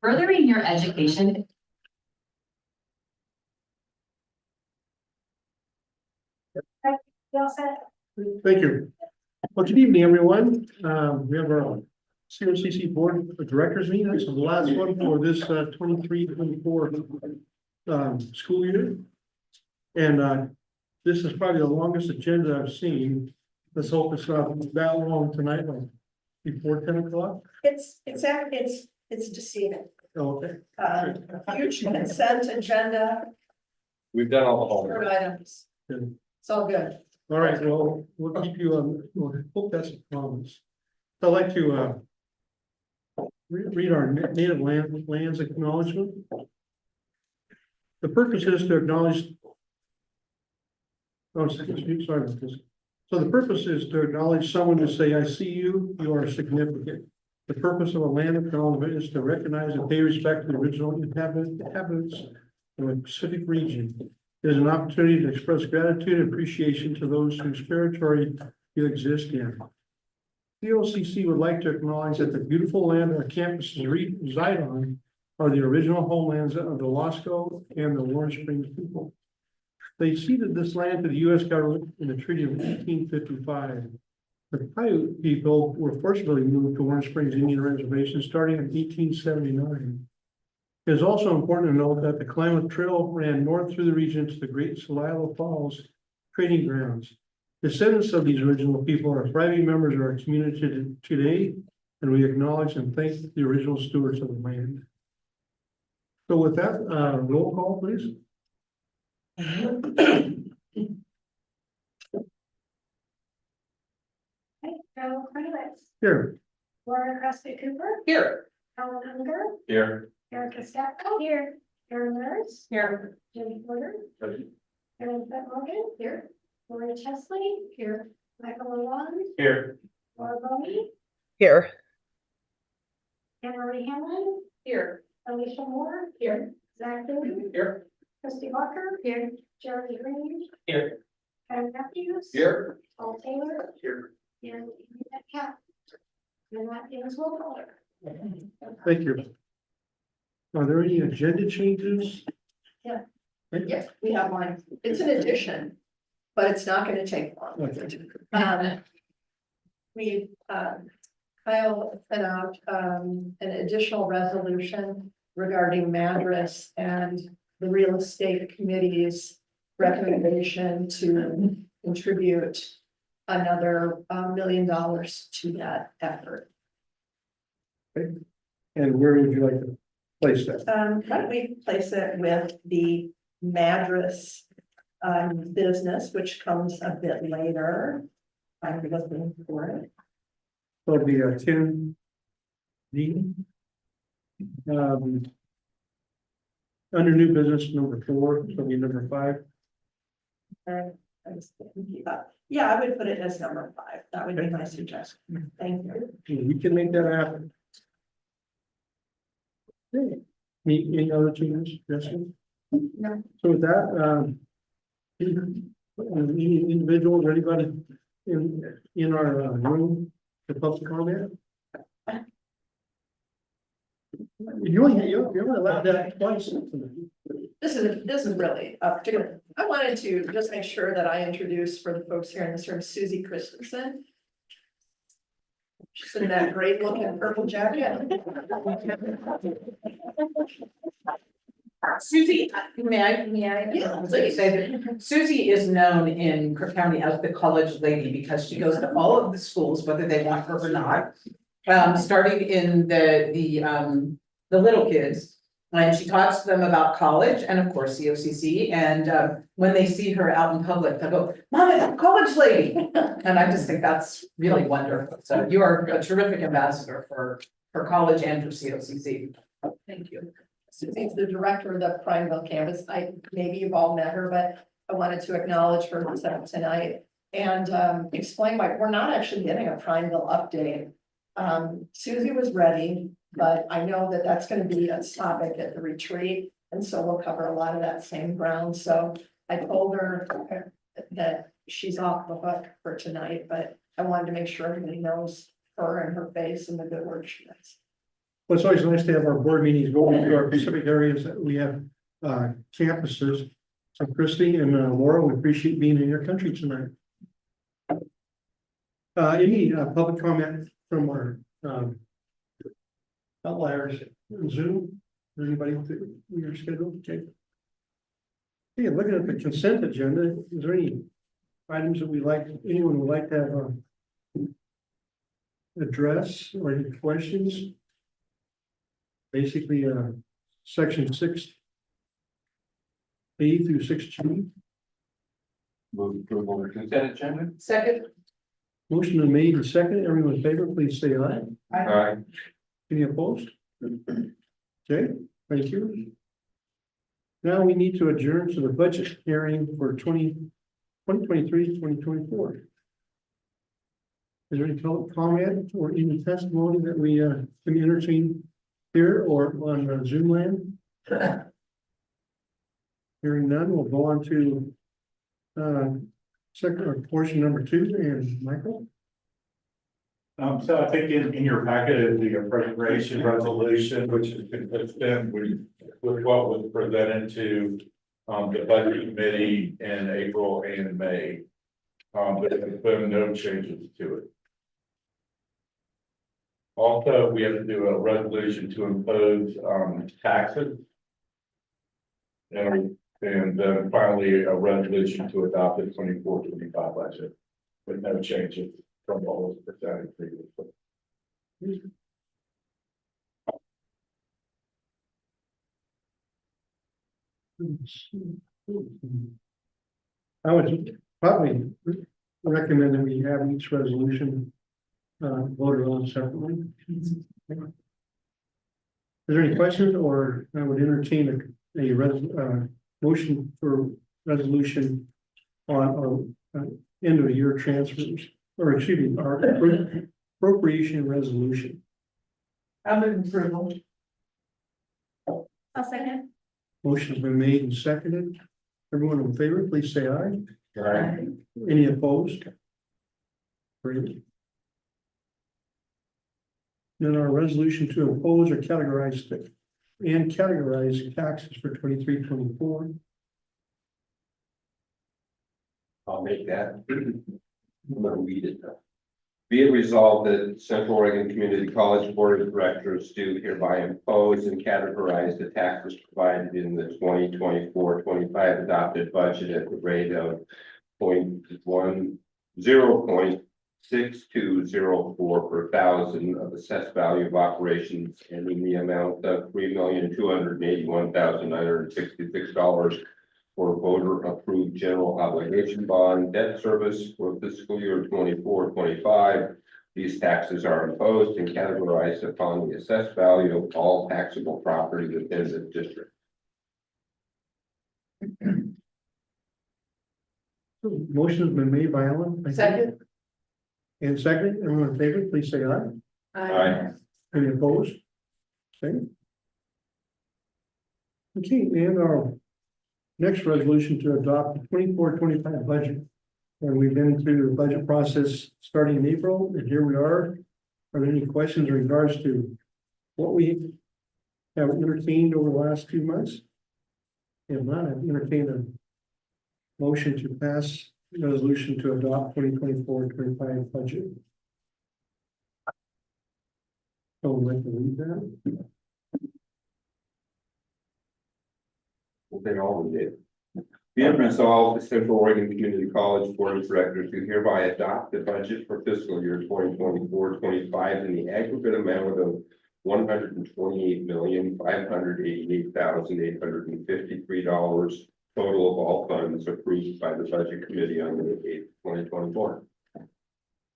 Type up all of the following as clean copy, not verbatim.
Furthering your education. Thank you. Well, good evening, everyone. We have our COCC Board of Directors meeting. This is the last one for this 23-24 school year. And this is probably the longest agenda I've seen. Let's hope it's not that long tonight, like before 10 o'clock. It's deceiving. Okay. Huge consent agenda, We've done all the short homework. items. Good. It's all good. All right, well, we'll keep you on, we'll hope that's a promise. I'd like to read our native lands acknowledgement. The purpose is to acknowledge. Oh, sorry about this. So the purpose is to acknowledge someone to say, I see you, you are significant. The purpose of a land acknowledgement is to recognize and pay respect to the original inhabitants of a Pacific region. It is an opportunity to express gratitude and appreciation to those whose territory you exist in. COCC would like to acknowledge that the beautiful land our campuses reside on are the original homelands of the Wasco and the Warren Springs people. They ceded this land to the U.S. government in the Treaty of 1855. The Paiute people were forcibly moved to Warren Springs Indian Reservation starting in 1879. It is also important to note that the Klamath Trail ran north through the region to the Great Celilo Falls trading grounds. Descendants of these original people are thriving members of our community today, and we acknowledge and thank the original stewards of the land. So with that, roll call, please. Carol Kravitz, Here. Laura Crosby Cooper, Here. Helen Unger, Here. Erica Stepko. Here. Aaron Nurse. Here. Jenny Porter. Aaron Morgan. Here. Lori Chesley. Here. Michael Malone. Here. Laura Boney. Here. Anne Marie Hamlin. Here. Alicia Moore. Here. Zach Dooley. Here. Christy Walker. Here. Jeremy Green. Here. Karen Matthews. Here. Paul Taylor. Here. And Cat. And that is roll call. Thank you. Are there any agenda changes? Yeah. Okay. Yes, we have one. It's an addition, but it's not gonna take long. We, Kyle sent out, an additional resolution regarding Madras and the real estate committee's recommendation to contribute another $1 million to that effort. And where would you like to place that? Why don't we place it with the Madras business, which comes a bit later. I'm looking for it. That'll be 10 D. Under new business number 4, so be number 5. I was thinking about- Yeah, I would put it as number 5. That would be my suggestion. Thank you. We can make that happen. Okay. Any other changes? Yes. No. So with that, any individuals or anybody in our room to public comment? You only allowed that twice. This is really particular. I wanted to just make sure that I introduce for the folks here in this room, Susie Christensen. She's in that great looking purple jacket. Susie, may I? Yeah, please. Say that Susie is known in Cook County as the college lady because she goes to all of the schools, whether they want her or not. Starting in the little kids. And she talks to them about college and of course COCC, and when they see her out in public, they'll go, "Mom, it's a college lady." And I just think that's really wonderful. So you are a terrific ambassador for college and for COCC. Thank you. Susie's the director of the Prineville campus. Maybe you've all met her, but I wanted to acknowledge her tonight and explain why we're not actually getting a Prineville update. Susie was ready, but I know that that's gonna be a topic at the retreat. And so we'll cover a lot of that same ground. So I told her that she's off the hook for tonight, but I wanted to make sure everybody knows her and her face and the good work she does. Well, it's always nice to have our board meetings go into our specific areas that we have, campuses. So Christie and Laura, we appreciate being in your country tonight. Any, public comment from our, outliers in Zoom, or anybody that we are scheduled to take? Hey, looking at the consent agenda, is there any items that anyone would like to have, address or any questions? Basically, section 6A through 6G. Move approval of consent agenda. Second. Motion been made and seconded. Everyone in favor, please say aye. Aye. Any opposed? Okay, thank you. Now we need to adjourn to the budget hearing for 2023-2024. Is there any comment or any testimony that we can entertain here or on Zoom land? Hearing none, we'll go on to second or portion number 2, and Michael. So I think in your packet is the appropriation resolution, which is consistent with what was presented to the budget committee in April and May. There's been no changes to it. Also, we have to do a resolution to impose taxes. And then finally, a resolution to adopt the 24-25 budget with no changes from what was presented previously. I would probably recommend that we have each resolution voted on separately. Is there any questions, or I would entertain a motion for resolution on our end of the year transfers, or excuse me, our appropriation resolution. I'll move approval. I'll second. Motion's been made and seconded. Everyone in favor, please say aye. Aye. Any opposed? Great. Then our resolution to impose or categorize taxes for 23-24. I'll make that. I'm gonna read it now. Be it resolved that Central Oregon Community College Board of Directors do hereby impose and categorize the taxes provided in the 2024-25 adopted budget at the rate of 0.6204 per thousand of assessed value of operations, and in the amount of $3,281,966 for voter approved general obligation bond debt service for fiscal year 24-25. These taxes are imposed and categorized upon the assessed value of all taxable property within the district. Motion has been made by Ellen. Thank you. Second. And second, everyone in favor, please say aye. Aye. Any opposed? Okay. Okay, and our next resolution to adopt the 24-25 budget. And we've been through the budget process starting in April, and here we are. Are there any questions in regards to what we have entertained over the last 2 months? If not, I've entertained a motion to pass the resolution to adopt 2024-25 budget. So would like to read that? They all did. Be it resolved, the Central Oregon Community College Board of Directors do hereby adopt the budget for fiscal year 2024-25 in the aggregate amount of $128,588,853, total of all funds approved by the Budget Committee on May 8th, 2024.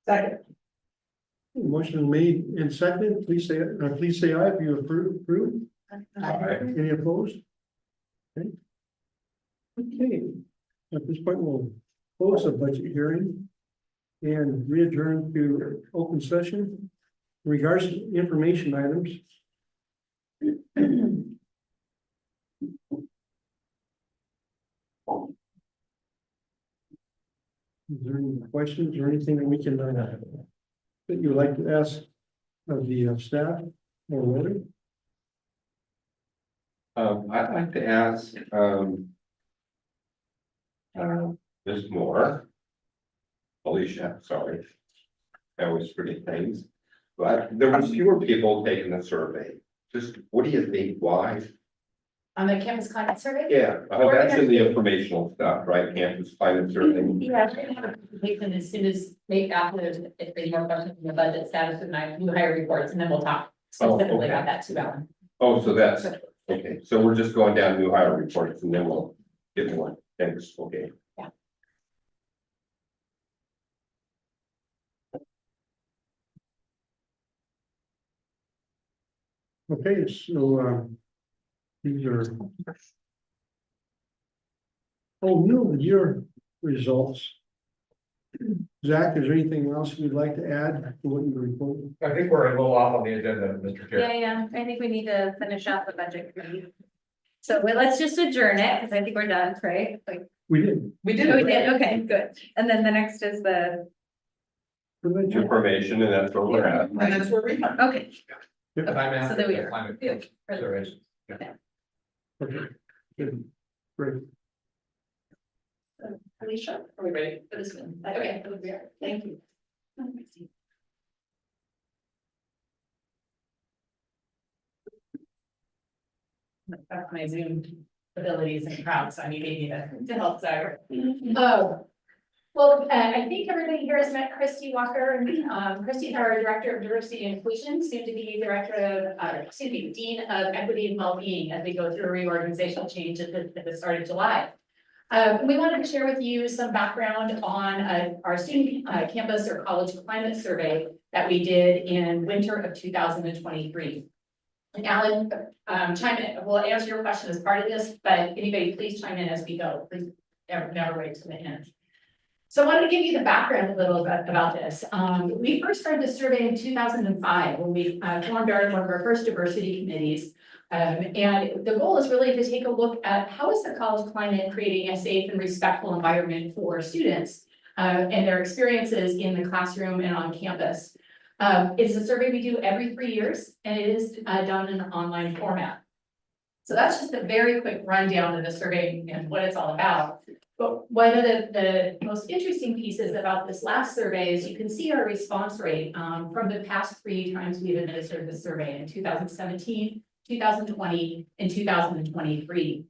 Second. Motion made and seconded. Please say aye if you approve. Aye. Any opposed? Okay. Okay, at this point, we'll close the budget hearing and re-adjourn to open session. In regards to information items. Is there any questions or anything that we can, that you would like to ask of the staff Alright. I'd like to ask, Ms. Moore. Alicia, sorry. I always forget things, but there was fewer people taking the survey. Just, what do you think, why? On the campus climate survey? Yeah, that's in the informational stuff, right, campus climate survey. Yeah, we're gonna have a presentation as soon as, maybe after, if there's more questions on the budget status and I new hire reports, and then we'll talk specifically okay. about that too, Alan. Oh, so that's, okay, so we're just going down new hire reports and then we'll get one, thanks, okay. Okay, so, these are. Oh, no, your results. Zach, is there anything else you'd like to add to what you reported? I think we're a little off on the agenda, Mr. Chair. Yeah, I think we need to finish off the budget committee. So let's just adjourn it, because I think we're done, right? Like, We did. We oh, we did. did, okay, good. And then the next is the, Prevention. Information, and that's where we're at. And that's where we are. okay, And I'm So asking then we the are- climate yeah. consideration. Okay. Good. Great. Alicia, are we ready for this one? Okay, we are. Thank you. That's my Zoom abilities and crowd, so I need maybe to help Zach. Oh, well, I think everybody here has met Christy Walker, and Christy is our Director of Diversity and Inclusion, soon to be Director of, Dean of Equity and Wellbeing as we go through a reorganizational change at the start of July. We wanted to share with you some background on our student campus or college climate survey that we did in winter of 2023. And Alan, chime in, we'll answer your question as part of this, but anybody please chime in as we go, please never wait to the end. So I wanted to give you the background a little bit about this. We first started the survey in 2005 when we formed one of our first diversity committees. And the goal is really to take a look at how is the college climate creating a safe and respectful environment for students and their experiences in the classroom and on campus. It's a survey we do every 3 years, and it is done in an online format. So that's just a very quick rundown of the survey and what it's all about. But one of the most interesting pieces about this last survey is you can see our response rate from the past 3 times we've administered the survey in 2017, 2020, and 2023.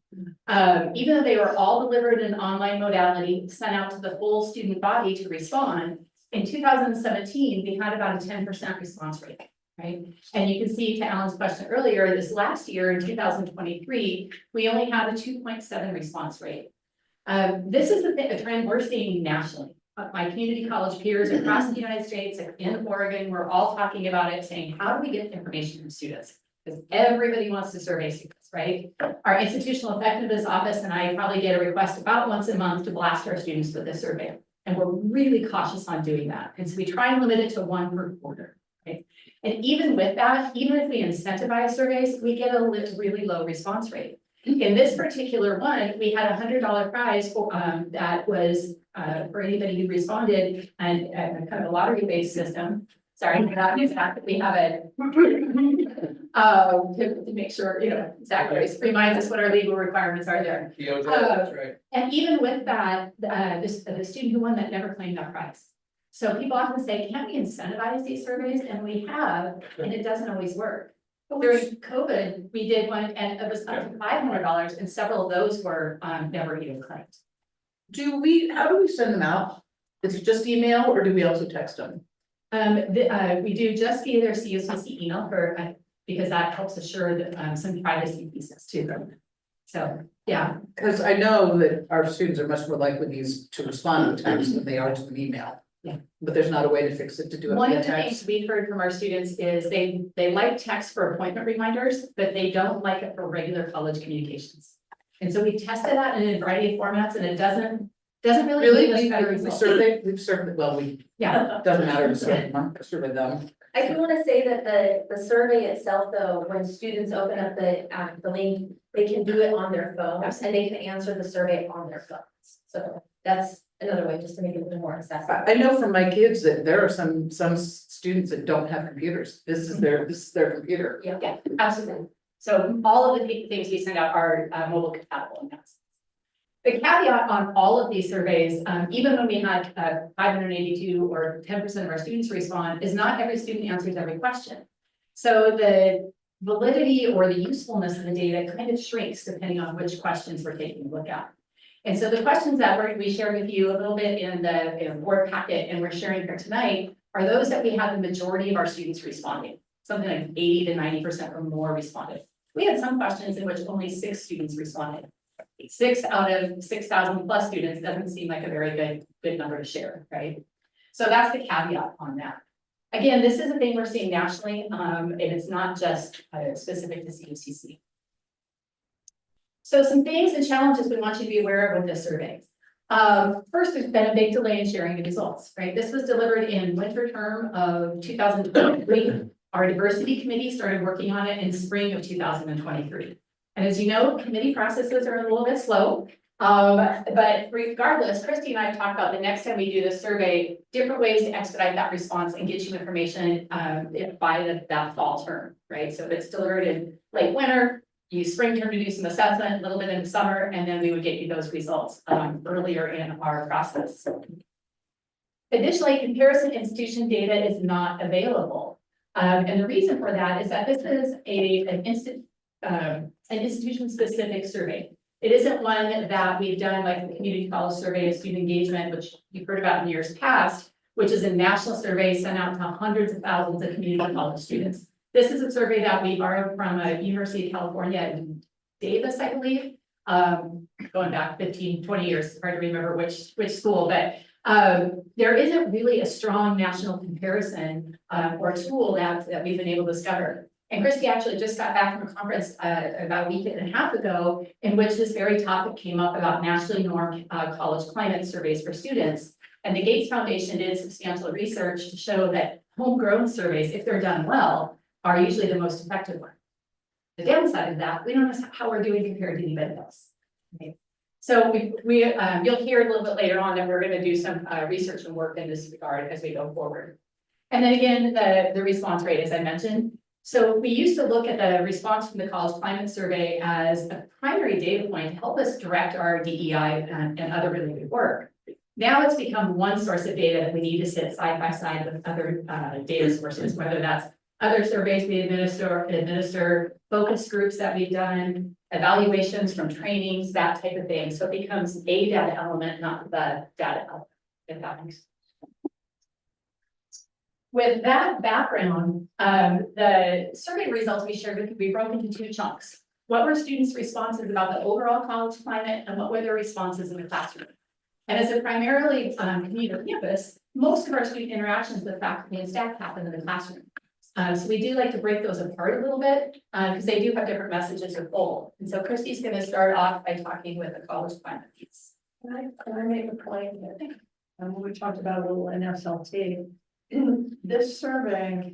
Even though they were all delivered in online modality, sent out to the full student body to respond, in 2017, we had about a 10% response rate, right? And you can see to Alan's question earlier, this last year in 2023, we only had a 2.7 response rate. This is a trend we're seeing nationally. My community college peers across the United States, in Oregon, we're all talking about it, saying, how do we get information from students? Because everybody wants to survey students, right? Our institutional effectiveness office and I probably get a request about once a month to blast our students with this survey. And we're really cautious on doing that. And so we try and limit it to 1 per quarter, right? And even with that, even if we incentivize surveys, we get a really low response rate. In this particular one, we had a $100 prize for, that was for anybody who responded and kind of a lottery-based system. Sorry for that, but we have it. To make sure, Zach always reminds us what our legal requirements are there. That's right. And even with that, the student who won that never claimed that prize. So people often say, can't we incentivize these surveys? And we have, and it doesn't always work. During COVID, we did one and it was up to $500 and several of those were never even claimed. How do we send them out? Is it just email or do we also text them? We do just via their CSVC email because that helps assure that some privacy pieces to them. So, yeah. Because I know that our students are much more likely to respond to text than they are to an email. Yeah. But there's not a way to fix it to do it One via of the things text. we've heard from our students is they like text for appointment reminders, but they don't like it for regular college communications. And so we tested that in a variety of formats and it doesn't really Really, give us we better results. we've served, well, Yeah, doesn't matter to serve them, survey them. I do want to say that the survey itself, though, when students open up the link, they can do it on their phones and they can answer the survey on their phones. So That's another way just to make it a little more accessible. I know from my kids that there are some students that don't have computers. This is their computer. Yeah, absolutely. So all of the things we send out are mobile compatible. The caveat on all of these surveys, even when we had 582 or 10% of our students respond, is not every student answers every question. So the validity or the usefulness of the data kind of shrinks depending on which questions we're taking a look at. And so the questions that we shared with you a little bit in the board packet and we're sharing here tonight are those that we had the majority of our students responding, something like 80 to 90% or more responded. We had some questions in which only 6 students responded. 6 out of 6,000 plus students doesn't seem like a very good number to share, right? So that's the caveat on that. Again, this is a thing we're seeing nationally, and it's not just specific to CUCC. So some things and challenges we want you to be aware of with this survey. First, there's been a big delay in sharing the results, right? This was delivered in winter term of 2023. Our diversity committee started working on it in spring of 2023. And as you know, committee processes are a little bit slow. But regardless, Christy and I have talked about the next time we do this survey, different ways to expedite that response and get you information by that fall term, right? So if it's delivered in late winter, use spring term to do some assessment, a little bit in the summer, and then we would get you those results earlier in our process. Additionally, comparison institution data is not available. And the reason for that is that this is an institution-specific survey. It isn't one that we've done like the community college survey of student engagement, which you've heard about in years past, which is a national survey sent out to hundreds of thousands of community college students. This is a survey that we borrowed from University of California in Davis, I believe, going back 15, 20 years. It's hard to remember which school, but there isn't really a strong national comparison or tool that we've been able to discover. And Christy actually just got back from a conference about a week and a half ago in which this very topic came up about nationally normed college climate surveys for students. And the Gates Foundation did substantial research to show that homegrown surveys, if they're done well, are usually the most effective one. The downside of that, we don't know how we're doing compared to anybody else. Okay. So you'll hear a little bit later on that we're going to do some research and work in this regard as we go forward. And then again, the response rate, as I mentioned. So we used to look at the response from the college climate survey as a primary data point to help us direct our DEI and other related work. Now it's become one source of data that we need to sit side by side with other data sources, whether that's other surveys we administer, focus groups that we've done, evaluations from trainings, that type of thing. So it becomes a data element, not the data element, if that makes sense. With that background, the survey results we shared with you, we broke into 2 chunks. What were students' responses about the overall college climate and what were their responses in the classroom? And as a primarily community campus, most of our student interactions with faculty and staff happen in the classroom. So we do like to break those apart a little bit because they do have different messages of both. And so Christy's going to start off by talking with the college climate piece. Can I make a point that we talked about a little NSLT? This survey,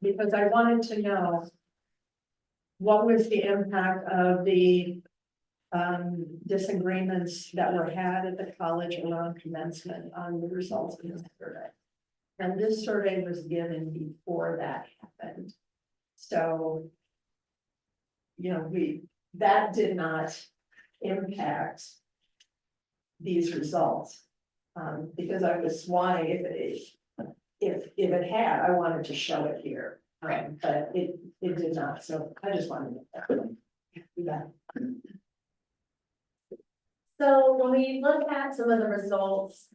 because I wanted to know what was the impact of the disagreements that were had at the college around commencement on the results of the survey. And this survey was given before that happened. So, you know, that did not impact these results. Because I was wanting, if it had, I wanted to show it here. Right. But it did not, so I just wanted to do that. So when we look at some of the results,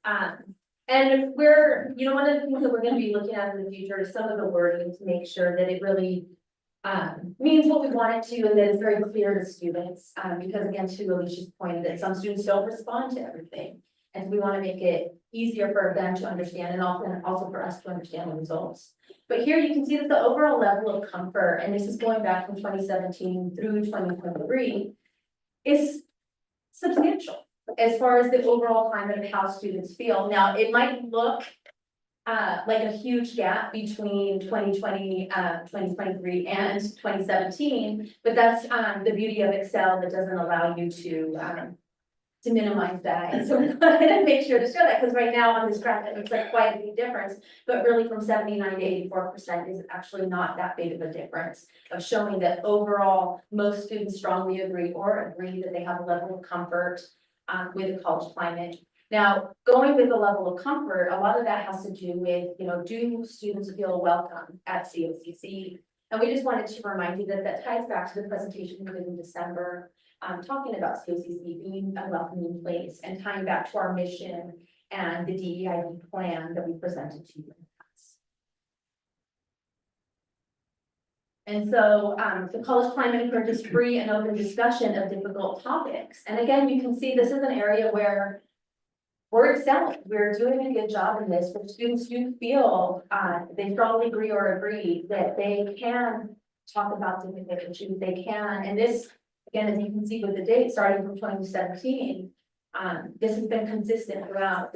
and we're, you know, one of the things that we're gonna be looking at in the future is some of the wording to make sure that it really means what we want it to and that it's very clear to students. Because again, to Alicia's point, that some students don't respond to everything. And we want to make it easier for them to understand and also for us to understand the results. But here you can see that the overall level of comfort, and this is going back from 2017 through 2023, is substantial as far as the overall climate of how students feel. Now, it might look like a huge gap between 2020, 2023 and 2017, but that's the beauty of Excel that doesn't allow you to to minimize that. And so we wanted to make sure to show that, because right now on this graph, it looks like quite a big difference. But really from 79 to 84% is actually not that big of a difference of showing that overall, most students strongly agree that they have a level of comfort with the college climate. Now, going with the level of comfort, a lot of that has to do with, do students feel welcome at COCC? And we just wanted to remind you that that ties back to the presentation we did in December, talking about COCC being a welcoming place and tying back to our mission and the DEIB plan that we presented to you in the past. And so the college climate encourages free and open discussion of difficult topics. And again, you can see this is an area where we're excelling. We're doing a good job in this, but students do feel they strongly agree that they can talk about difficult issues. They can, and this, again, as you can see with the date starting from 2017, this has been consistent throughout.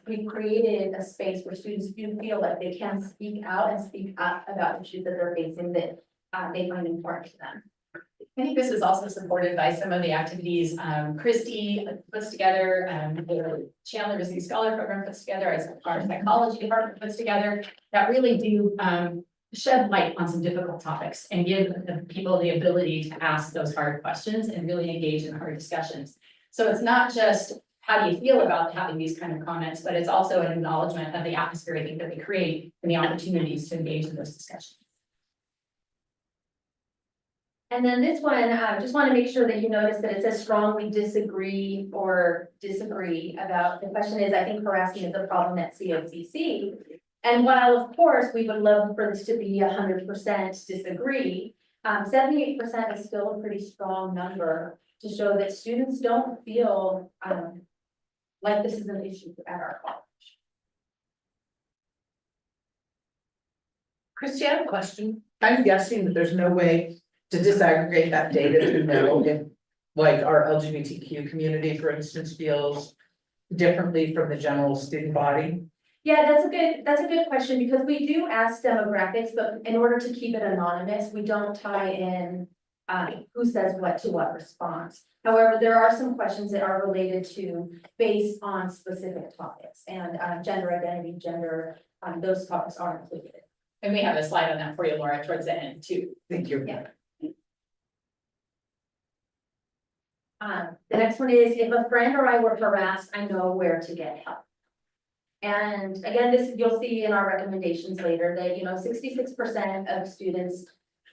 We've created a space where students do feel like they can speak out and speak up about issues that they're facing that they find important to them. I think this is also supported by some of the activities Christy puts together, the Chandler Visiting Scholar Program puts together, as our psychology department puts together, that really do shed light on some difficult topics and give the people the ability to ask those hard questions and really engage in hard discussions. So it's not just how do you feel about having these kind of comments, but it's also an acknowledgement of the atmosphere I think that we create and the opportunities to engage in those discussions. And then this one, I just want to make sure that you notice that it says strongly disagree or disagree about, the question is, I think harassment is a problem at COCC. And while of course, we would love for this to be 100% disagree, 78% is still a pretty strong number to show that students don't feel like this is an issue at our college. Christy, I have a question. I'm guessing that there's no way to disaggregate that data to know if, like, our LGBTQ community, for instance, feels differently from the general student body. Yeah, that's a good question, because we do ask demographics, but in order to keep it anonymous, we don't tie in who says what to what response. However, there are some questions that are related to based on specific topics, and gender identity, those topics are included. And we have a slide on that for you, Laura, towards the end too. Thank you. Yeah. The next one is, if a friend or I were harassed, I know where to get help. And again, this you'll see in our recommendations later that, 66% of students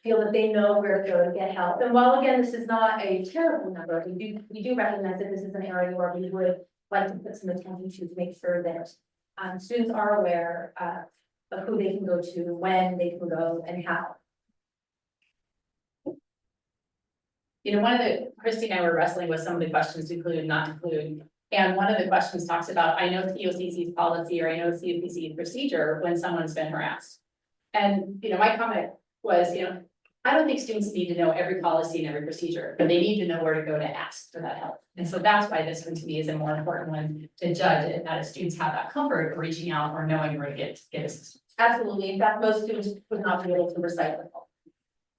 feel that they know where to go to get help. And while again, this is not a terrible number, we do recognize that this is an area where we would like to put some attention to make sure that students are aware of who they can go to, when they can go, and how. One of Christy and I were wrestling with some of the questions to include, not include. And one of the questions talks about, I know COCC's policy, or I know COCC's procedure when someone's been harassed. And, my comment was, I don't think students need to know every policy and every procedure, but they need to know where to go to ask for that help. And so that's why this one to me is a more important one to judge, and that if students have that comfort of reaching out or knowing where to get assistance. Absolutely. In fact, most students would not be able to recite the poem.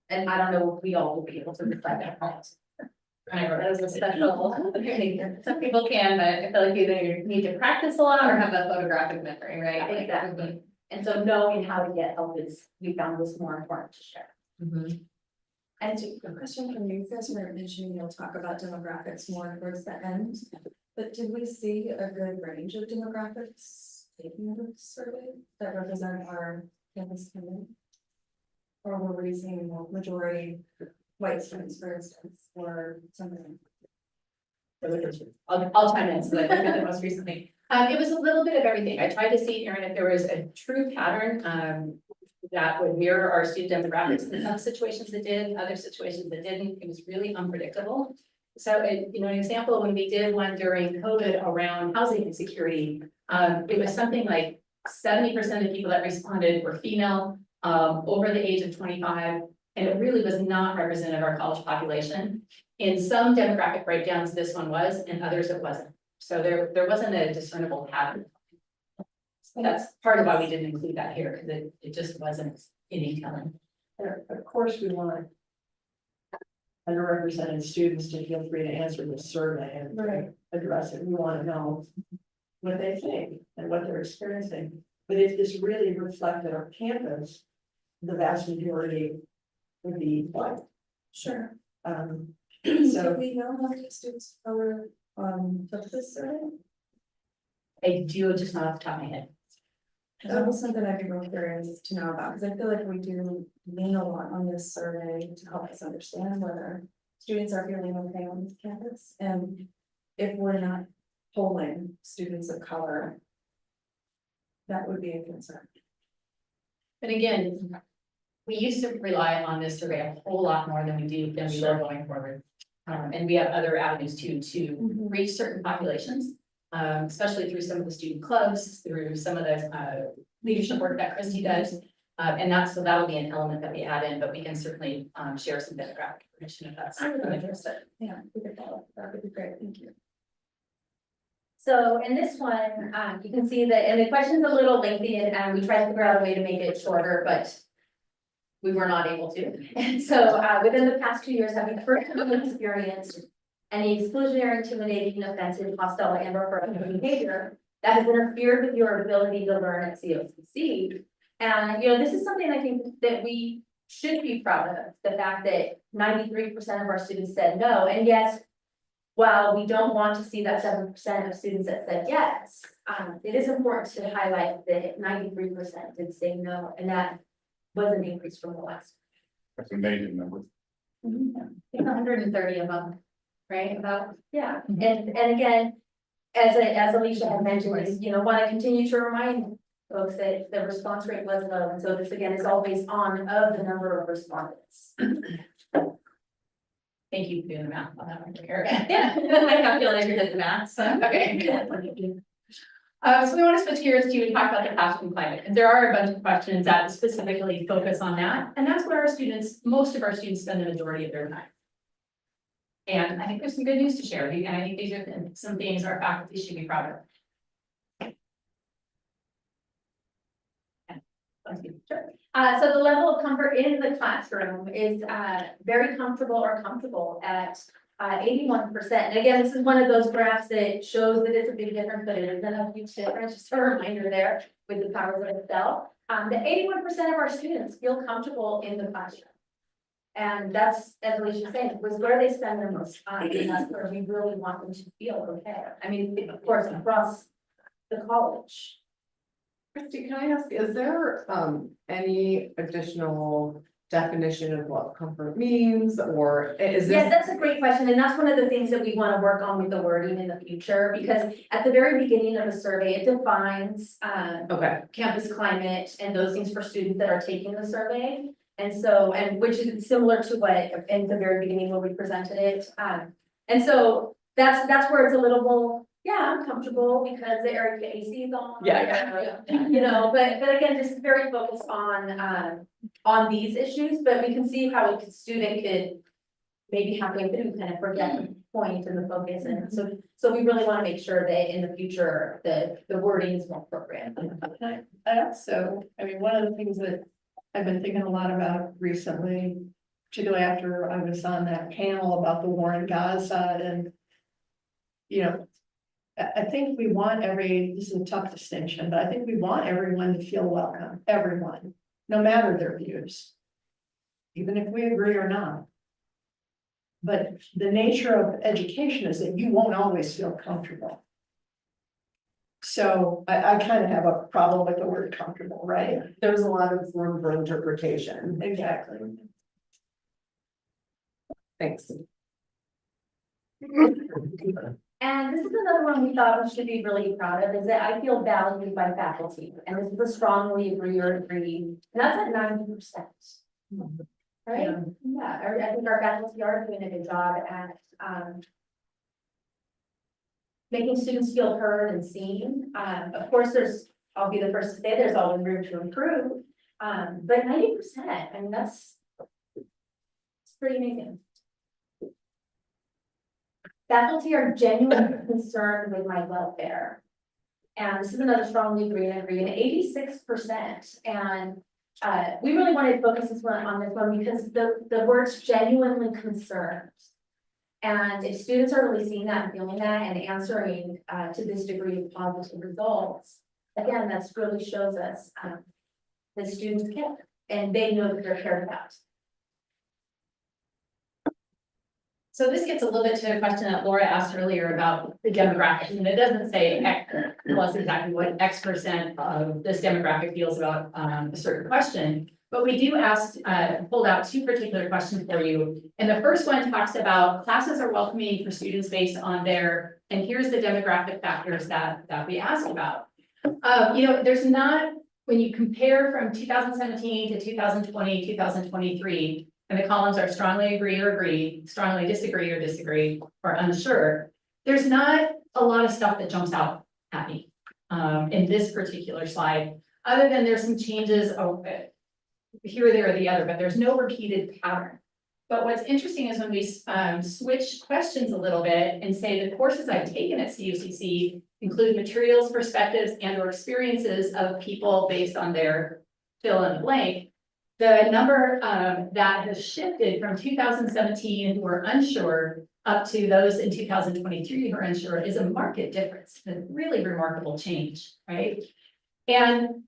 And I don't know if we all will be able to recite that poem. That was a special, some people can, but I feel like either need to practice a lot or have that photographic memory, right? Exactly. And so knowing how to get help we found was more important to share. And a question from you, guys were mentioning you'll talk about demographics more towards the end, but did we see a good range of demographics taking the survey that represent our campus community? Or were we seeing majority white students, for instance, or something? I'll chime in, so I think the most recently. It was a little bit of everything. I tried to see, Erin, if there was a true pattern that would mirror our student demographics. In some situations it did, other situations it didn't. It was really unpredictable. So, an example, when we did one during COVID around housing insecurity, it was something like 70% of people that responded were female, over the age of 25, and it really was not representative of our college population. In some demographic breakdowns, this one was, and others it wasn't. So there wasn't a discernible pattern. So that's part of why we didn't include that here, because it just wasn't any telling. Of course, we want underrepresented students to feel free to answer this survey and address it. We want to know what they think and what they're experiencing. But if this really reflected our campus, the vast majority would be white. Sure. So we know how many students are, took this survey? I do just not off the top of my head. That was something I'd be really curious to know about, because I feel like we do lean a lot on this survey to help us understand whether students are feeling okay on this campus. And if we're not polling students of color, that would be a concern. But again, we used to rely on this survey a whole lot more than we do, than we are going forward. And we have other avenues too, to reach certain populations. Especially through some of the student clubs, through some of the leadership work that Christy does. And that's, so that'll be an element that we add in, but we can certainly share some demographic information if that's of interest. Yeah, we could follow. That would be great. Thank you. So in this one, you can see that, and the question's a little lengthy and we tried to figure out a way to make it shorter, but we were not able to. And so within the past 2 years, have you personally experienced any exclusionary, intimidating, offensive, hostile, and or hurtful behavior that has interfered with your ability to learn at COCC? And, this is something I think that we should be proud of, the fact that 93% of our students said no. And yes, while we don't want to see that 7% of students that said yes, it is important to highlight that 93% did say no, and that was an increase from the last. That's an amazing number. I think 130 of them, right, about. Yeah, and again, as Alicia had mentioned, is, want to continue to remind folks that the response rate was low, and so this again is all based on of the number of respondents. Thank you for doing the math on that one, Erica. Yeah, I calculator did the math, so, okay. So we want to switch gears to talk about the classroom climate, and there are a bunch of questions that specifically focus on that, and that's where most of our students spend the majority of their time. And I think there's some good news to share, and I think these are some things our faculty should be proud of. So the level of comfort in the classroom is very comfortable or comfortable at 81%. And again, this is one of those graphs that shows that it's a big difference, but it isn't a huge difference. Just a reminder there with the powers of Excel. That 81% of our students feel comfortable in the classroom. And that's, as Alicia said, was where they spend their most time, and that's where we really want them to feel okay. I mean, of course, across the college. Christy, can I ask, is there any additional definition of what comfort means, or is Yes, this? that's a great question, and that's one of the things that we want to work on with the wording in the future, because at the very beginning of the survey, it defines Okay, campus climate and those things for students that are taking the survey. And so, and which is similar to what in the very beginning when we presented it. And so that's where it's a little more, yeah, I'm comfortable because the Eric AC is on. Yeah. But again, just very focused on these issues, but we can see how a student could maybe halfway through kind of forget the point and the focus. And so we really want to make sure that in the future, the wording is more appropriate. I also, one of the things that I've been thinking a lot about recently, particularly after I was on that panel about the war in Gaza, and I think we want this is a tough distinction, but I think we want everyone to feel welcome, everyone, no matter their views, even if we agree or not. But the nature of education is that you won't always feel comfortable. So I kind of have a problem with the word comfortable, right? there's a lot of room for interpretation. Exactly. Thanks. And this is another one we thought we should be really proud of, is that I feel valued by faculty, and this is a strongly agree or agree, and that's at 90%. Right? Yeah, I think our faculty are doing a good job at making students feel heard and seen. Of course, I'll be the first to say there's always room to improve, but 90%, it's pretty amazing. Faculty are genuinely concerned with my welfare. And this is another strongly agree and 86%. And we really wanted to focus on this one because the word's genuinely concerned. And if students are really seeing that and feeling that and answering, to this degree of positive results, again, that's really shows us, that students care and they know that they're cared about. So this gets a little bit to a question that Laura asked earlier about the demographics, and it doesn't say plus exactly what X% of this demographic feels about a certain question. But we do ask, pulled out two particular questions for you. And the first one talks about classes are welcoming for students based on their, and here's the demographic factors that we asked about. You know, there's not, when you compare from 2017 to 2020, 2023, and the columns are strongly agree or agree, strongly disagree or disagree, or unsure, there's not a lot of stuff that jumps out at me in this particular slide, other than there's some changes here, there, or the other, but there's no repeated pattern. But what's interesting is when we switch questions a little bit and say the courses I've taken at CUCC include materials, perspectives, and or experiences of people based on their fill in the blank, the number that has shifted from 2017 who are unsure up to those in 2023 who are unsure is a market difference, a really remarkable change, right? And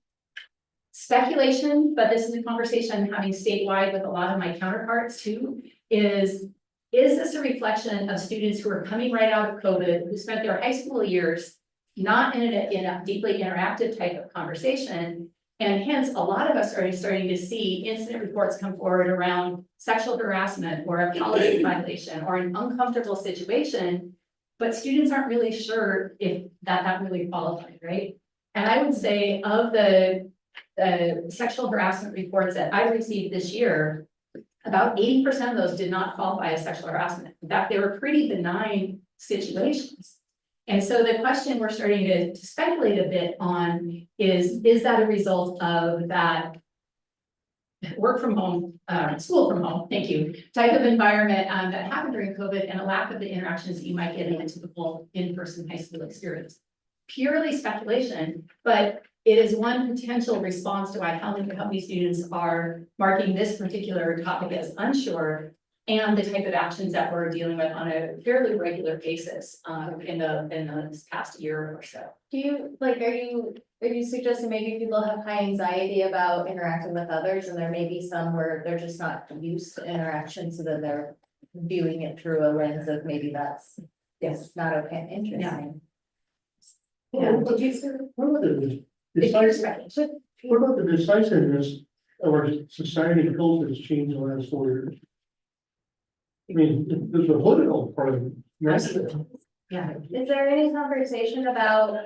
speculation, but this is a conversation I'm having statewide with a lot of my counterparts too, is this a reflection of students who are coming right out of COVID, who spent their high school years not in a deeply interactive type of conversation? And hence, a lot of us are starting to see incident reports come forward around sexual harassment or a policy violation or an uncomfortable situation, but students aren't really sure if that really qualified, right? And I would say of the sexual harassment reports that I received this year, about 80% of those did not qualify as sexual harassment. In fact, they were pretty benign situations. And so the question we're starting to speculate a bit on is that a result of that work from home, school from home, thank you, type of environment that happened during COVID and a lack of the interactions that you might get in a typical in-person high school experience? Purely speculation, but it is one potential response to why how many students are marking this particular topic as unsure, and the type of actions that we're dealing with on a fairly regular basis in the past year or so. Do you, like, are you suggesting maybe people have high anxiety about interacting with others and there may be some where they're just not used to interaction, so that they're viewing it through a lens of maybe that's, yes, not okay, interesting. Yeah, did you? What about the decisiveness of our society culture has changed in the last 4 years? I mean, there's a political part of it. Right? Absolutely. Yeah. Is there any conversation about,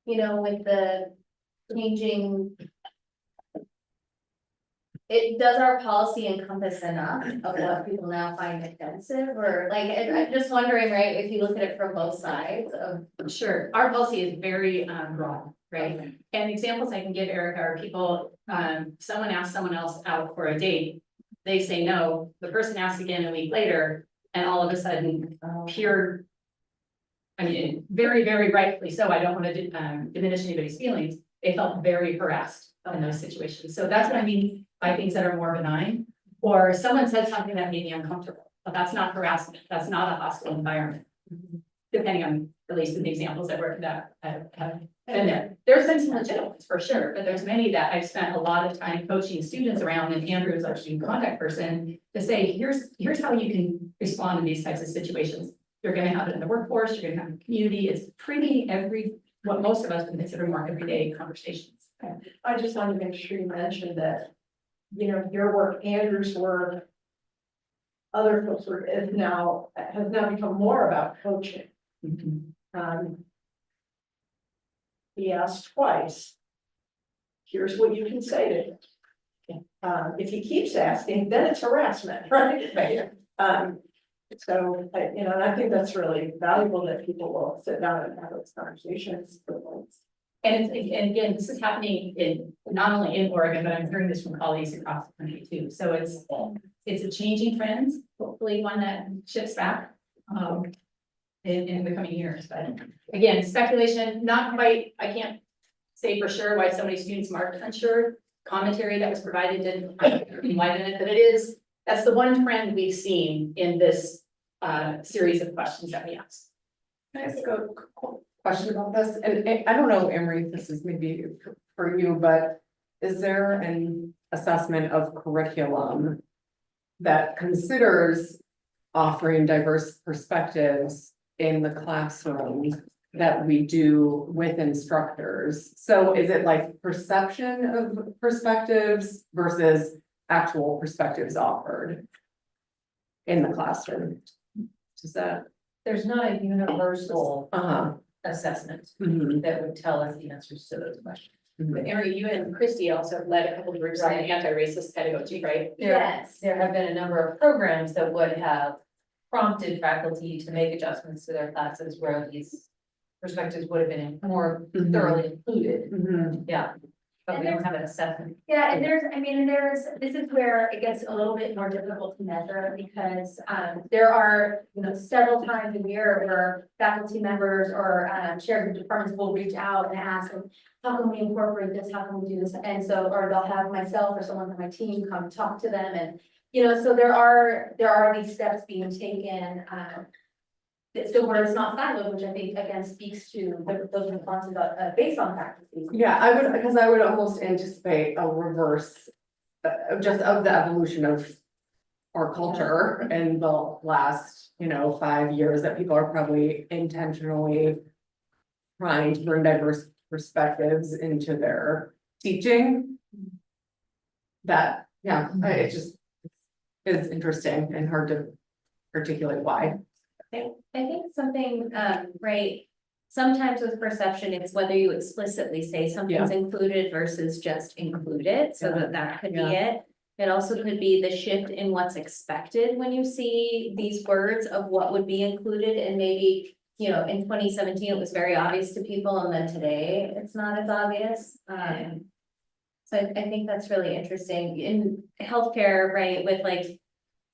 you know, with the changing? Does our policy encompass enough of what people now find offensive, or like, I'm just wondering, right, if you look at it from both sides of. Sure, our policy is very broad, right? And examples I can give, Erica, are people, someone asks someone else out for a date, they say no, the person asks again a week later, and all of a sudden, pure. I mean, very, very rightfully so, I don't want to diminish anybody's feelings, they felt very harassed in those situations. So that's what I mean by things that are more benign, or someone said something that made me uncomfortable, but that's not harassment, that's not a hostile environment. Depending on, at least in the examples that have been there. There's been some legitimate ones for sure, but there's many that I've spent a lot of time coaching students around, and Andrew is our student contact person, to say, here's how you can respond in these types of situations. You're gonna have it in the workforce, you're gonna have it in the community, it's pretty what most of us would consider more everyday conversations. I just wanted to make sure you mentioned that, you know, your work, Andrew's work, other folks' work has now become more about coaching. He asked twice. Here's what you can say to him. If he keeps asking, then it's harassment, right? So, you know, and I think that's really valuable that people will sit down and have those conversations. And again, this is happening not only in Oregon, but I'm hearing this from colleagues across the country too. So it's a changing trend, hopefully one that shifts back in the coming years. But again, speculation, not quite, I can't say for sure why so many students marked unsure. commentary that was provided didn't enlighten it, but it is, that's the one trend we've seen in this series of questions that we asked. Can I ask a question about this? And I don't know, Emery, if this is maybe for you, but is there an assessment of curriculum that considers offering diverse perspectives in the classroom that we do with instructors? So is it like perception of perspectives versus actual perspectives offered in the classroom? Is that? There's not a universal assessment Mhm. that would tell us the answers to those questions. Mhm. But Emery, you and Christy also led a couple of groups on anti-racist pedagogy, right? Yes. There have been a number of programs that would have prompted faculty to make adjustments to their classes where these perspectives would have been more Mhm. thoroughly included. Mhm. Yeah. But And we don't have an assessment. Yeah, and this is where it gets a little bit more difficult to measure because, there are, several times a year where faculty members or, chairs of departments will reach out and ask, how can we incorporate this? How can we do this? And so, or they'll have myself or someone from my team come talk to them and, so there are these steps being taken, so where it's not siloed, which I think again speaks to those responses based on faculty. Yeah, I would, because I would almost anticipate a reverse, just of the evolution of our culture in the last, 5 years, that people are probably intentionally trying to bring diverse perspectives into their teaching. That, yeah, it just is interesting and hard to articulate why. I think something, right, sometimes with perception, it's whether you explicitly say something's included versus just included, so that could be it. It also could be the shift in what's expected when you see these words of what would be included and maybe, in 2017, it was very obvious to people and then today it's not as obvious. So I think that's really interesting in healthcare, right, with like,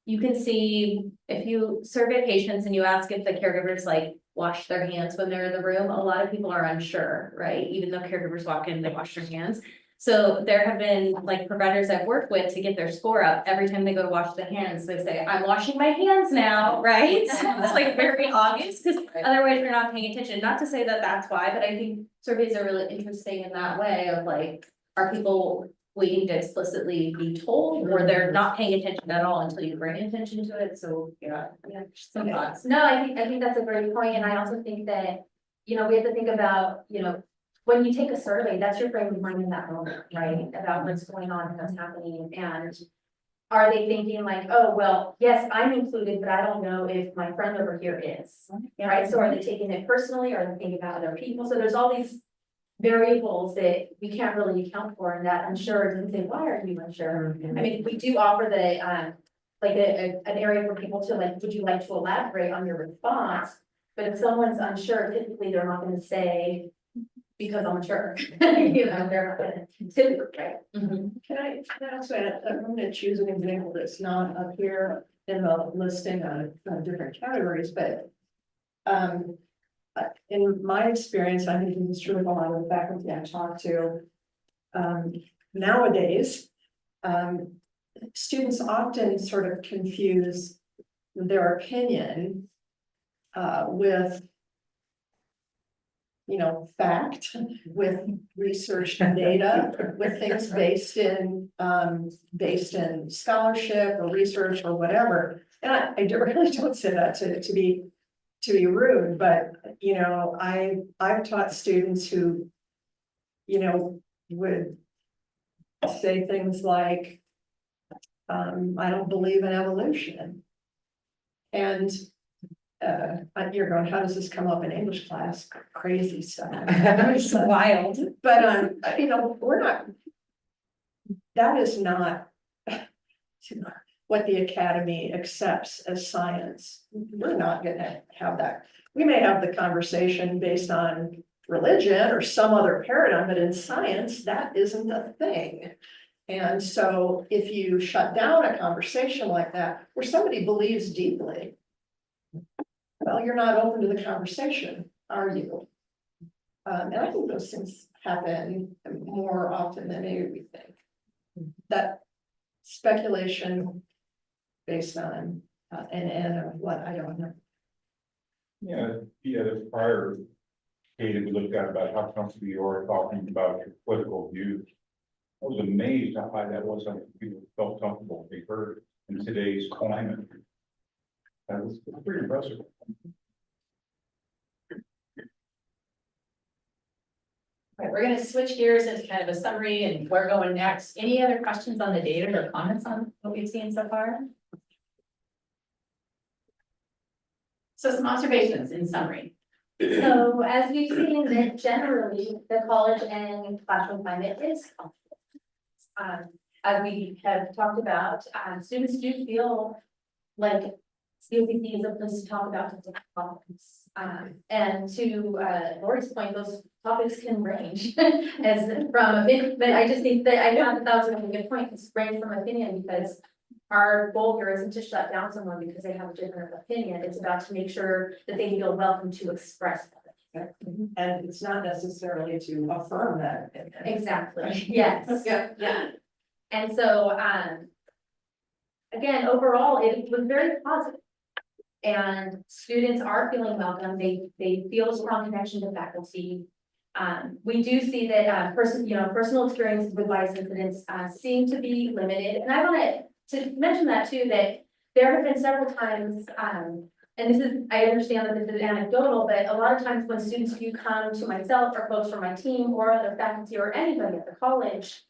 you can see if you survey patients and you ask if the caregivers like wash their hands when they're in the room, a lot of people are unsure, right? Even though caregivers walk in, they wash their hands. So there have been like providers I've worked with to get their score up. Every time they go to wash their hands, they say, I'm washing my hands now, right? It's like very obvious because otherwise you're not paying attention. Not to say that that's why, but I think surveys are really interesting in that way of like, are people waiting to explicitly be told or they're not paying attention at all until you bring attention to it? So, some thoughts. No, I think that's a great point. And I also think that, we have to think about, when you take a survey, that's your frame of mind in that moment, right? About what's going on and what's happening. And are they thinking like, oh, well, yes, I'm included, but I don't know if my friend over here is, right? So are they taking it personally? Are they thinking about other people? So there's all these variables that we can't really account for and that unsure and say, why are you unsure? I mean, we do offer the, like an area for people to like, would you like to elaborate on your response? But if someone's unsure, typically they're not gonna say, because I'm unsure, they're not gonna typically, right? Can I also add, I'm gonna choose an example that's not up here in the listing of different categories, but. In my experience, I think this is true with a lot of the faculty I talk to. Nowadays, students often sort of confuse their opinion with fact, with research and data, with things based in scholarship or research or whatever. And I really don't say that to be rude, but I've taught students who, would say things like, I don't believe in evolution. And you're going, how does this come up in English class? Crazy stuff. It's wild. But, we're not, that is not what the academy accepts as science. We're not gonna have that. We may have the conversation based on religion or some other paradigm, but in science, that isn't a thing. And so if you shut down a conversation like that, where somebody believes deeply, well, you're not open to the conversation, are you? And I think those things happen more often than maybe we think. that speculation based on, and of what, I don't know. Yeah, the prior data we looked at about how comfortable you are talking about your political views. I was amazed how high that was, how people felt comfortable to be heard in today's climate. That was pretty impressive. All right, we're gonna switch gears into kind of a summary and where we're going next. Any other questions on the data or comments on what we've seen so far? So some observations in summary. So as we've seen that generally, the college and classroom climate is comfortable. As we have talked about, students do feel like COPC is a place to talk about different topics. And to Lori's point, those topics can range as from opinion, but I just think that I found that was a really good point, it's range from opinion, because our goal here isn't to shut down someone because they have a different opinion, it's about to make sure that they feel welcome to express that. And it's not necessarily to affirm that. Exactly, yes. Yeah. And so, again, overall, it was very positive. And students are feeling welcome, they feel a strong connection to faculty. We do see that, personal experiences with bias incidents, seem to be limited, and I wanted to mention that too, that there have been several times, and this is, I understand that this is anecdotal, but a lot of times when students do come to myself or folks from my team or other faculty or anybody at the college,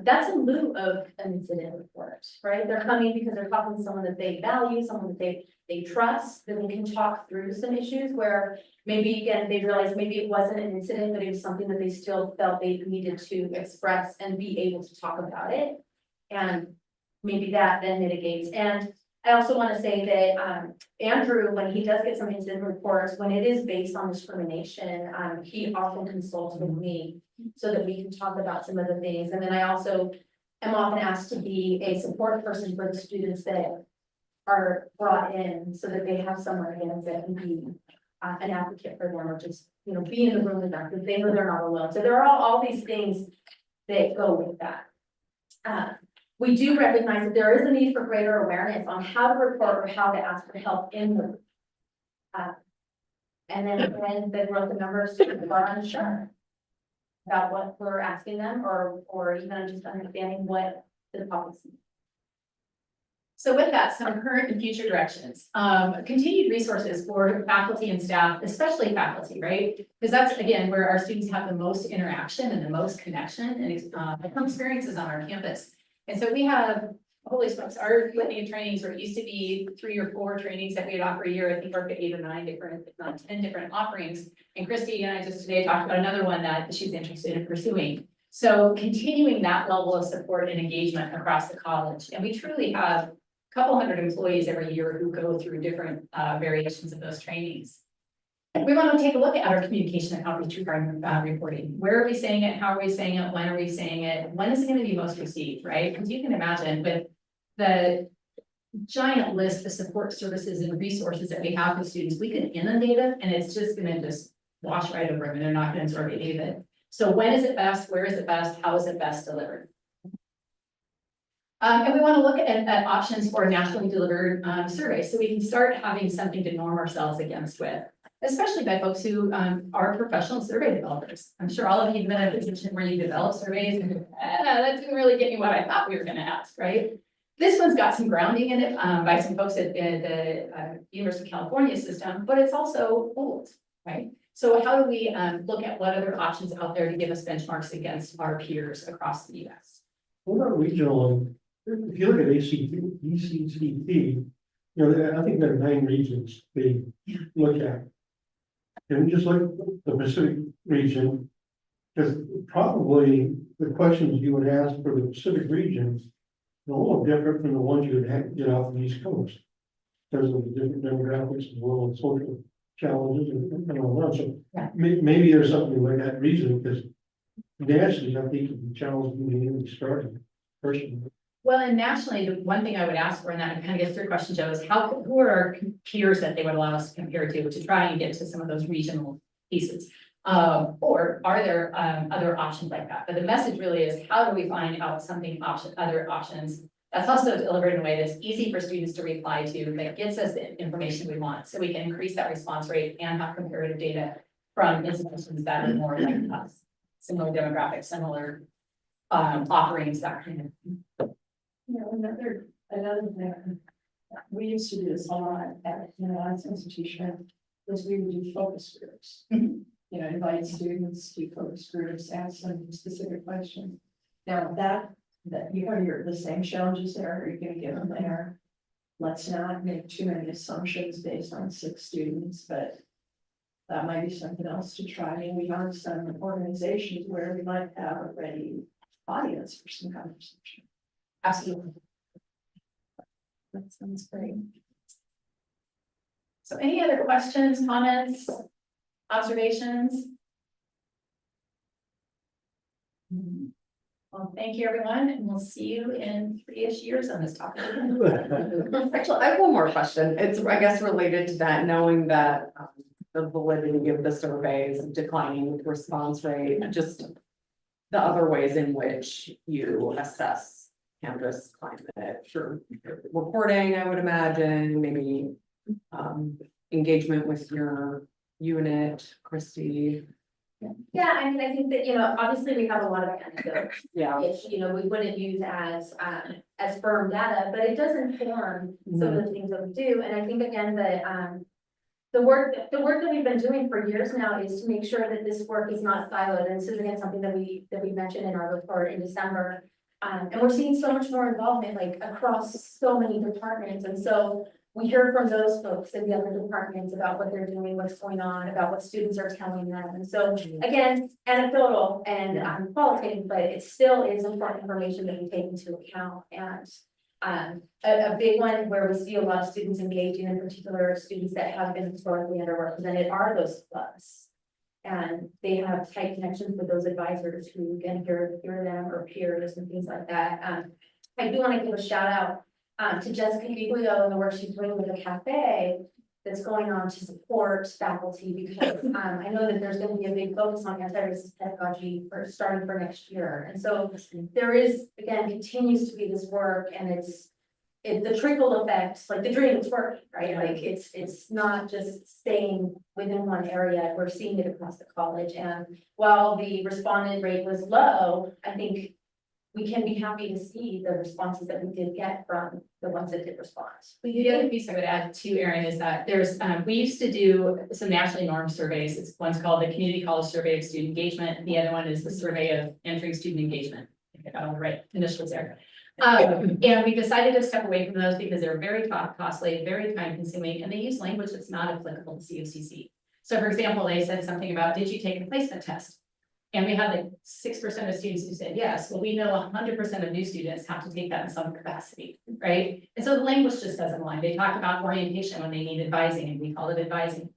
that's in lieu of an incident report, right? They're coming because they're talking to someone that they value, someone that they trust, that they can talk through some issues where maybe, again, they realize maybe it wasn't an incident, but it was something that they still felt they needed to express and be able to talk about it. And maybe that then mitigates. And I also want to say that Andrew, when he does get some incident reports, when it is based on discrimination, he often consults with me so that we can talk about some of the things. And then I also am often asked to be a support person for the students that are brought in so that they have someone again that can be an advocate for them, or just, be in the room with them because they know they're not alone. So there are all these things that go with that. We do recognize that there is a need for greater awareness on how to report or how to ask for help in the and then when the growth of numbers are unsure about what we're asking them, or even just understanding what the policy. So with that, some current and future directions, continued resources for faculty and staff, especially faculty, right? Because that's, again, where our students have the most interaction and the most connection and experiences on our campus. And so we have, holy smokes, our litany of trainings where it used to be 3 or 4 trainings that we'd offer a year. I think we're at 8 or 9 different, if not 10 different offerings. And Christy and I just today talked about another one that she's interested in pursuing. So continuing that level of support and engagement across the college. And we truly have a couple hundred employees every year who go through different variations of those trainings. We want to take a look at our communication and outreach regarding reporting. Where are we saying it? How are we saying it? When are we saying it? When is it going to be most received, right? Because you can imagine with the giant list of support services and resources that we have for students, we can inundate it and it's just going to just wash right over them and they're not going to absorb any of it. So when is it best? Where is it best? How is it best delivered? And we want to look at options for nationally delivered surveys so we can start having something to norm ourselves against with, especially by folks who are professional survey developers. I'm sure all of you have been in a position where you develop surveys and that didn't really get me what I thought we were going to ask, right? This one's got some grounding in it by some folks at the University of California system, but it's also old, right? So how do we look at what other options out there to give us benchmarks against our peers across the US? What about regional? If you look at ECCT, I think there are 9 regions they look at. And we just look at the Pacific region, because probably the questions you would ask for the Pacific regions are a little different from the ones you would have to get off the East Coast. Because of the different demographics as well and social challenges and all that. So maybe there's something like that reason, because nationally, I think the challenge being really starting personally. Well, and nationally, the one thing I would ask for, and that kind of gets to your question, Joe, is who are our peers that they would allow us to compare to try and get to some of those regional pieces. Or are there, other options like that? But the message really is, how do we find out other options? That's also delivered in a way that's easy for students to reply to, that gets us the information we want, so we can increase that response rate and have comparative data from institutions that are more like us, similar demographics, similar, offerings, that kind of. Another thing, we used to do this a lot at, as an institution, was we would do focus groups. Invite students to focus groups, ask them specific questions. Now that you're the same challenges there, you're gonna give them there. Let's not make too many assumptions based on 6 students, but that might be something else to try. And we have some organizations where we might have a ready audience for some conversation. Absolutely. That sounds great. So any other questions, comments, observations? Well, thank you, everyone, and we'll see you in 3-ish years on this topic. Actually, I have one more question. It's, I guess, related to that, knowing that the validity of the survey is declining with response rate, just the other ways in which you assess campus climate, sure, reporting, I would imagine, maybe engagement with your unit, Christy. Yeah, I mean, I think that, obviously we have a lot of anecdotes, Yeah. which, we wouldn't use as firm data, but it does inform some of the things that we do. And I think again, the work that we've been doing for years now is to make sure that this work is not siloed. And this is again, something that we mentioned in our report in December. And we're seeing so much more involvement, like across so many departments. And so we hear from those folks in the other departments about what they're doing, what's going on, about what students are telling them. And so again, anecdotal and qualitative, but it still is important information that we take into account. And a big one where we see a lot of students engaging, in particular students that have been historically underrepresented, are those clubs. And they have tight connections with those advisors who can hear them, or peers and things like that. I do want to give a shout out to Jessica Giglio and the work she's doing with the cafe that's going on to support faculty, because I know that there's going to be a big focus on anti-racist pedagogy starting for next year. And so there is, again, continues to be this work, and it's the trickle effect, like the dream is working, right? Like it's not just staying within one area. We're seeing it across the college. And while the respondent rate was low, I think we can be happy to see the responses that we did get from the ones that did respond. The other piece I would add too, Erin, is that there's, we used to do some nationally normed surveys. One's called the Community College Survey of Student Engagement. The other one is the Survey of Entering Student Engagement. I think I got all the right initials there. And we decided to step away from those because they're very costly, very time consuming, and they use language that's not applicable to COCC. So for example, they said something about, did you take a placement test? And we had like 6% of students who said yes. Well, we know 100% of new students have to take that in some capacity, right? And so the language just doesn't align. They talk about orientation when they need advising, and we call it advising.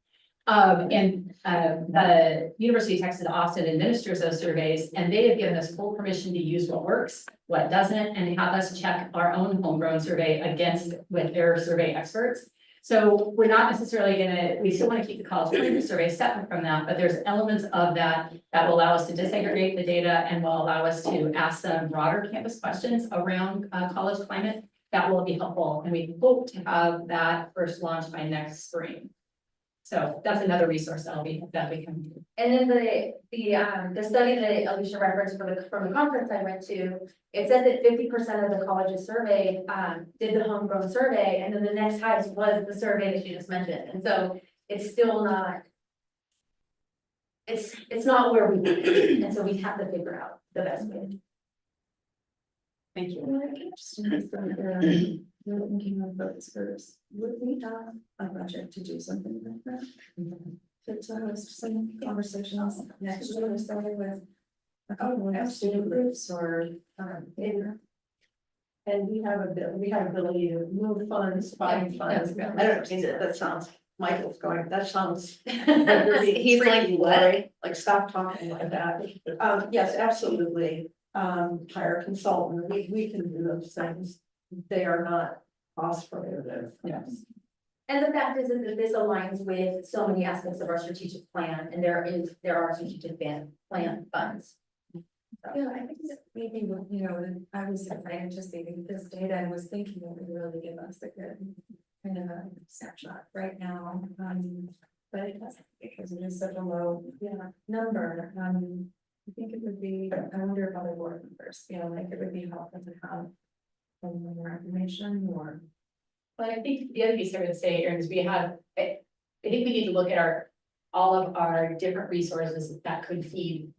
The University of Texas Austin administers those surveys, and they have given us full permission to use what works, what doesn't, and they have us check our own homegrown survey with their survey experts. So we're not necessarily we still want to keep the college climate survey separate from that, but there's elements of that will allow us to disaggregate the data and will allow us to ask some broader campus questions around college climate that will be helpful. And we hope to have that first launched by next spring. So that's another resource that we can do. And then the study that Alicia referenced from the conference I went to, it said that 50% of the colleges surveyed did the homegrown survey, and then the next highest was the survey that you just mentioned. And so it's still not, it's not where we want it, and so we have to figure out the best way. Thank you. We're thinking of focus groups. Would we have a project to do something like that? To host some conversations next year, starting with a couple of student groups or and we have ability to move funds, find funds. I don't know, that sounds, Michael's going, that sounds. He's like, stop talking like that. Yes, absolutely. Hire a consultant, we can do those things. They are not cost prohibitive. Yes. And the fact is that this aligns with so many aspects of our strategic plan, and there are strategic plan funds. Yeah, I think that maybe, you know, I was anticipating this data and was thinking it would really give us a good kind of a snapshot right now. But it doesn't, because it is such a low, number. I think it would be, I wonder if other board members feel like it would be helpful to have some more information or. But I think the other piece I would say, Erin, is I think we need to look at all of our different resources that could feed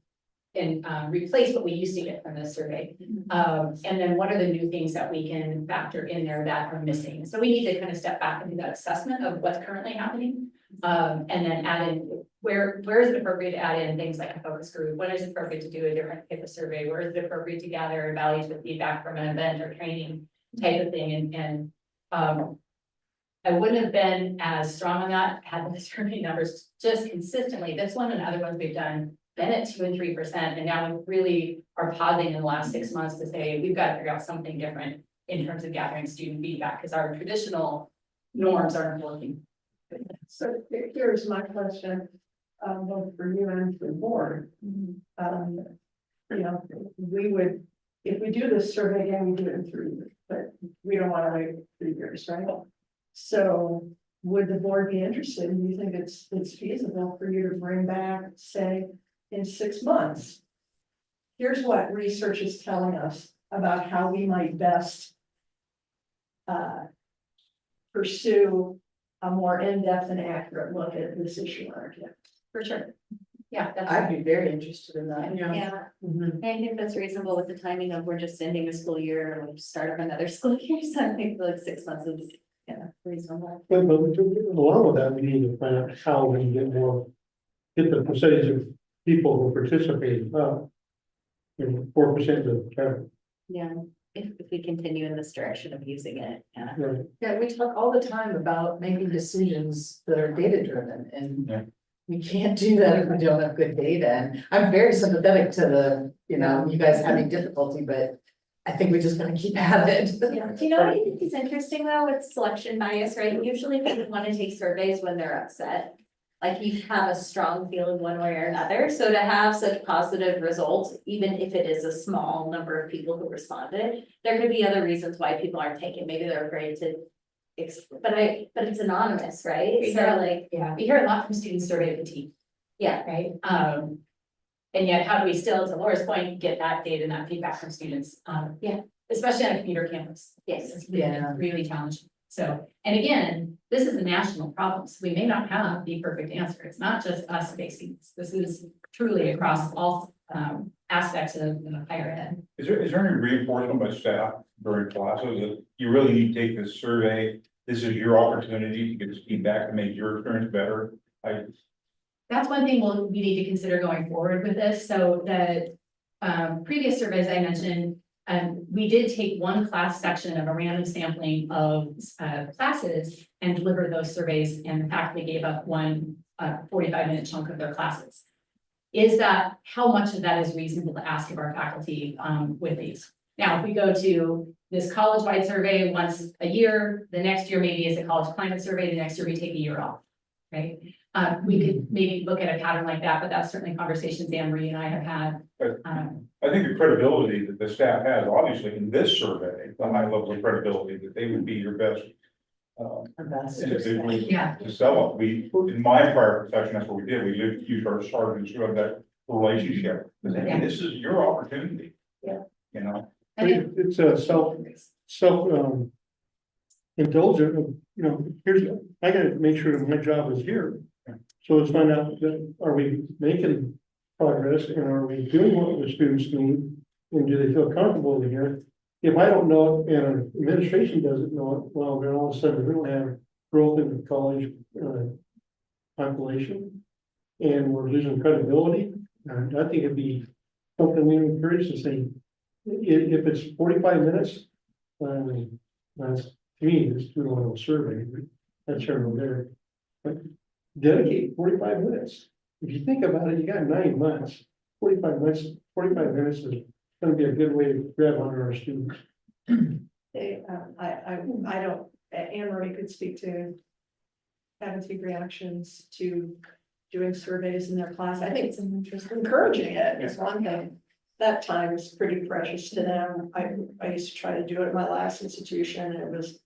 and replace what we used to get from this survey. And then what are the new things that we can factor in there that are missing? So we need to kind of step back and do that assessment of what's currently happening. And then add in, where is it appropriate to add in things like a focus group? When is it appropriate to do a different type of survey? Where is it appropriate to gather and value feedback from an event or training type of thing? And I wouldn't have been as strong on that had the survey numbers just consistently, this one and other ones we've done, been at 2% and 3%, and now we really are pausing in the last 6 months to say, we've got to figure out something different in terms of gathering student feedback, because our traditional norms aren't working. So here's my question, both for you and for the board. You know, we would, if we do this survey again, we do it in 3 years, but we don't want to wait 3 years, right? So would the board be interested? Do you think it's feasible for you to bring back, say, in 6 months? Here's what research is telling us about how we might best pursue a more in-depth and accurate look at this issue. For sure. Yeah, that's. I'd be very interested in that. Yeah, Mhm. I think that's reasonable with the timing of we're just ending a school year and we'll start of another school year, so I think like 6 months is, reasonable. But along with that, we need to find out how we can get the percentage of people who participate up. 4% of, Yeah, if we continue in this direction of using it, yeah. right. Yeah, we talk all the time about making decisions that are data driven Yeah. and we can't do that if we don't have good data. And I'm very sympathetic to the, you guys having difficulty, but I think we just gotta keep at it. Yeah, do you know what I think is interesting though with selection bias, right? Usually people want to take surveys when they're upset. Like you have a strong feeling one way or another, so to have such positive results, even if it is a small number of people who responded, there could be other reasons why people aren't taking, maybe they're afraid to. But it's anonymous, right? So like, Yeah, we hear a lot from student survey fatigue, yeah, right? And yet how do we still, to Laura's point, get that data and that feedback from students? Yeah. Especially on a commuter campus. yes, It's really, Yeah. really challenging. So, and again, this is a national problem, so we may not have the perfect answer. It's not just us facing this. This is truly across all aspects of higher ed. Is there any reinforcement by staff during classes that you really need to take this survey? This is your opportunity to get this feedback and make your experience better. That's one thing we need to consider going forward with this. So the previous surveys I mentioned, we did take one class section of a random sampling of classes and deliver those surveys, and the faculty gave up one 45-minute chunk of their classes. Is that, how much of that is reasonable to ask of our faculty with these? Now, if we go to this college-wide survey once a year, the next year maybe is a college climate survey, the next year we take a year off, right? We could maybe look at a pattern like that, but that's certainly conversations Anne Marie and I have had. I think the credibility that the staff has, obviously in this survey, the high level of credibility, that they would be your best individuals Yeah. to sell it. We, in my prior profession, that's what we did. We used our sergeants who have that relationship. Hey, this is your opportunity. Yeah. You know? It's a self indulgent, I gotta make sure that my job is here. So let's find out that, are we making progress and are we doing what the students need? And do they feel comfortable in here? If I don't know it and our administration doesn't know it, well, then all of a sudden we don't have growth in the college population. And we're losing credibility. And I think it'd be something we encourage to say, if it's 45 minutes, that's, to me, it's too long of a survey, that's certainly there. But dedicate 45 minutes. If you think about it, you got 9 months, 45 minutes is gonna be a good way to grab onto our students. I don't, Anne Marie could speak to attitude reactions to doing surveys in their class. I think it's encouraging it is one thing. That time is pretty precious to them. I used to try to do it at my last institution and it was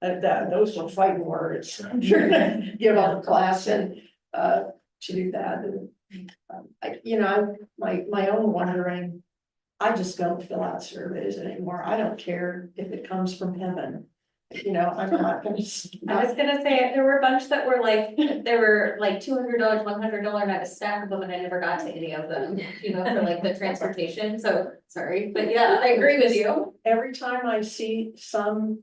those were fighting words. You're gonna give up a class and to do that. And, my own wondering, I just don't fill out surveys anymore. I don't care if it comes from heaven. I'm not gonna. I was gonna say, there were a bunch that were like, there were like $200, $100, and I had a stack of them and I never got to any of them, for like the transportation, so, sorry, but yeah, I agree with you. Every time I see some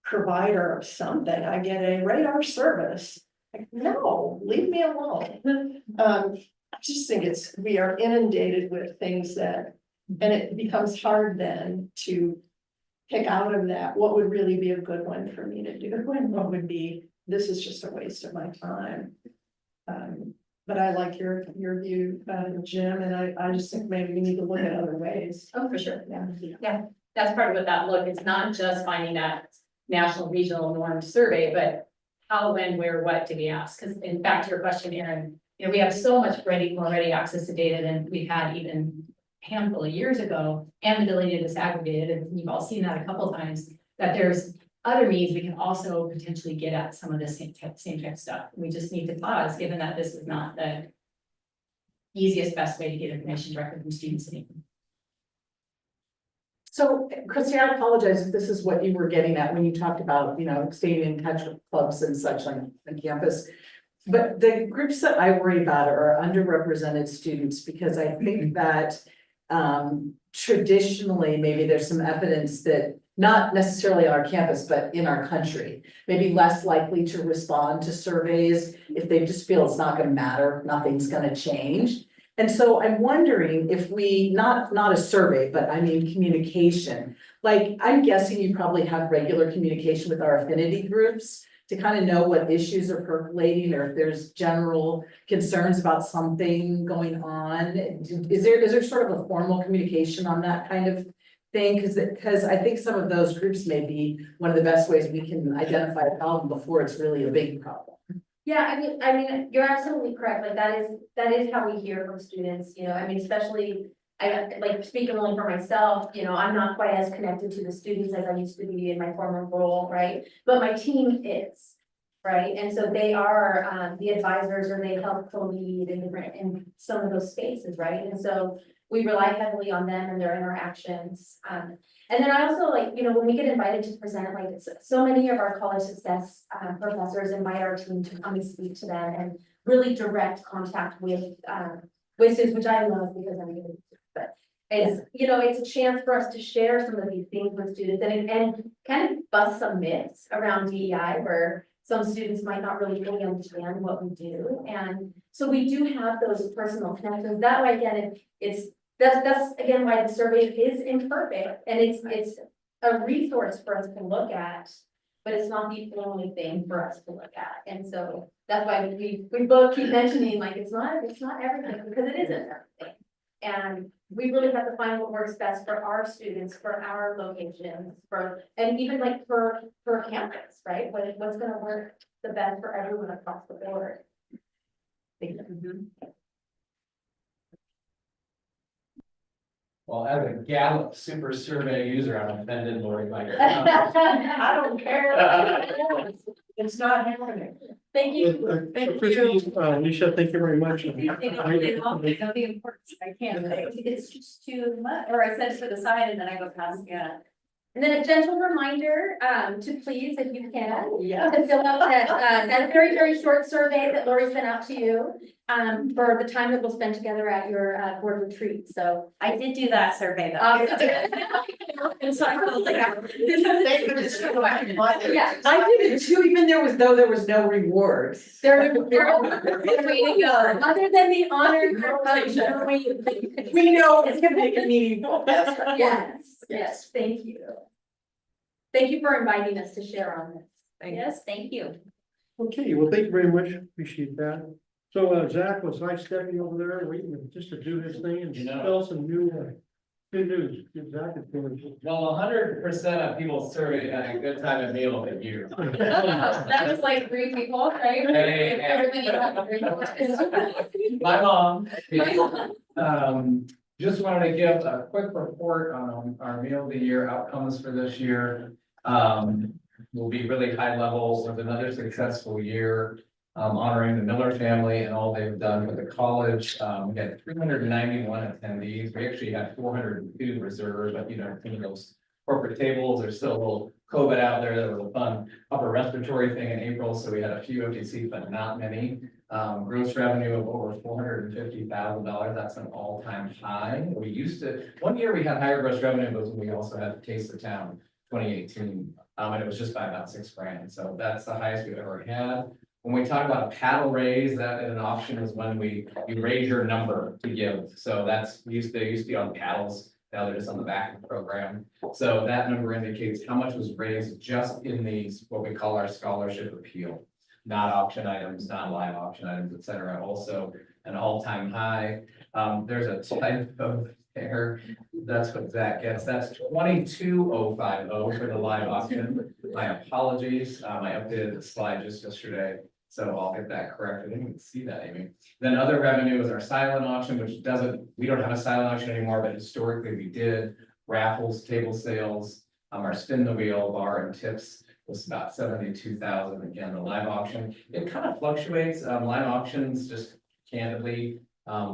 provider of something, I get a radar service. Like, no, leave me alone. I just think we are inundated with things and it becomes hard then to pick out of that, what would really be a good one for me to do, and what would be, this is just a waste of my time. But I like your view, Jim, and I just think maybe we need to look at other ways. Oh, for sure, yeah, that's part of what that look, it's not just finding that national regional norm survey, but how, when, where, what do we ask? Because in back to your question, Erin, we have so much more ready access to data than we had even a handful of years ago, and the ability to disaggregate it, and you've all seen that a couple of times, that there's other means we can also potentially get at some of the same type of stuff. We just need to pause, given that this is not the easiest, best way to get information directly from students anymore. So, Christy, I apologize if this is what you were getting at when you talked about, staying in touch with clubs and such on campus. But the groups that I worry about are underrepresented students, because I think that traditionally, maybe there's some evidence that not necessarily on our campus, but in our country, maybe less likely to respond to surveys if they just feel it's not going to matter, nothing's going to change. And so I'm wondering if we, not a survey, but I mean communication, like I'm guessing you probably have regular communication with our affinity groups to kind of know what issues are percolating, or if there's general concerns about something going on. Is there sort of a formal communication on that kind of thing? Because I think some of those groups may be one of the best ways we can identify a problem before it's really a big problem. Yeah, I mean, you're absolutely correct, like that is how we hear from students, especially, I like speaking only for myself, I'm not quite as connected to the students as I used to be in my former role, right? But my team is, right? And so they are the advisors, or they help co-lead in some of those spaces, right? And so we rely heavily on them and their interactions. And then I also when we get invited to present, so many of our college success professors invite our team to come and speak to them and really direct contact with students, which I love because I'm able to. But it's a chance for us to share some of these things with students and kind of bust some myths around DEI where some students might not really understand what we do. And so we do have those personal connections. That way, again, that's again why the survey is imperfect, and it's a resource for us to look at, but it's not the only thing for us to look at. And so that's why we both keep mentioning it's not everything, because it isn't everything. And we really have to find what works best for our students, for our locations, and even for campus, right? What's going to work the best for everyone across the board. Well, as a Gallup super survey user, I'm offended, Lori, by your. I don't care. It's not happening. Thank you. Christy, Alicia, thank you very much. They know the importance, I can't, it's just too much, or I set it to the side and then I go past, yeah. And then a gentle reminder to please, if you can, Yeah. to fill out that very, very short survey that Lori sent out to you for the time that we'll spend together at your board retreat. So I did do that survey though. And so I feel like Yeah. I did it too, even though there was no reward. Way to go. Other than the honor. We know it's gonna make it meaningful. Yes, thank you. Thank you for inviting us to share on this. Yes, thank you. Okay, well, thank you very much. Appreciate that. So Zach was sidestepping over there, waiting just to do his thing and You know. tell some new Good news, good Zach is doing. Well, 100% of people surveyed had a good time at meal of the year. That was like 3 people, right? Hey, hey. Everybody had 3 My mom. Just wanted to give a quick report on our meal of the year outcomes for this year. Will be really high level with another successful year. Honoring the Miller family and all they've done for the college. We had 391 attendees. We actually had 402 reserved, but some of those corporate tables, there's still a little COVID out there. There was a fun upper respiratory thing in April, so we had a few empty seats, but not many. Gross revenue of over $450,000. That's an all-time high. We used to, one year we had higher gross revenue, but we also had Taste of Town 2018. And it was just by about $6,000. So that's the highest we've ever had. When we talk about a paddle raise, that in an auction is when you raise your number to give. So they used to be on paddles. Now they're just on the back of the program. So that number indicates how much was raised just in these, what we call our scholarship appeal. Not auction items, not live auction items, et cetera. Also an all-time high. There's a type of error. That's what Zach gets. That's 22,050 for the live auction. My apologies. I updated the slide just yesterday. So I'll get that correct. I didn't even see that, Amy. Then other revenue is our silent auction, which we don't have a silent auction anymore, but historically we did. Raffles, table sales, our spin the wheel, bar and tips was about 72,000. Again, the live auction, it kind of fluctuates. Live auctions, just candidly,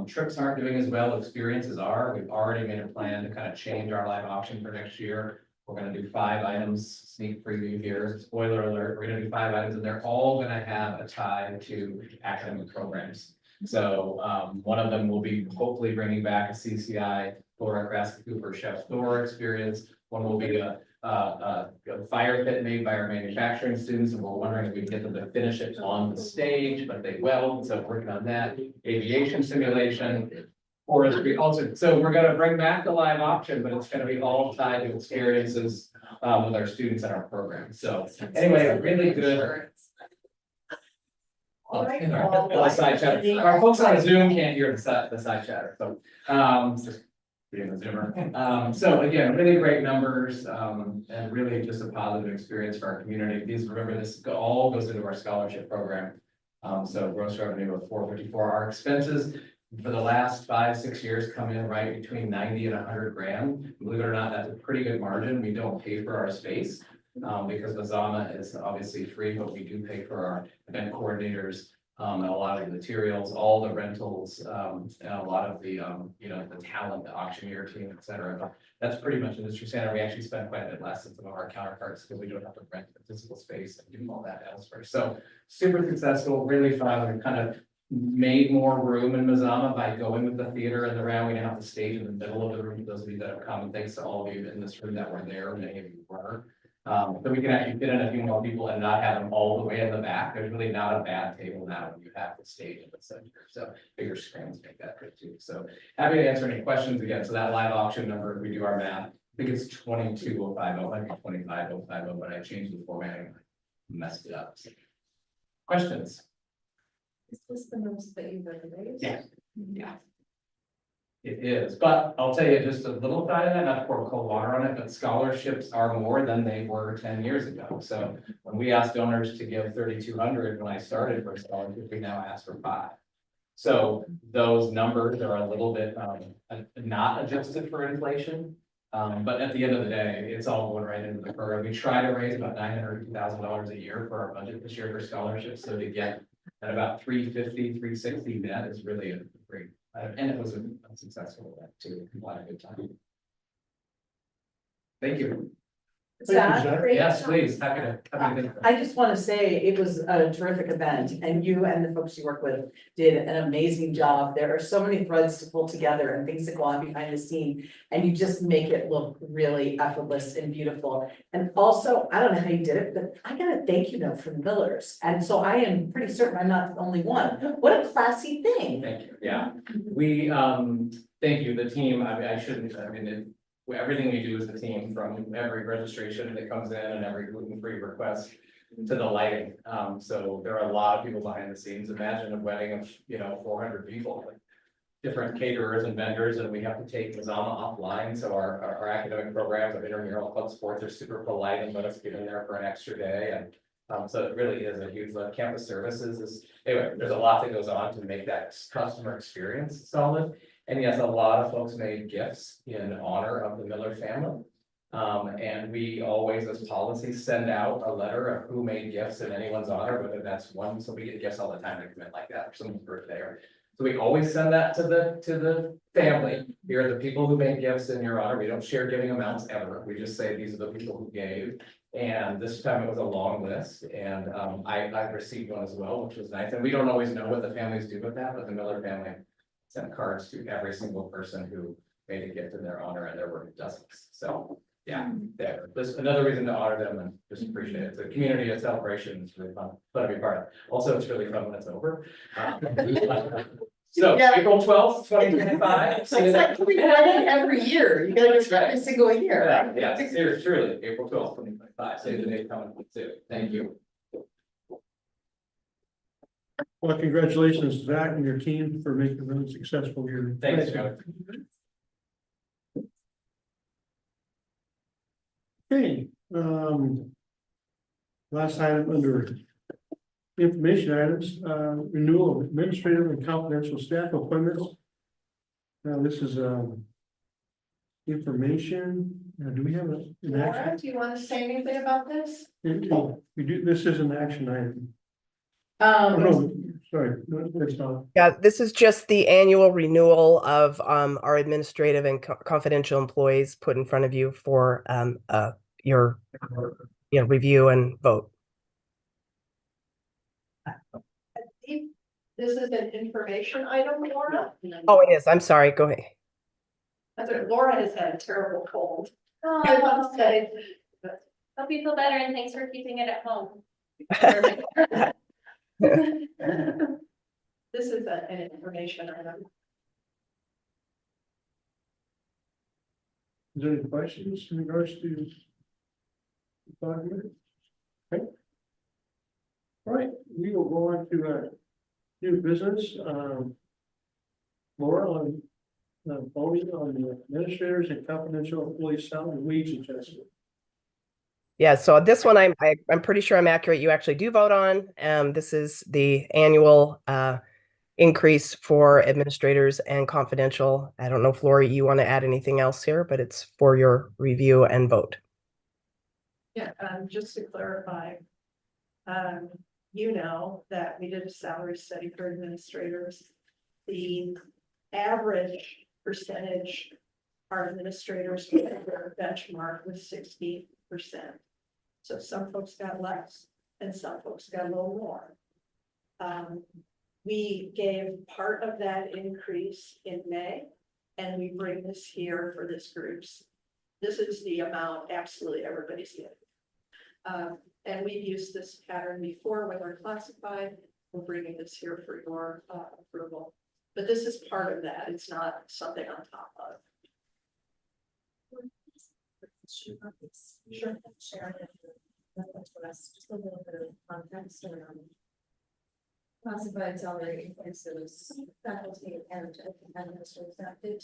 trips aren't doing as well, experiences are. We've already made a plan to kind of change our live auction for next year. We're gonna do 5 items, sneak preview here, spoiler alert, we're gonna do 5 items and they're all gonna have a tie to academic programs. So one of them will be hopefully bringing back a CCI, Laura Kraska Cooper Chef's Door experience. One will be a fire pit made by our manufacturing students, and we're wondering if we can get them to finish it on the stage, but they will, so working on that. Aviation simulation, forestry also, so we're gonna bring back the live auction, but it's gonna be all tied to experiences with our students in our program. So anyway, a really good. Our side chatter. Our folks on Zoom can't hear the side chatter, so just being a Zoomer. So again, really great numbers and really just a positive experience for our community. Please remember this all goes into our scholarship program. So gross revenue of 454. Our expenses for the last 5-6 years come in right between 90 and 100 grand. Believe it or not, that's a pretty good margin. We don't pay for our space because Mazama is obviously free, but we do pay for our event coordinators and a lot of the materials, all the rentals, and a lot of the the talent, the auctioneer team, et cetera. But that's pretty much industry standard. We actually spend quite a bit less than some of our counterparts because we don't have to rent the physical space and do all that elsewhere. So super successful, really fun. We kind of made more room in Mazama by going with the theater in the round. We now have the stage in the middle of the room. For those of you that have come, and thanks to all of you in this room that were there, many of you were. So we can actually fit in a few more people and not have them all the way in the back. There's really not a bad table now when you have the stage in the center. So bigger screens make that good too. So happy to answer any questions again. So that live auction number, if we do our math, I think it's 22,050, might be 25,050, but I changed the formatting, messed it up. So, questions? Is this the most that you've ever raised? Yeah. Yeah. It is, but I'll tell you just a little side of that, not to pour cold water on it, but scholarships are more than they were 10 years ago. So when we asked donors to give 3,200 when I started for a scholarship, we now ask for 5. So those numbers are a little bit not adjusted for inflation. But at the end of the day, it's all going right into the program. We try to raise about $950,000 a year for our budget this year for scholarships. So to get at about 350, 360 net is really a great. And it was a successful event too. We had a good time. Thank you. Thank you, Zach. Yes, please. Happy to. I just want to say it was a terrific event and you and the folks you work with did an amazing job. There are so many threads to pull together and things that go on behind the scene. And you just make it look really effortless and beautiful. And also, I don't know how you did it, but I got a thank you note from Millers. And so I am pretty certain I'm not the only one. What a classy thing. Thank you. Yeah, we thank you, the team. Everything we do as a team, from every registration that comes in and every gluten-free request to the lighting. So there are a lot of people behind the scenes. Imagine a wedding of 400 people. different caterers and vendors, and we have to take Mazama offline, so our academic programs of intramural club sports are super polite and let us get in there for an extra day, and so it really is a huge lift. Campus services is, anyway, there's a lot that goes on to make that customer experience solid. And yes, a lot of folks made gifts in honor of the Miller family. And we always, as policy, send out a letter of who made gifts in anyone's honor, whether that's one, so we get gifts all the time that come in like that, or someone's birthday, or. So we always send that to the family. Here are the people who made gifts in your honor. We don't share giving amounts ever. We just say these are the people who gave. And this time it was a long list, and I received one as well, which was nice. And we don't always know what the families do with that, but the Miller family sent cards to every single person who made a gift in their honor, and there were dozens. So yeah, there's another reason to honor them and just appreciate it. It's a community of celebration. It's really fun to be part of. Also, it's really fun when it's over. So Yeah. April 12th, 2025. It's like we had it every year, you gotta do it every single year. Yeah, seriously, truly, April 12th, 2025. Save the date coming soon. Thank you. Well, congratulations, Zach and your team for making a really successful year. Thanks, Joe. Okay, last item under information items, renewal of administrative and confidential staff appointments. Now, this is, information, do we have an Laura, action? do you want to say anything about this? We do, this is an action item. Oh, no, sorry, no, it's not. Yeah, this is just the annual renewal of our administrative and confidential employees put in front of you for your review and vote. This is an information item, Laura. Oh, it is. I'm sorry. Go ahead. Laura has had a terrible cold. Oh, I want to say, hope you feel better and thanks for keeping it at home. this is an information item. Is there any questions in regards to the document? Okay. All right, we will go on to new business. Laura, on voting on the administrators and confidential employee salary wage adjustment. Yeah, so this one I'm pretty sure I'm accurate. You actually do vote on. This is the annual increase for administrators and confidential. I don't know if Lori, you want to add anything else here, but it's for your review and vote. Yeah, just to clarify, you know that we did a salary study for administrators. The average percentage our administrators with their benchmark was 60%. So some folks got less and some folks got a little more. We gave part of that increase in May, and we bring this here for this group's. This is the amount absolutely everybody's getting. And we've used this pattern before with our classified. We're bringing this here for your approval. But this is part of that. It's not something on top of. Sure. Share it with us, just a little bit of context around classified salary increases, faculty and administrators that did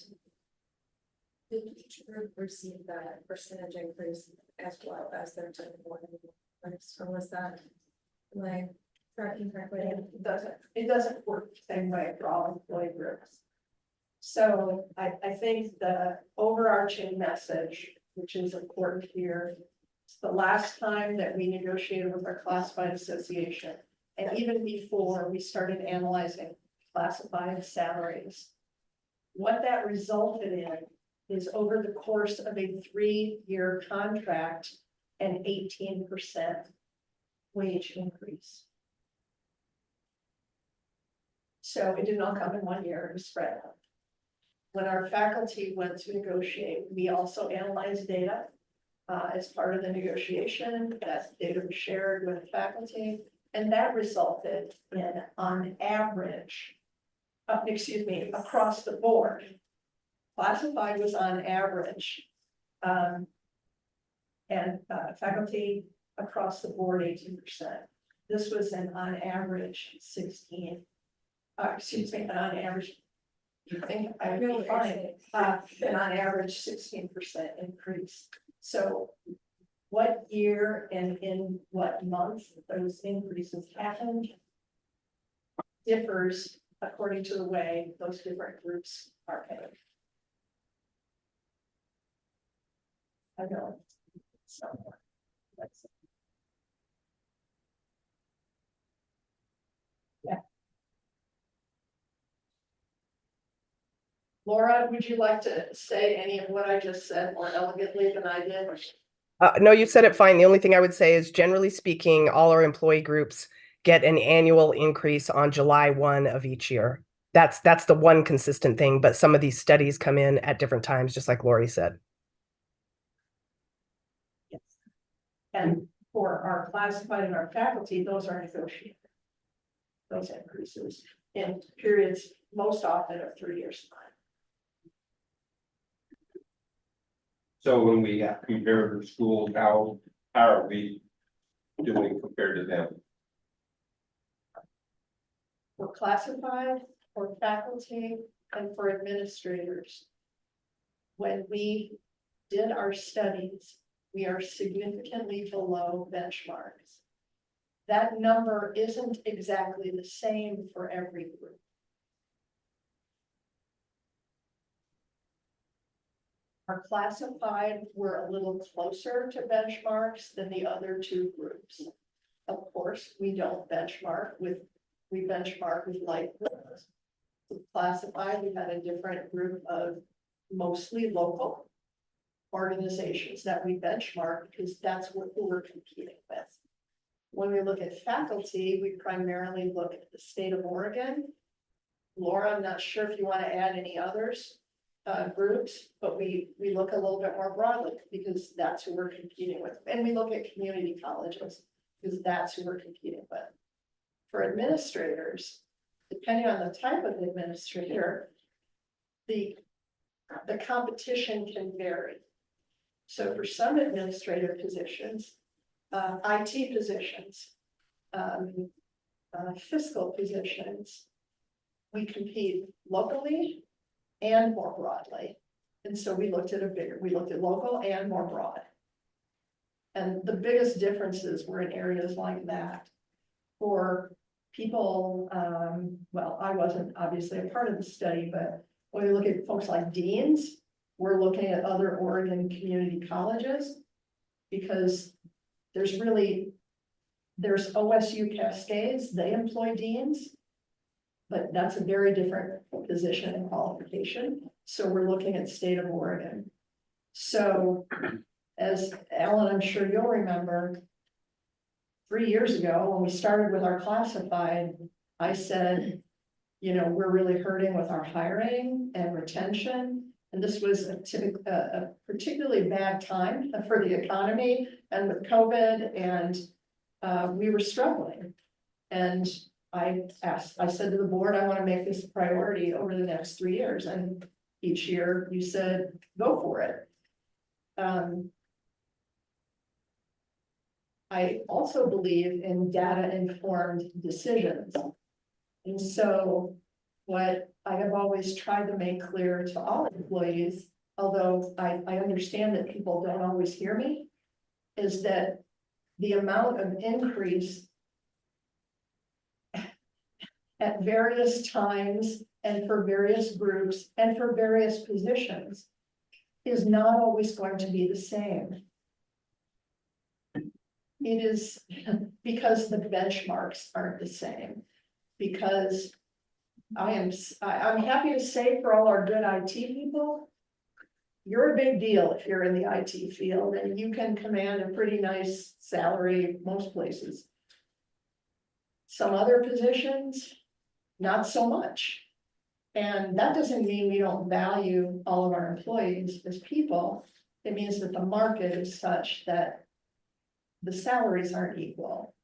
each group receive that percentage increase as well as their typical increase, or was that like tracking correctly? It doesn't work the same way for all employee groups. So I think the overarching message, which is important here, it's the last time that we negotiated with our classified association, and even before we started analyzing classified salaries, what that resulted in is over the course of a 3-year contract, an 18% wage increase. So it did not come in 1 year, it was spread out. When our faculty went to negotiate, we also analyzed data as part of the negotiation. That data was shared with faculty, and that resulted in, on average, across the board, classified was on average, and faculty across the board 18%. This was an on average 16. On average You think I really fine, and on average 16% increase. So what year and in what month those increases happened differs according to the way those different groups are paid. I know. So. That's- Yeah. Laura, would you like to say any of what I just said more elegantly than I did? No, you said it fine. The only thing I would say is generally speaking, all our employee groups get an annual increase on July 1 of each year. That's the one consistent thing, but some of these studies come in at different times, just like Lori said. Yes. And for our classified and our faculty, those are negotiated. Those increases in periods most often of 3 years. So when we compare the schools, how are we doing compared to them? For classified, for faculty, and for administrators. When we did our studies, we are significantly below benchmarks. That number isn't exactly the same for every group. Our classified were a little closer to benchmarks than the other two groups. Of course, we don't benchmark with, we benchmark with like groups. With classified, we had a different group of mostly local organizations that we benchmark because that's what we're competing with. When we look at faculty, we primarily look at the state of Oregon. Laura, I'm not sure if you want to add any others. Groups, but we look a little bit more broadly because that's who we're competing with. And we look at community colleges because that's who we're competing with. For administrators, depending on the type of administrator, the competition can vary. So for some administrative positions, IT positions, fiscal positions, we compete locally and more broadly. And so we looked at local and more broad. And the biggest differences were in areas like that. For people, well, I wasn't obviously a part of the study, but when we look at folks like deans, we're looking at other Oregon community colleges because there's OSU Cascades, they employ deans. But that's a very different position and qualification. So we're looking at state of Oregon. So as Ellen, I'm sure you'll remember, 3 years ago, when we started with our classified, I said, you know, we're really hurting with our hiring and retention. And this was a particularly bad time for the economy and with COVID, and we were struggling. And I said to the board, I want to make this a priority over the next 3 years. And each year you said, go for it. I also believe in data-informed decisions. And so what I have always tried to make clear to all employees, although I understand that people don't always hear me, is that the amount of increase at various times and for various groups and for various positions is not always going to be the same. It is because the benchmarks aren't the same. Because I'm happy to say for all our good IT people, you're a big deal if you're in the IT field and you can command a pretty nice salary most places. Some other positions, not so much. And that doesn't mean we don't value all of our employees as people. It means that the market is such that the salaries aren't equal.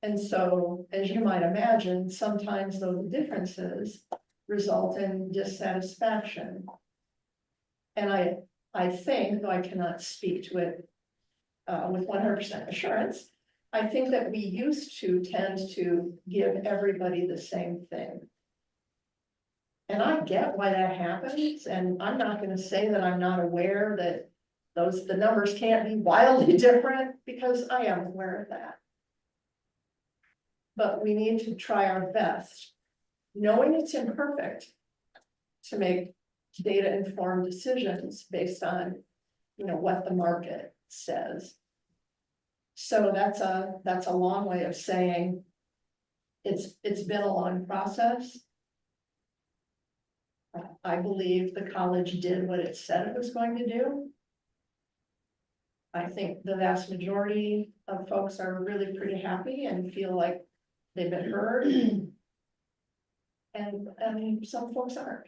And so, as you might imagine, sometimes those differences result in dissatisfaction. And I think, though I cannot speak to it with 100% assurance, I think that we used to tend to give everybody the same thing. And I get why that happens, and I'm not gonna say that I'm not aware that the numbers can't be wildly different, because I am aware of that. But we need to try our best, knowing it's imperfect, to make data-informed decisions based on, what the market says. So that's a long way of saying it's been a long process. I believe the college did what it said it was going to do. I think the vast majority of folks are really pretty happy and feel like they've been heard. And some folks aren't.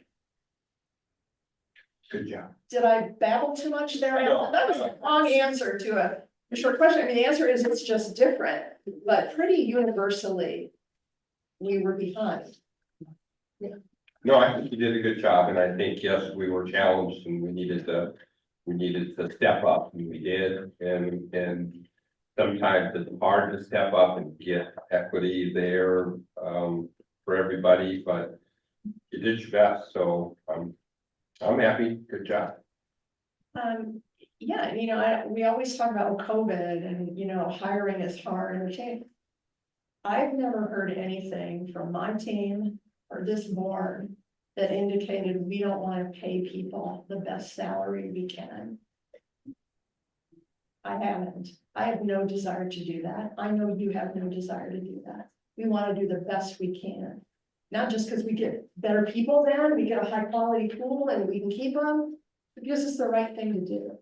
Good job. Did I babble too much there? No. That was a long answer to a short question. I mean, the answer is it's just different, but pretty universally, we were behind. No, I think you did a good job, and I think, yes, we were challenged and we needed to step up, and we did, and sometimes it's hard to step up and get equity there, for everybody, but you did your best, so I'm happy, good job. Yeah, we always talk about COVID and, hiring is hard and change. I've never heard anything from my team or this board that indicated we don't want to pay people the best salary we can. I haven't. I have no desire to do that. I know you have no desire to do that. We want to do the best we can. Not just because we get better people then, we get a high quality pool and we can keep them, because it's the right thing to do.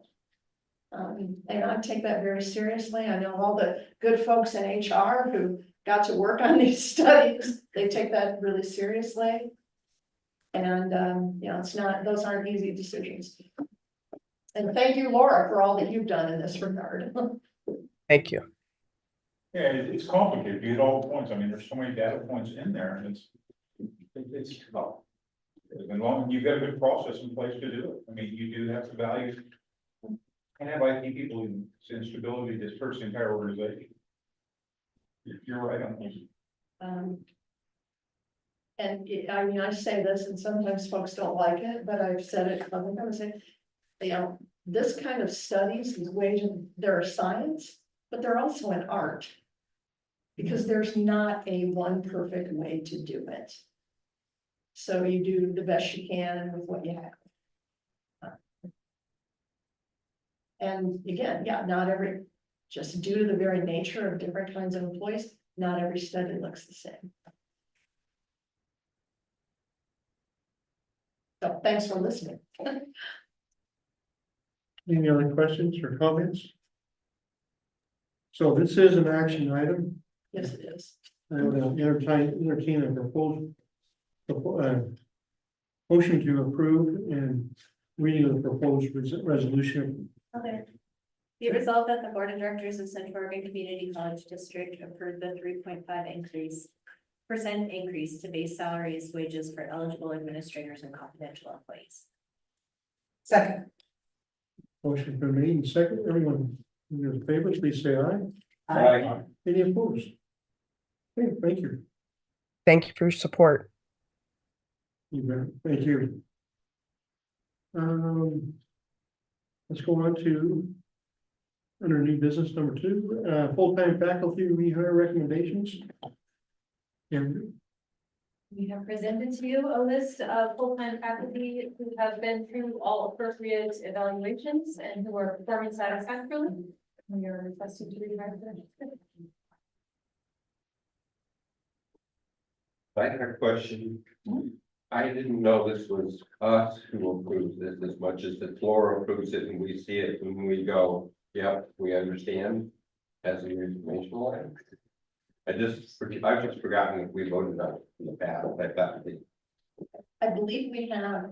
And I take that very seriously. I know all the good folks in HR who got to work on these studies, they take that really seriously. And, those aren't easy decisions. And thank you, Laura, for all that you've done in this regard. Thank you. Yeah, it's complicated, you get all the points, I mean, there's so many data points in there, and it's tough. And long, you've got a good process in place to do it, I mean, you do have to value. And have IT people in instability disperse the entire organization. You're right on this. I say this, and sometimes folks don't like it, but I've said it, I'm gonna say, this kind of studies, these wages, there are science, but they're also an art. Because there's not a one perfect way to do it. So you do the best you can with what you have. And again, just due to the very nature of different kinds of employees, not every study looks the same. So thanks for listening. Any other questions or comments? So this is an action item. Yes, it is. I will entertain a motion to approve and reading of the proposed resolution. Okay. Be resolved that the Board of Directors of Central Oregon Community College District approved the 3.5% increase to base salaries, wages for eligible administrators and confidential employees. Second. Motion been made and second. Everyone in favor, please say aye. Aye. Any opposed? Okay, thank you. Thank you for your support. You bet. Thank you. Let's go on to under new business number 2, full-time faculty rehire recommendations. And We have presented to you a list of full-time faculty who have been through all appropriate evaluations and who are performing satisfactorily. We are requesting to rehire them. I had a question. I didn't know this was us who approves this as much as the floor approves it and we see it when we go, yep, we understand as an information line. I've just forgotten if we voted on it in the past, like that. I believe we have,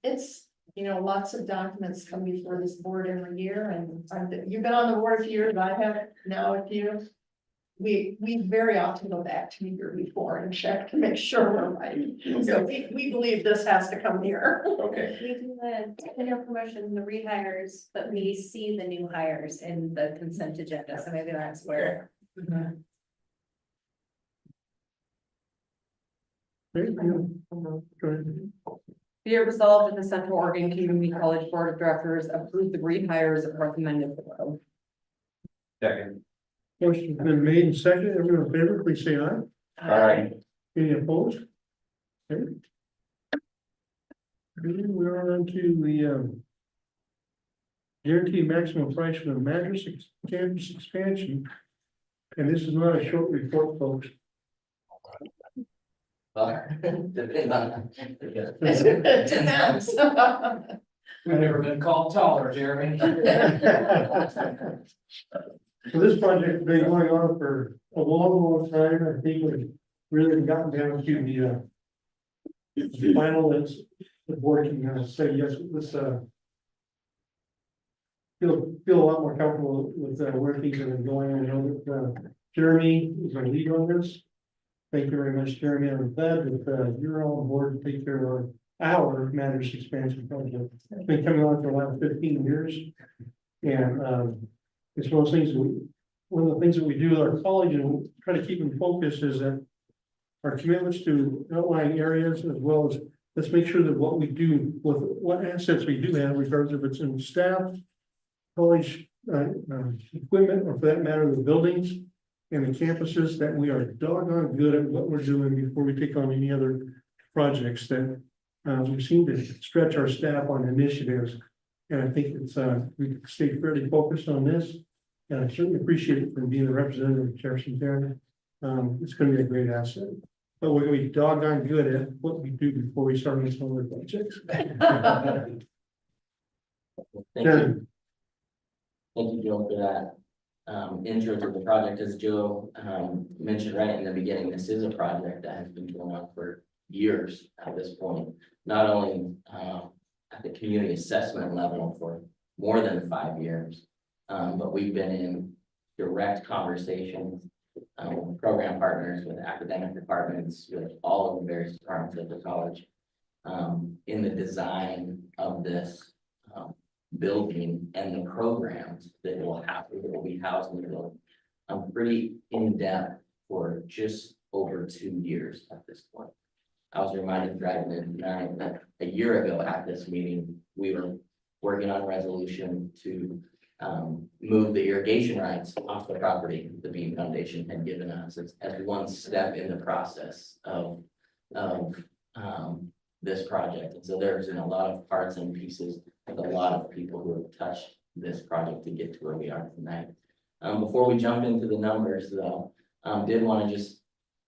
it's, lots of documents come before this board every year, and you've been on the board a few years, I haven't now a few. We very often go back to the year before and check to make sure we're right. So we believe this has to come here. Okay. We do the tenure promotion, the rehires, but we see the new hires in the consent agenda, so maybe that's where. Okay, go ahead. Be it resolved that the Central Oregon Community College Board of Directors approve the rehires recommended below. Second. Motion's been made and seconded. Everyone in favor, please say aye. Aye. Any opposed? Okay. We're on to the guaranteed maximum price for the Madras campus expansion. And this is not a short report, folks. Depends on. Depends. I've never been called taller, Jeremy. So this project has been going on for a long time. I think we've really gotten down to the final, that's the board can say, yes, let's feel a lot more comfortable with where things have been going. I know that Jeremy is our lead on this. Thank you very much, Jeremy. I'm glad that you're all on board to take care of our Madras expansion project. It's been coming on for about 15 years. And it's one of those things, one of the things that we do at our college and we try to keep in focus is that our commitments to outlying areas, as well as let's make sure that what we do with what assets we do have, regardless if it's in staff, college equipment, or for that matter, the buildings and the campuses, that we are doggone good at what we're doing before we take on any other projects that we seem to stretch our staff on initiatives. And I think it's we stay fairly focused on this. And I certainly appreciate it from being a representative of Jefferson County. It's going to be a great asset. But we're going to be doggone good at what we do before we start on some other projects. Thank you. Thank you, Joe, for that intro to the project. As Joe mentioned right in the beginning, this is a project that has been going on for years at this point. Not only at the community assessment level for more than 5 years, but we've been in direct conversations with program partners, with academic departments, with all of the various departments of the college in the design of this building and the programs that will be housed in the building. I'm pretty in-depth for just over 2 years at this point. I was reminded driving in tonight that a year ago at this meeting, we were working on a resolution to move the irrigation rights off the property the Bean Foundation had given us as one step in the process of this project. And so there's been a lot of parts and pieces with a lot of people who have touched this project to get to where we are tonight. Before we jump into the numbers though, did want to just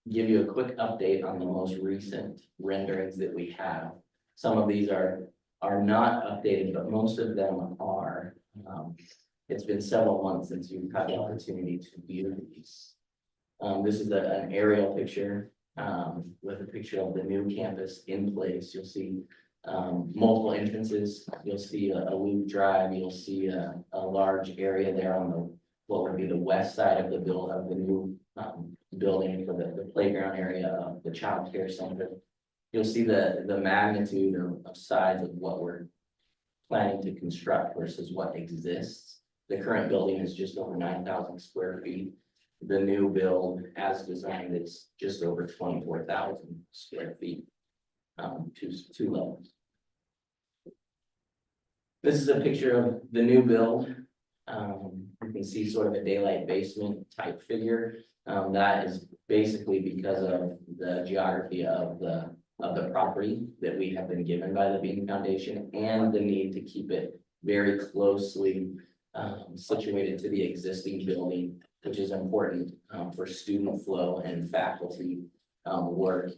give you a quick update on the most recent renderings that we have. Some of these are not updated, but most of them are. It's been several months since you've had the opportunity to view these. This is an aerial picture with a picture of the new campus in place. You'll see multiple entrances. You'll see a loop drive. You'll see a large area there on the what would be the west side of the new building for the playground area of the child care center. You'll see the magnitude of size of what we're planning to construct versus what exists. The current building is just over 9,000 square feet. The new build, as designed, is just over 24,000 square feet, two levels. This is a picture of the new build. You can see sort of a daylight basement type figure. That is basically because of the geography of the property that we have been given by the Bean Foundation and the need to keep it very closely situated to the existing building, which is important for student flow and faculty work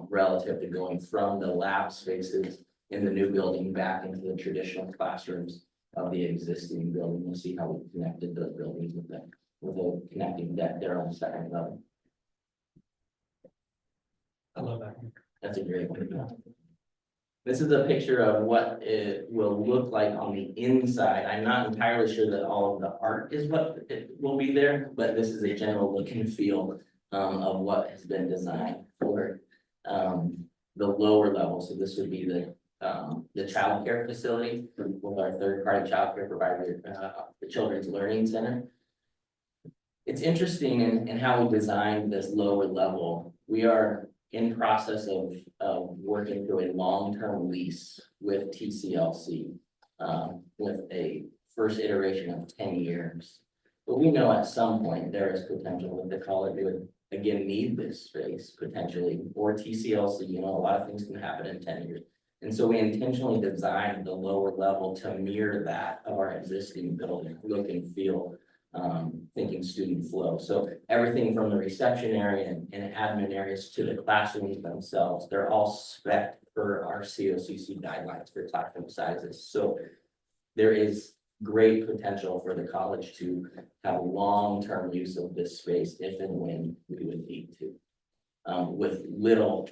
relative to going from the lab spaces in the new building back into the traditional classrooms of the existing building. You'll see how we connected those buildings with a connecting deck there on the second level. I love that. That's a great one. This is a picture of what it will look like on the inside. I'm not entirely sure that all of the art is what it will be there, but this is a general look and feel of what has been designed for the lower level. So this would be the child care facility with our third-party child care provider, the Children's Learning Center. It's interesting in how we designed this lower level. We are in process of working through a long-term lease with TCLC. With a first iteration of 10 years. But we know at some point there is potential that the college would again need this space potentially, or TCLC, you know, a lot of things can happen in 10 years. And so we intentionally designed the lower level to mirror that of our existing building, look and feel, thinking student flow. So everything from the reception area and admin areas to the classrooms themselves, they're all spec per our COCC guidelines for classroom sizes. So there is great potential for the college to have long-term use of this space if and when we would need to. With little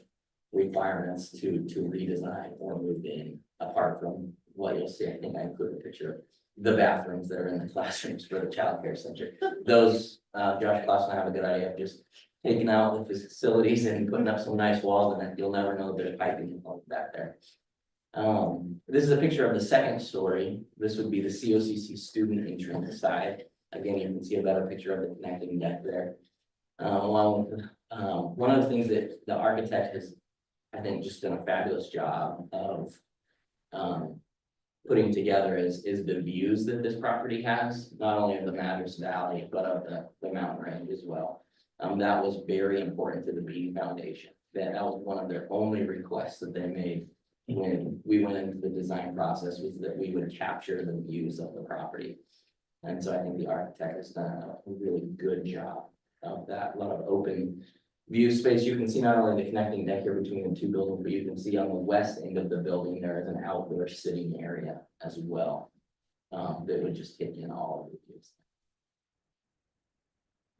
requirements to redesign or move in, apart from what you'll see. I think I included a picture of the bathrooms that are in the classrooms for the childcare center. Those, Josh Clausen and I have a good idea of just taking out the facilities and putting up some nice walls, and then you'll never know there's piping involved back there. This is a picture of the second story. This would be the COCC student entrance side. Again, you can see a better picture of the connecting deck there. Along with, one of the things that the architect has, I think, just done a fabulous job of putting together is the views that this property has, not only of the Madras Valley, but of the mountain range as well. That was very important to the Bean Foundation. That was one of their only requests that they made when we went into the design process, was that we would capture the views of the property. And so I think the architect has done a really good job of that. A lot of open view space. You can see not only the connecting deck here between the two buildings, but you can see on the west end of the building, there is an outdoor sitting area as well. That would just take in all of the views.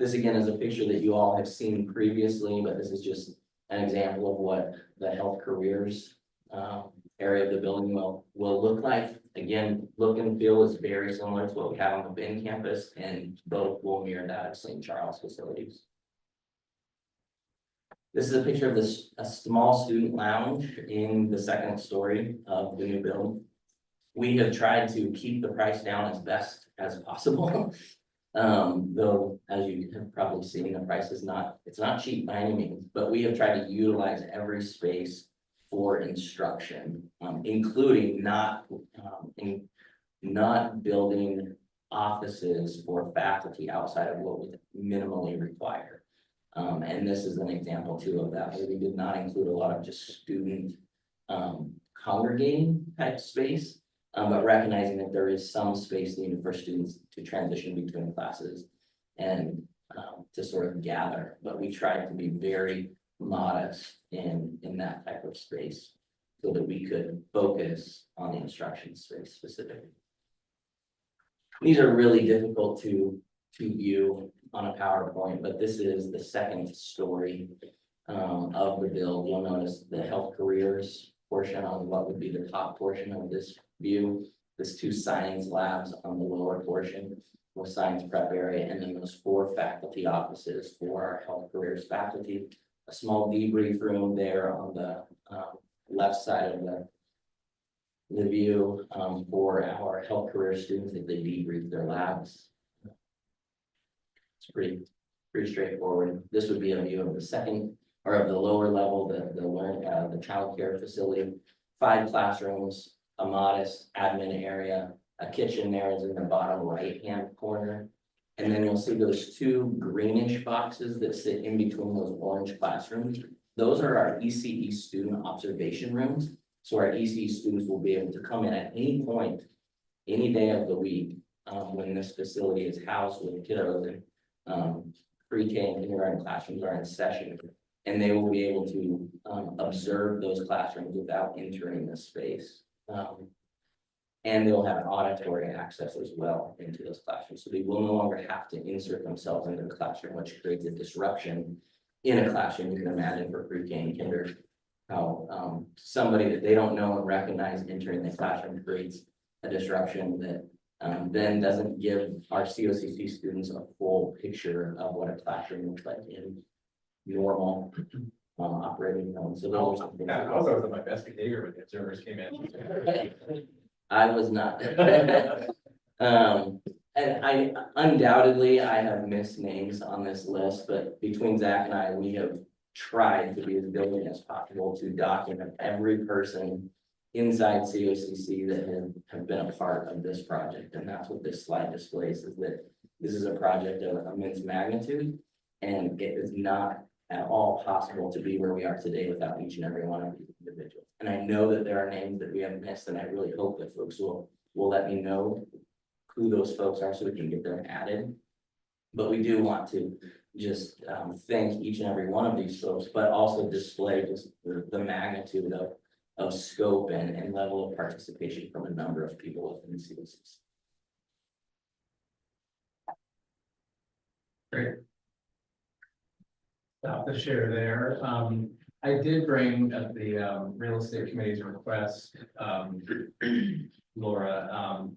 This again is a picture that you all have seen previously, but this is just an example of what the health careers area of the building will look like. Again, look and feel is very similar to what we have on the Bend campus, and both will mirror that of St. Charles facilities. This is a picture of a small student lounge in the second story of the new building. We have tried to keep the price down as best as possible. Though, as you have probably seen, the price is it's not cheap by any means, but we have tried to utilize every space for instruction, including not building offices for faculty outside of what was minimally required. And this is an example too of that, where we did not include a lot of just student congregating type space, but recognizing that there is some space needed for students to transition between classes and to sort of gather. But we tried to be very modest in that type of space so that we could focus on the instruction space specifically. These are really difficult to view on a PowerPoint, but this is the second story of the build. You'll notice the health careers portion on what would be the top portion of this view. There's 2 science labs on the lower portion with science prep area, and then those 4 faculty offices for our health careers faculty. A small debrief room there on the left side of the view for our health career students as they debrief their labs. It's pretty straightforward. This would be a view of the second, or of the lower level, the child care facility. 5 classrooms, a modest admin area, a kitchen there is in the bottom right-hand corner. And then you'll see those 2 greenish boxes that sit in between those orange classrooms. Those are our ECE student observation rooms. So our ECE students will be able to come in at any point, any day of the week, when this facility is housed with kiddos and pre-K and kindergarten classrooms are in session. And they will be able to observe those classrooms without entering the space. And they'll have auditory access as well into those classrooms. So they will no longer have to insert themselves into the classroom, which creates a disruption in a classroom. You can imagine for pre-K and kinder, how somebody that they don't know and recognize entering the classroom creates a disruption that then doesn't give our COCC students a full picture of what a classroom looks like in normal operating mode. So those are some things. I was always on my best behavior when the observers came in. I was not. And I have missed names on this list, but between Zach and I, we have tried to be as diligent as possible to document every person inside COCC that have been a part of this project. And that's what this slide displays, is that this is a project of immense magnitude, and it is not at all possible to be where we are today without each and every one of these individuals. And I know that there are names that we have missed, and I really hope that folks will let me know who those folks are so we can get them added. But we do want to just thank each and every one of these folks, but also display just the magnitude of scope and level of participation from a number of people within COCC. Great. Stop the share there. I did bring up the real estate committee's request, Laura,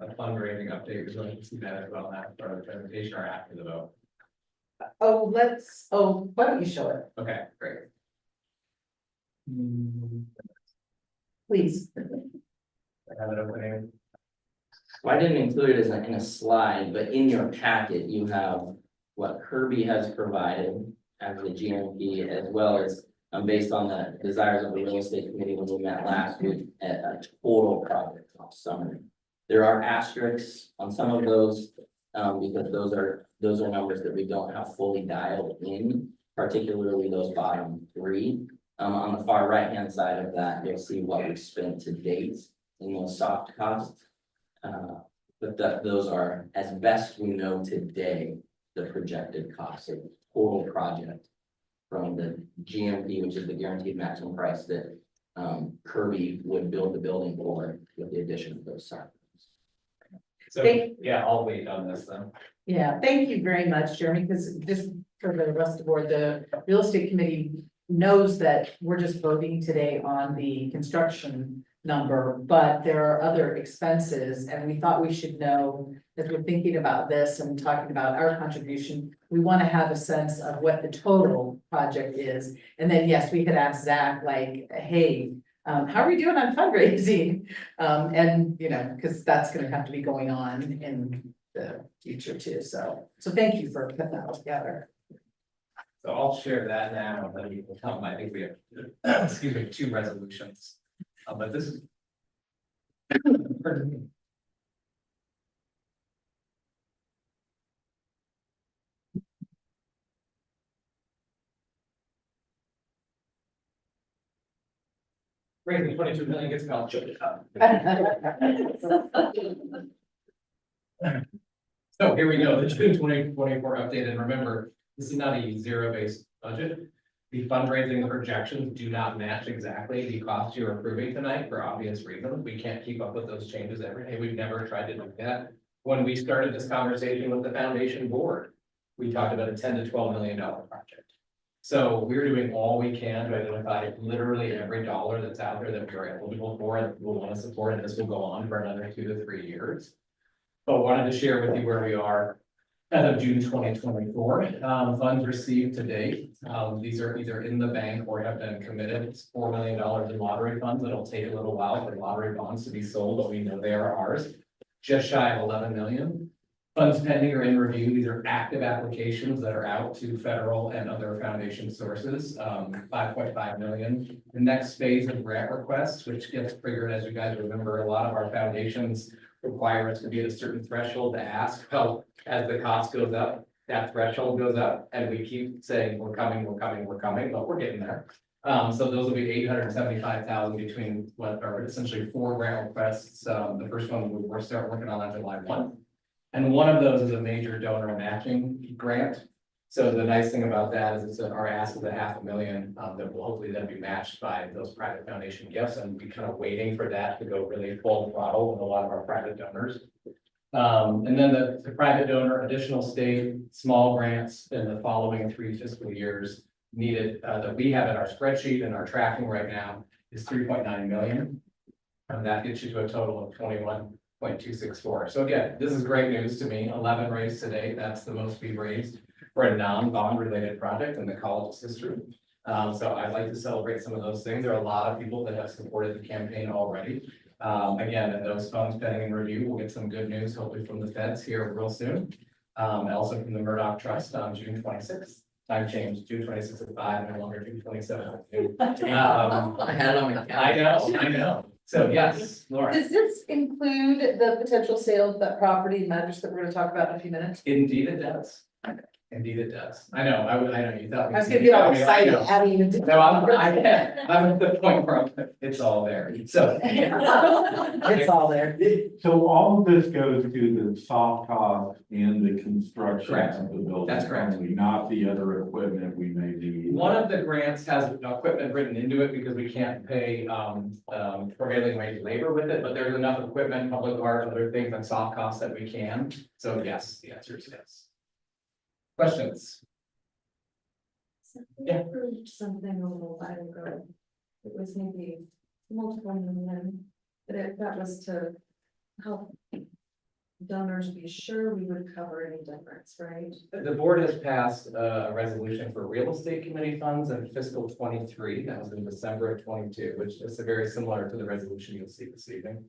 a fundraising update. We'd like to see that as well after the presentation or after the vote. Why don't you show it, Okay, great. please? I have it opening. Well, I didn't include it in a slide, but in your packet, you have what Kirby has provided as the GMP, as well as based on the desires of the real estate committee when we met last week, at a total project cost summary. There are asterisks on some of those, because those are numbers that we don't have fully dialed in, particularly those bottom three. On the far right-hand side of that, you'll see what we've spent to date in those soft costs. But those are, as best we know today, the projected costs of the total project from the GMP, which is the guaranteed maximum price that Kirby would build the building for with the addition of those sites. So, yeah, I'll wait on this then. Yeah, thank you very much, Jeremy, because just for the rest of the board, the real estate committee knows that we're just voting today on the construction number, but there are other expenses, and we thought we should know, as we're thinking about this and talking about our contribution, we want to have a sense of what the total project is. And then, yes, we could ask Zach, like, hey, how are we doing on fundraising? And, you know, because that's going to have to be going on in the future too. So thank you for putting that all together. So I'll share that now, and then you can tell them, I think we have, excuse me, 2 resolutions. But this is. Pardon me. Raising 22 million gets called. So here we go, the June 2024 update, and remember, this is not a zero-based budget. The fundraising projections do not match exactly the cost you're approving tonight for obvious reasons. We can't keep up with those changes every day. We've never tried to do that. When we started this conversation with the foundation board, we talked about a $10 to $12 million project. So we're doing all we can to identify literally every dollar that's out there that we're eligible for and we'll want to support, and this will go on for another 2 to 3 years. But wanted to share with you where we are as of June 2024, funds received to date. These are either in the bank or have been committed. It's $4 million in lottery funds. It'll take a little while for lottery bonds to be sold, but we know they are ours. Just shy of 11 million. Funds pending or in review. These are active applications that are out to federal and other foundation sources. 5.5 million. The next phase of grant requests, which gets triggered, as you guys remember, a lot of our foundations require us to be at a certain threshold to ask. Well, as the cost goes up, that threshold goes up, and we keep saying, we're coming, but we're getting there. So those will be 875,000 between what are essentially 4 grant requests. The first one we're starting working on July 1. And one of those is a major donor matching grant. So the nice thing about that is it's our ask is $500,000 that will hopefully then be matched by those private foundation gifts, and we're kind of waiting for that to go really full throttle with a lot of our private donors. And then the private donor additional state small grants in the following 3 fiscal years needed that we have in our spreadsheet and our tracking right now is 3.9 million. And that gets you to a total of 21.264. So again, this is great news to me. 11 raised today. That's the most we've raised for a non-bond related project in the college's history. So I'd like to celebrate some of those things. There are a lot of people that have supported the campaign already. Again, and those funds pending in review, we'll get some good news hopefully from the feds here real soon. Also from the Murdoch Trust on June 26th. time change, June 26th at 5, no longer June 27th. I had it on my calendar. I know. So yes, Laura, Does this include the potential sale of that property matters that we're gonna talk about in a few minutes? indeed it does. Indeed it does. I know, I know, you thought. I was gonna get all excited, No, adding it to. I'm at the point where it's all there, so. It's all there. So all of this goes to the soft cost and the construction Correct. of the building. That's correct. only, Not the other equipment we may need. One of the grants has equipment written into it because we can't pay prevailing wage labor with it, but there's enough equipment, public art, other things and soft costs that we can. So yes, the answer is yes. Questions? We Yeah. approved something a little while ago. It was maybe multiple million, but that was to help donors be sure we would cover any difference, right? The board has passed a resolution for real estate committee funds in fiscal 23. That was in December of 22, which is very similar to the resolution you'll see this evening.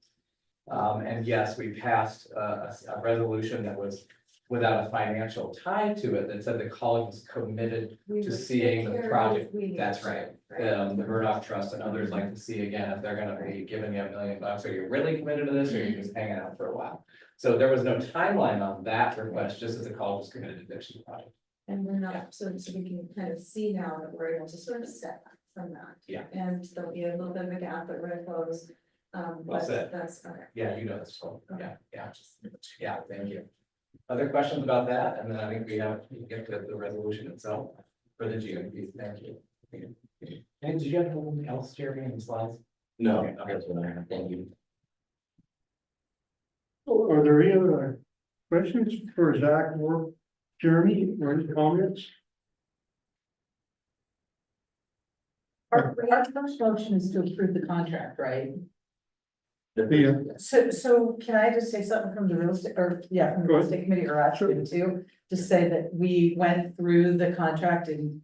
And yes, we passed a resolution that was without a financial tie to it, that said the college was committed We to would seeing take the care project. if we need That's to, right. The Murdoch Trust and others like to see again, if they're gonna be giving you $1 million, are you really committed to this, or are you just hanging out for a while? So there was no timeline on that request, just as the college was committed to finish the project. And we're not, so we can kind of see now that we're able to sort of step back from that. Yeah. And there'll be a little bit of a gap that we're gonna close. Well But said. that's, okay. Yeah, you know this, so, yeah, thank you. Other questions about that? And then I think we can get to the resolution itself for the GMP. Thank you. And did you have anything else, Jeremy, in the slides? No, Okay. that's what I have. Thank you. Are there any other questions for Zach or Jeremy, or any comments? Our first motion is to approve the contract, right? Yeah. So can I just say something from the real estate, or, yeah, from the real estate committee, or actually too? Just say that we went through the contract in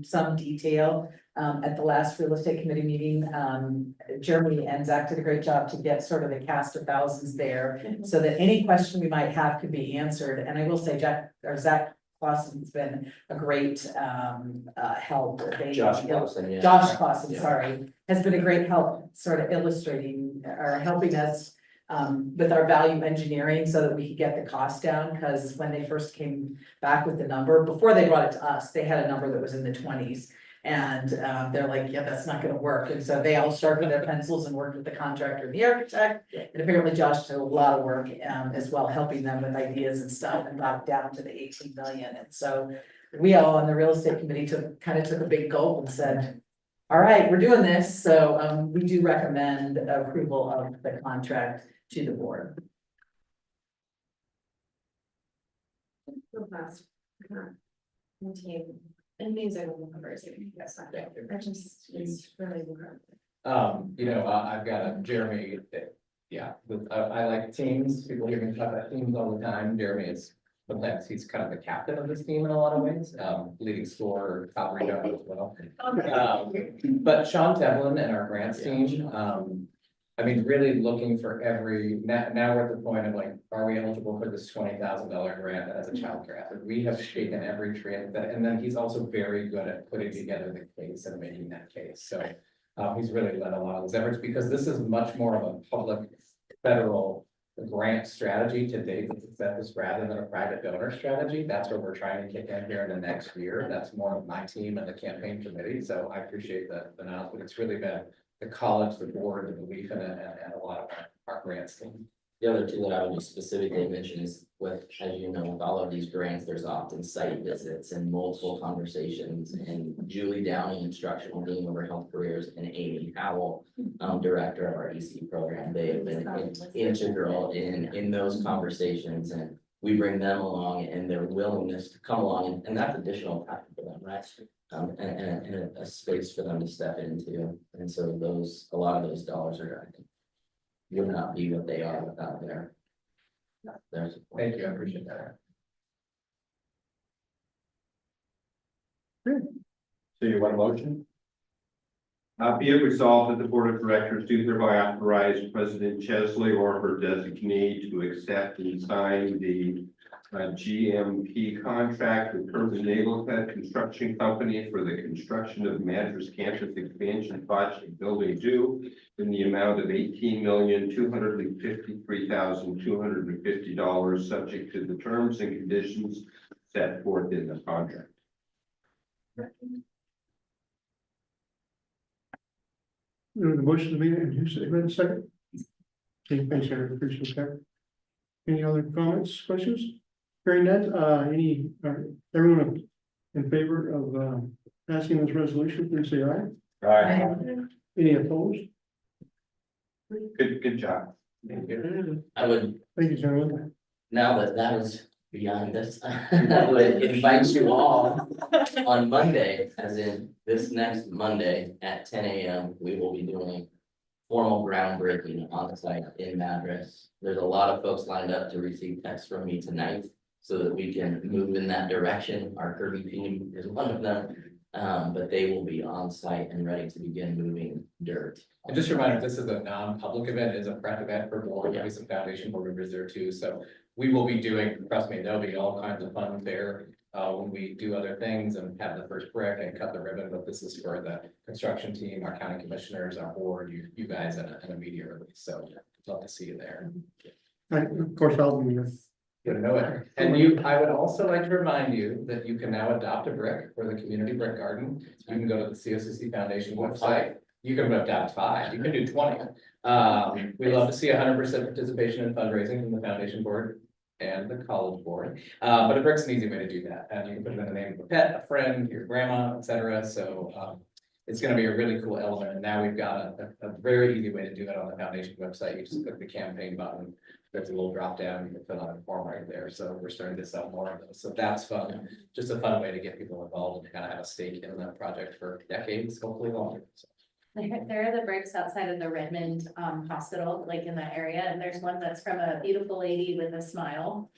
some detail, at the last real estate committee meeting. Jeremy and Zach did a great job to get sort of the cast of thousands there, so that any question we might have could be answered. And I will say Zach Clausen's been a great, help. Josh Clausen, yeah. Josh Clausen, Yeah. sorry, has been a great help sort of illustrating or helping us with our value engineering so that we could get the cost down, because when they first came back with the number, before they brought it to us, they had a number that was in the 20s. And they're like, yeah, that's not gonna work. And so they all sharpened their pencils and worked with the contractor and the architect. And apparently Josh did a lot of work as well, helping them with ideas and stuff, and got it down to the 18 million. And so we all on the real estate committee took a big gulp and said, all right, we're doing this. So we do recommend approval of the contract to the board. The last, team, amazing numbers. Yes, I just, it's really incredible. You know, I've got a Jeremy, yeah, I like teams, people hear me talk about teams all the time. Jeremy is, sometimes he's kind of the captain of this team in a lot of ways, leading scorer, top rebound as well. But Sean Devlin and our grants team, I mean, really looking for now we're at the point of like, are we eligible for this $20,000 grant as a childcare effort? We have shaken every tree of that, and then he's also very good at putting together the case and making that case. So he's really led a lot of those efforts, because this is much more of a public federal grant strategy to date with success rather than a private donor strategy. That's what we're trying to kick in here in the next year. That's more of my team and the campaign committee. So I appreciate the announcement. It's really been the college, the board, the belief in it, and a lot of our grants team. The other two that I would just specifically mention is with, as you know, with all of these grants, there's often site visits and multiple conversations. And Julie Downing, instructional dean over health careers, and Amy Howell, director of our EC program, they have been integral in those conversations. And we bring them along and their willingness to come along, and that's additional time for them, right? And a space for them to step into. And so a lot of those dollars would not be what they are without their support. Thank you, I appreciate that. So you want a motion? Be it resolved that the board of directors do hereby authorize President Chesley or her designee to accept and sign the GMP contract with Curbs and Neighborhood Construction Company for the construction of Madras Campus Expansion Project Building 2 in the amount of $18,253,250, subject to the terms and conditions set forth in the contract. The motion to be, and you said, wait a second. Okay, thanks, Eric, appreciate that. Any other comments, questions? Hearing none, everyone in favor of, passing this resolution, please say aye. Aye. Any opposed? Good job. I would, Thank you, gentlemen. now that that is beyond this, I would invite you all on Monday, as in this next Monday at 10 a.m. We will be doing formal groundbreaking on the site in Madras. There's a lot of folks lined up to receive texts from me tonight so that we can move in that direction. Our Kirby team is one of them, but they will be on site and ready to begin moving dirt. And just a reminder, this is a non-public event, it's a prep event for board, there'll be some foundation board members there too, so we will be doing, trust me, there'll be all kinds of fun there. When we do other things and have the first brick and cut the ribbon, but this is for the construction team, our county commissioners, our board, you guys, and a media release, so love to see you there. Of course, I'll be here. Good to know it. And I would also like to remind you that you can now adopt a brick for the community brick garden. You can go to the COCC Foundation website. You can adopt 5, you can do 20. We love to see 100% participation in fundraising from the foundation board and the college board. But a brick's an easy way to do that. And you can put it in the name of a pet, a friend, your grandma, etc. So it's gonna be a really cool element. And now we've got a very easy way to do it on the foundation website. You just click the campaign button. There's a little drop down, you can fill out a form right there. So we're starting to sell more of those. So that's fun. Just a fun way to get people involved and kind of have a stake in the project for decades, hopefully longer. So. There are the bricks outside of the Redmond hospital, like in that area, and there's one that's from a beautiful lady with a smile.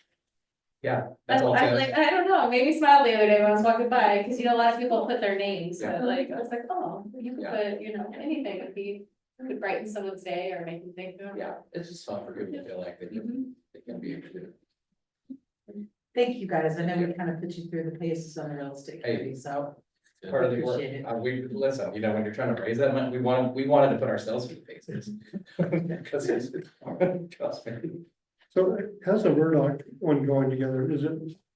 Yeah. I That's all. was like, I don't know, maybe smiled the other day when I was walking by, because a lot of people put their names, Yeah. but like, I was like, oh, you could Yeah. put, anything could brighten someone's day or make them think. Yeah, it's just fun for people to feel like they can be included. Thank you, guys. I know we kind of put you through the paces on the real estate committee, so. Part of the work, Appreciate it. we, listen, when you're trying to raise that money, we wanted to put ourselves through the paces. Because it's, trust me. So how's the Murdoch one going together? Is it,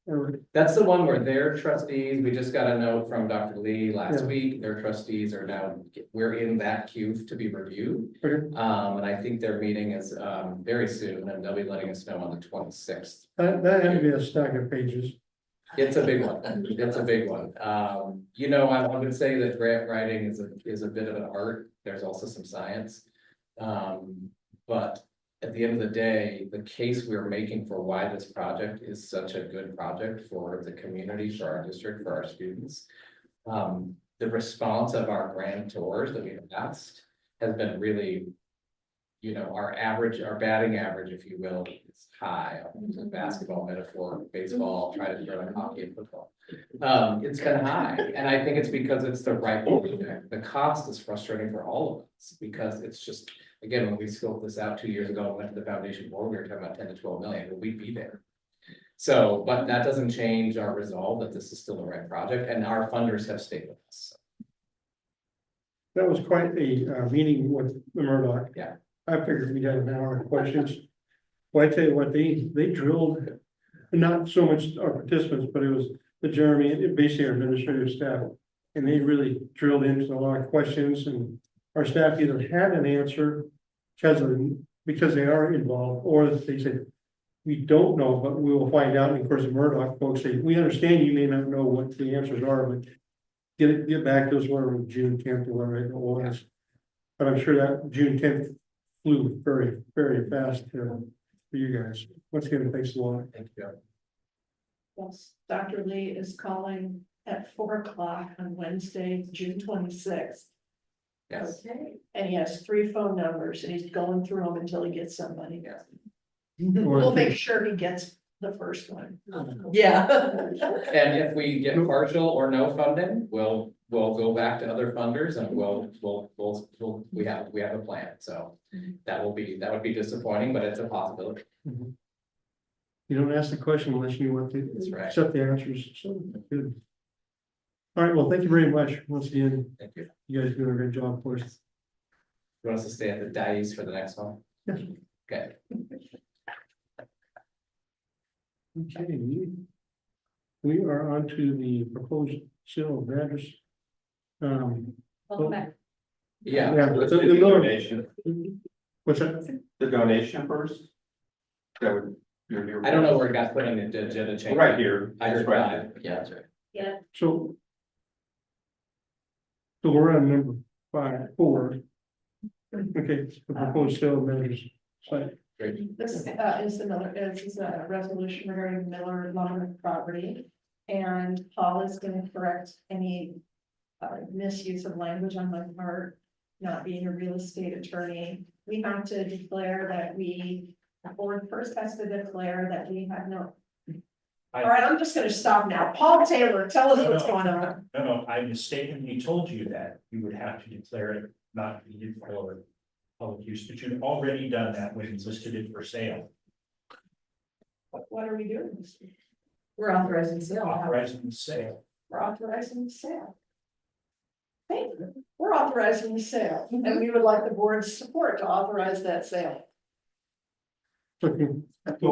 or, That's the one where their trustees, we just got a note from Dr. Lee last Yeah. week, their trustees are now, we're in that queue to be reviewed. okay, And I think their meeting is, very soon, and they'll be letting us know on the 26th. that had to be a stack of pages. It's a big one. It's a big one. I would say that grant writing is a bit of an art. There's also some science. But at the end of the day, the case we're making for why this project is such a good project for the community, for our district, for our students. The response of our grantors that we've asked has been really, our batting average, if you will, is high. Basketball metaphor, baseball, try to throw in hockey and football. It's kind of high, and I think it's because it's the right project. The cost is frustrating for all of us, because it's just, again, when we scoped this out 2 years ago, and went to the foundation board, we were talking about 10 to 12 million, will we be there? So, but that doesn't change our resolve that this is still the right project, and our funders have stayed with us. That was quite a meeting with the Murdoch. Yeah. I figured we'd have an hour of questions. Well, I tell you what, they drilled, not so much our participants, but it was the Jeremy, and basically our administrative staff. And they really drilled into a lot of questions, and our staff either had an answer because they are involved, or they said, we don't know, but we will find out. And of course, the Murdoch folks say, we understand you may not know what the answers are, but get back to us whatever June 10th or whatever it was. But I'm sure that June 10th flew very, very fast for you guys. Once again, thanks a lot. Thank you. Yes, Dr. Lee is calling at 4 o'clock on Wednesday, June 26th. Yes. And he has 3 phone numbers, and he's going through them until he gets somebody. Yes. We'll make sure he gets the first one. Yeah. And if we get partial or no funding, we'll go back to other funders, and we have a plan, so. That would be disappointing, but it's a possibility. You don't ask the question unless you want to That's right. accept the answers, so, good. All right, well, thank you very much, once again, Thank you. you guys do a great job for us. You want us to stay at the dais for the next one? Yes. Okay. Okay. We are on to the proposed sale of address. Welcome back. Yeah. Yeah, Let's the- do the the Miller- donation, What's that? the donation first. That would. I don't know where it got put on the agenda change. Right here. I heard Right. five. Yeah, that's right. Yeah, So. So we're on number 4. Okay, the proposed sale of address site. Great. This is a resolution regarding Miller Lumber property. And Paul is gonna correct any misuse of language on my part, not being a real estate attorney. We have to declare that the board first has to declare that we have no. All right, I'm just gonna stop now. Paul Taylor, tell us what's going on. No, I mistakenly told you that you would have to declare it not needed for public use, but you've already done that when you listed it for sale. What are we doing? We're authorizing sale. Authorizing the sale. We're authorizing the sale. Thank you. We're authorizing the sale, and we would like the board's support to authorize that sale. Okay. Let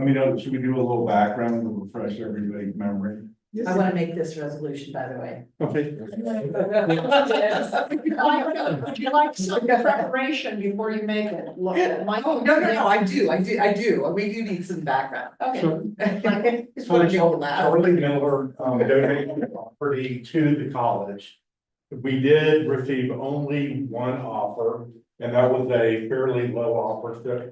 me know, should we do a little background to refresh everybody's memory? I want to make this resolution, by the way. Okay, Would you like some preparation before you make it? Look at my. Oh, no, I do. We do need some background. Okay. so Just want to go loud. Charlie Miller donated the property to the college. We did receive only one offer, and that was a fairly low offer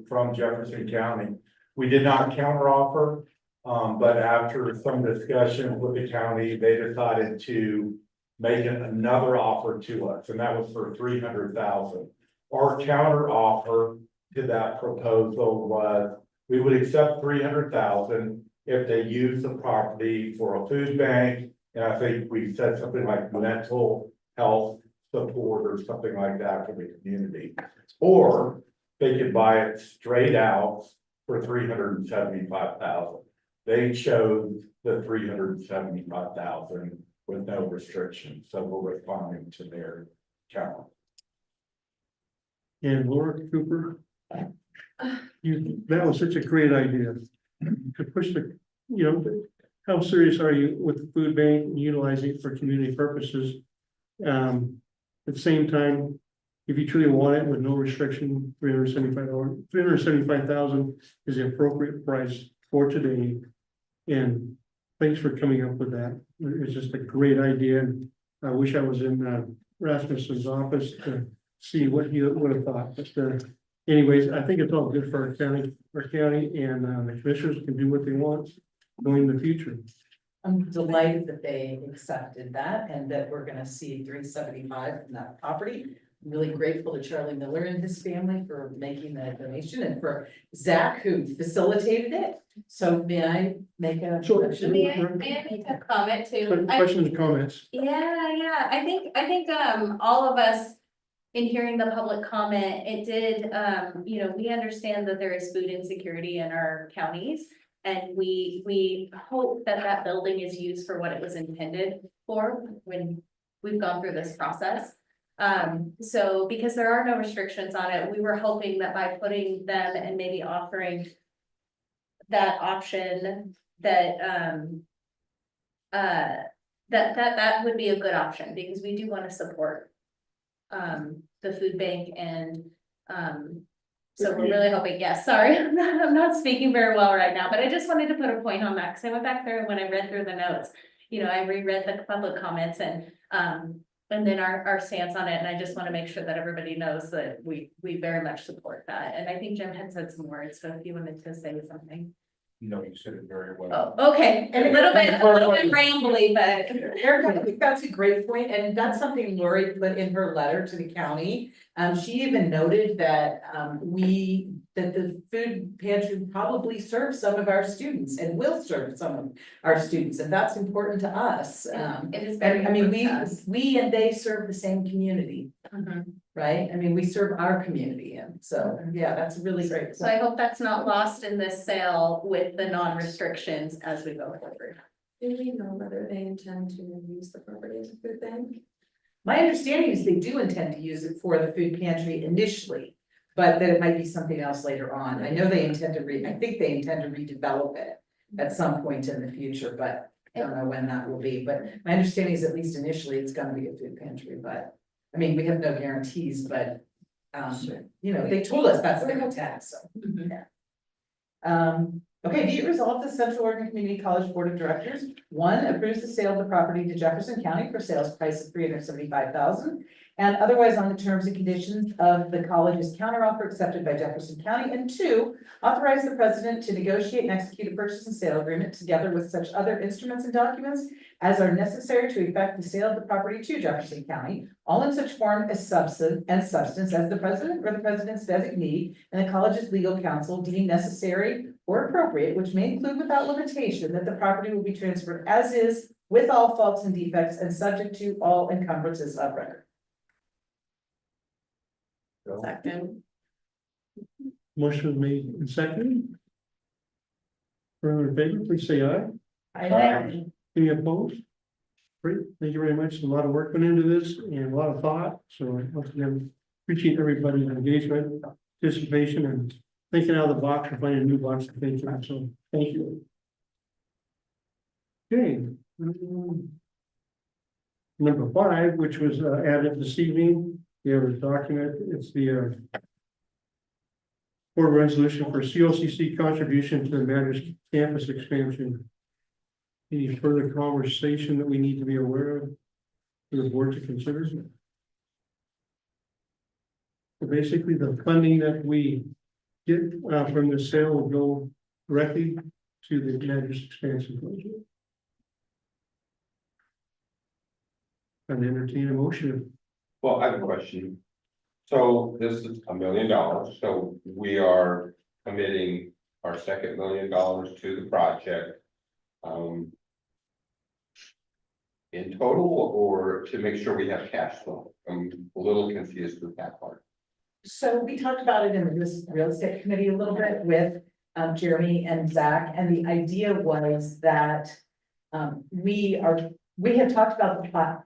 from Jefferson County. We did not counter offer, but after some discussion with the county, they decided to make another offer to us, and that was for $300,000. Our counter offer to that proposal was, we would accept $300,000 if they use the property for a food bank. And I think we said something like mental health support or something like that for the community. Or they could buy it straight out for $375,000. They chose the $375,000 with no restrictions, so we're responding to their challenge. and Laura Cooper. That was such a great idea. To push the, how serious are you with the food bank and utilizing it for community purposes? At the same time, if you truly want it with no restriction, $375,000 is the appropriate price for today. And thanks for coming up with that. It's just a great idea. I wish I was in Rasmussen's office to see what he would have thought. But anyways, I think it's all good for our county, and the commissioners can do what they want going in the future. I'm delighted that they accepted that and that we're gonna see 375 from that property. I'm really grateful to Charlie Miller and his family for making that donation and for Zach who facilitated it. So may I make a? So- motion? May I make a comment too? Questions, comments? Yeah, I think, all of us in hearing the public comment, it did, we understand that there is food insecurity in our counties. And we hope that that building is used for what it was intended for when we've gone through this process. So because there are no restrictions on it, we were hoping that by putting them and maybe offering that option that, that would be a good option because we do want to support the food bank and, so we're really hoping, yes, sorry, I'm not speaking very well right now, but I just wanted to put a point on that, because I went back through and when I read through the notes, I reread the public comments and then our stance on it, and I just want to make sure that everybody knows that we very much support that, and I think Jim had said some words, so if you wanted to say something. You said it very well. Oh, okay, a little bit rambly, but. Erica, I think that's a great point, and that's something Lori put in her letter to the county. She even noted that that the food pantry probably serves some of our students and will serve some of our students, and that's important to us. It is very And I mean, important to us. we and they serve the same community. Mhm. right? I mean, we serve our community and so, yeah, that's a really great. So I hope that's not lost in this sale with the non-restrictions as we go forward. Do we know whether they intend to use the property as a food bank? My understanding is they do intend to use it for the food pantry initially, but that it might be something else later on. I know they intend to I think they intend to redevelop it at some point in the future, but I don't know when that will be. But my understanding is at least initially it's gonna be a food pantry, but I mean, we have no guarantees, but you know, they told us that's their intent, so. Okay, be it resolved, the Central Oregon Community College Board of Directors, one, approves the sale of the property to Jefferson County for sales price of $375,000. And otherwise on the terms and conditions of the college's counteroffer accepted by Jefferson County. And two, authorize the president to negotiate and execute a purchase and sale agreement together with such other instruments and documents as are necessary to effect the sale of the property to Jefferson County, all in such form as substance as the president or the president's designee and the college's legal counsel deem necessary or appropriate, which may include without limitation that the property will be transferred as is with all faults and defects and subject to all encumbrances of record. Second. Motion was made and seconded. Further in favor, please say aye. Aye. Any opposed? Great, thank you very much. A lot of work went into this and a lot of thought, so once again, appreciate everybody's engagement, participation, and thinking out of the box or finding a new box to think of, so thank you. Okay. Number 5, which was added this evening, we have a document, it's the board resolution for COCC contribution to the Madras campus expansion. Any further conversation that we need to be aware of for the board to consider? So basically, the funding that we get from the sale will go directly to the Madras expansion project. And entertain a motion. Well, I have a question. So this is $1 million, so we are committing our second $1 million to the project. In total, or to make sure we have cash flow? I'm a little confused with that part. So we talked about it in this real estate committee a little bit with Jeremy and Zach, and the idea was that we have talked about the fact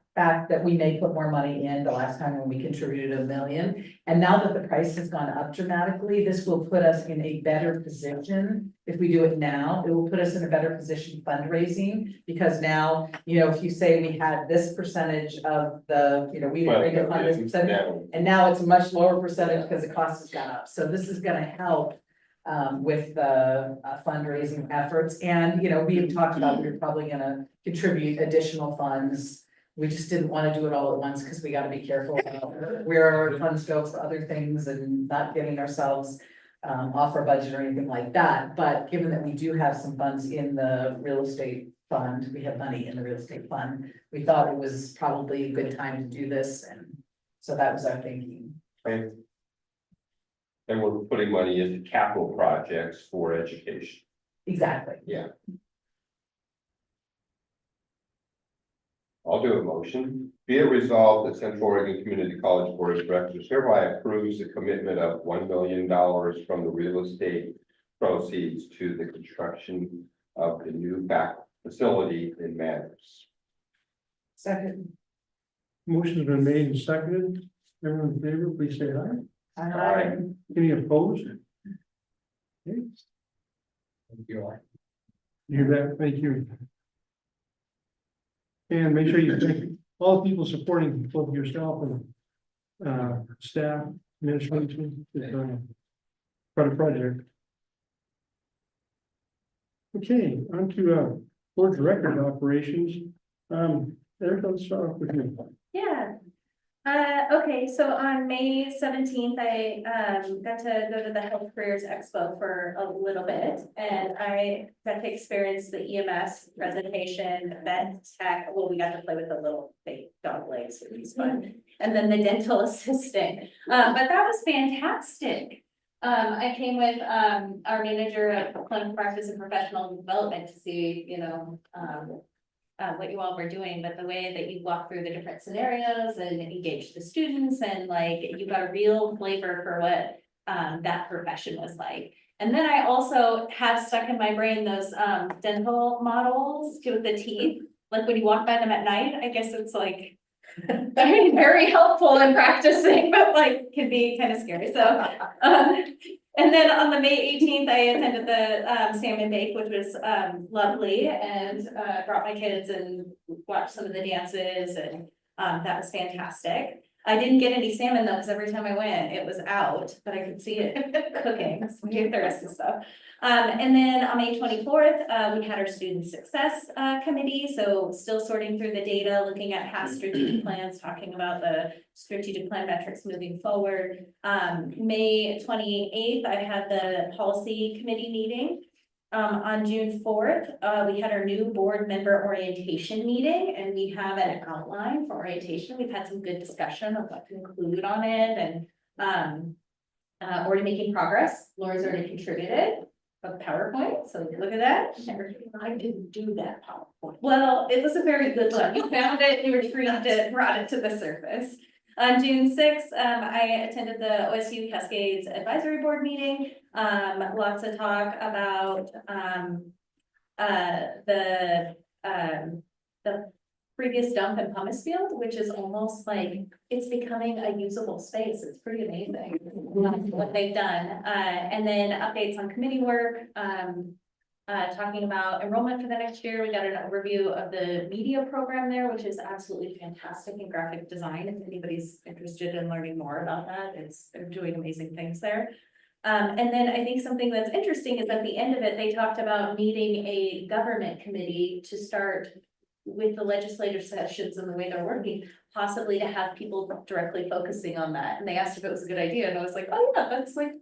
that we may put more money in the last time when we contributed $1 million. And now that the price has gone up dramatically, this will put us in a better position. If we do it now, it will put us in a better position fundraising, because now, you know, if you say we had this percentage of the, you know, we agreed to fund this percentage, and now it's a much lower percentage because the cost has gone up. So this is gonna help with the fundraising efforts. And, you know, we have talked about, we're probably gonna contribute additional funds. We just didn't want to do it all at once because we got to be careful about where our funds go for other things and not getting ourselves off our budget or anything like that. But given that we do have some funds in the real estate fund, we have money in the real estate fund, we thought it was probably a good time to do this. And so that was our thinking. Okay. And we're putting money into capital projects for education. Exactly. Yeah. I'll do a motion. Be it resolved that Central Oregon Community College Board of Directors hereby approves the commitment of $1 million from the real estate proceeds to the construction of the new back facility in Madras. Second. Motion's been made and seconded. Everyone in favor, please say aye. Aye. Any opposed? Okay, Thank you all. you bet, thank you. And make sure you thank all the people supporting both yourself and staff, administration, for the project. Okay, on to board director of operations. Eric, let's start off with you. Yeah. Okay, so on May 17th, I got to go to the Health Careers Expo for a little bit, and I got to experience the EMS presentation, vet tech. Well, we got to play with the little fake dog legs, it was fun, and then the dental assistant. But that was fantastic. I came with our manager of clinical practice and professional development to see, you know, what you all were doing, but the way that you walk through the different scenarios and engage the students and like, you got a real flavor for what that profession was like. And then I also have stuck in my brain those dental models with the teeth, like when you walk by them at night, I guess it's like very, very helpful in practicing, but like can be kind of scary. So, and then on the May 18th, I attended the salmon bake, which was lovely, and brought my kids and watched some of the dances, and that was fantastic. I didn't get any salmon though, because every time I went, it was out, but I could see it cooking, so we ate the rest of the stuff. And then on May 24th, we had our student success committee, so still sorting through the data, looking at past strategic plans, talking about the strategic plan metrics moving forward. May 28th, I had the policy committee meeting. On June 4th, we had our new board member orientation meeting, and we have an outline for orientation. We've had some good discussion of what to include on it, and already making progress. Laura's already contributed a PowerPoint, so look at that. I didn't do that PowerPoint. Well, it was a very good one. You found it, you retrieved it, brought it to the surface. On June 6th, I attended the OSU Cascades Advisory Board meeting. Lots of talk about the previous dump in Pumice Field, which is almost like it's becoming a usable space. It's pretty amazing what they've done. And then updates on committee work. Talking about enrollment for the next year. We got an overview of the media program there, which is absolutely fantastic in graphic design. If anybody's interested in learning more about that, they're doing amazing things there. And then I think something that's interesting is at the end of it, they talked about needing a government committee to start with the legislative sessions and the way they're working, possibly to have people directly focusing on that. And they asked if it was a good idea, and I was like, oh yeah, that's like,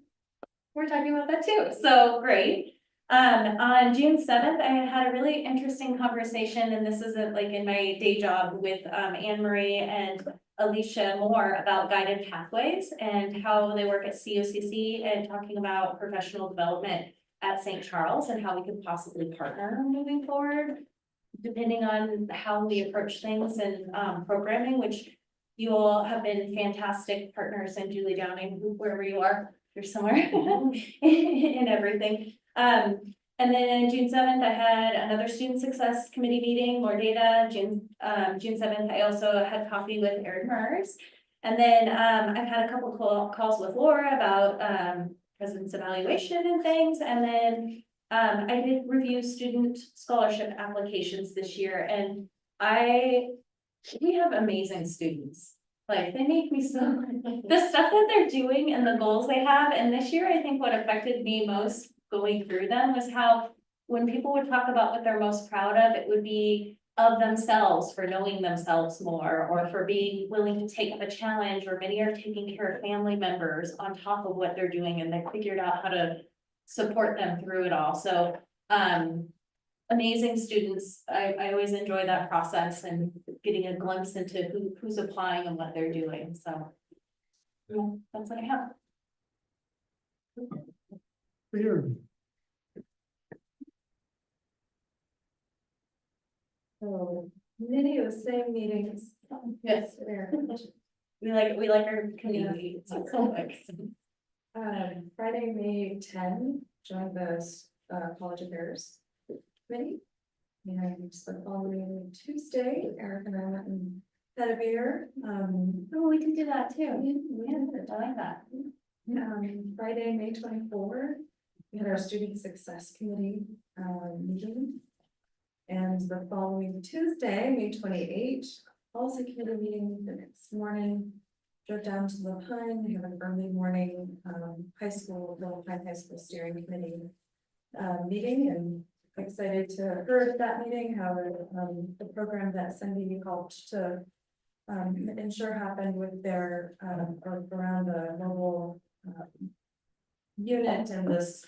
we're talking about that too. So great. On June 7th, I had a really interesting conversation, and this isn't like in my day job, with Anne Marie and Alicia Moore about guided pathways and how they work at COCC, and talking about professional development at St. Charles and how we could possibly partner moving forward, depending on how we approach things and programming, which you all have been fantastic partners, and Julie Downing, wherever you are, you're somewhere in everything. And then June 7th, I had another student success committee meeting, more data. June 7th, I also had coffee with Erin Mers. And then I've had a couple calls with Laura about president's evaluation and things. And then I did review student scholarship applications this year, and we have amazing students. Like, they make me so, the stuff that they're doing and the goals they have. And this year, I think what affected me most going through them was how, when people would talk about what they're most proud of, it would be of themselves for knowing themselves more, or for being willing to take up a challenge, or many are taking care of family members on top of what they're doing, and they figured out how to support them through it all. So amazing students. I always enjoy that process and getting a glimpse into who's applying and what they're doing. So yeah, that's what I have. Here. So many of the same meetings. Yes. There. We like our community. It's so exciting. Friday, May 10, joined the College Affairs Committee. And the following Tuesday, Eric and I went and had a beer. Oh, we can do that too. Yeah, I like that. Friday, May 24, we had our Student Success Committee meeting. And the following Tuesday, May 28, Policy Committee meeting the next morning. Drove down to La Pine. We have an early morning high school, La Pine High School Steering Committee meeting, and excited to heard at that meeting how the program that Cindy helped to ensure happened with their around the mobile unit and this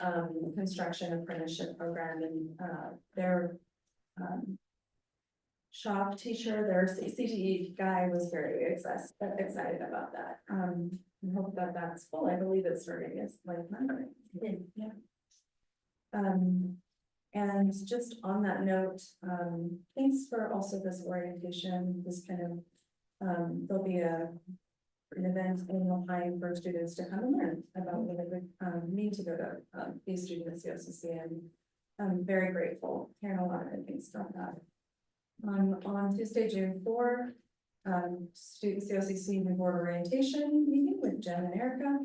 construction apprenticeship program, and their shop teacher, their CTE guy, was very excited about that. I hope that that's full. I believe it's starting as like Monday. Yeah. And And just on that note, thanks for also this orientation, this kind of, there'll be an event in time for students to come and learn about what it would mean to go to be a student at COCC, and I'm very grateful, hearing a lot of good things about that. On Tuesday, June 4, student COCC new board orientation meeting with Jen and Erica.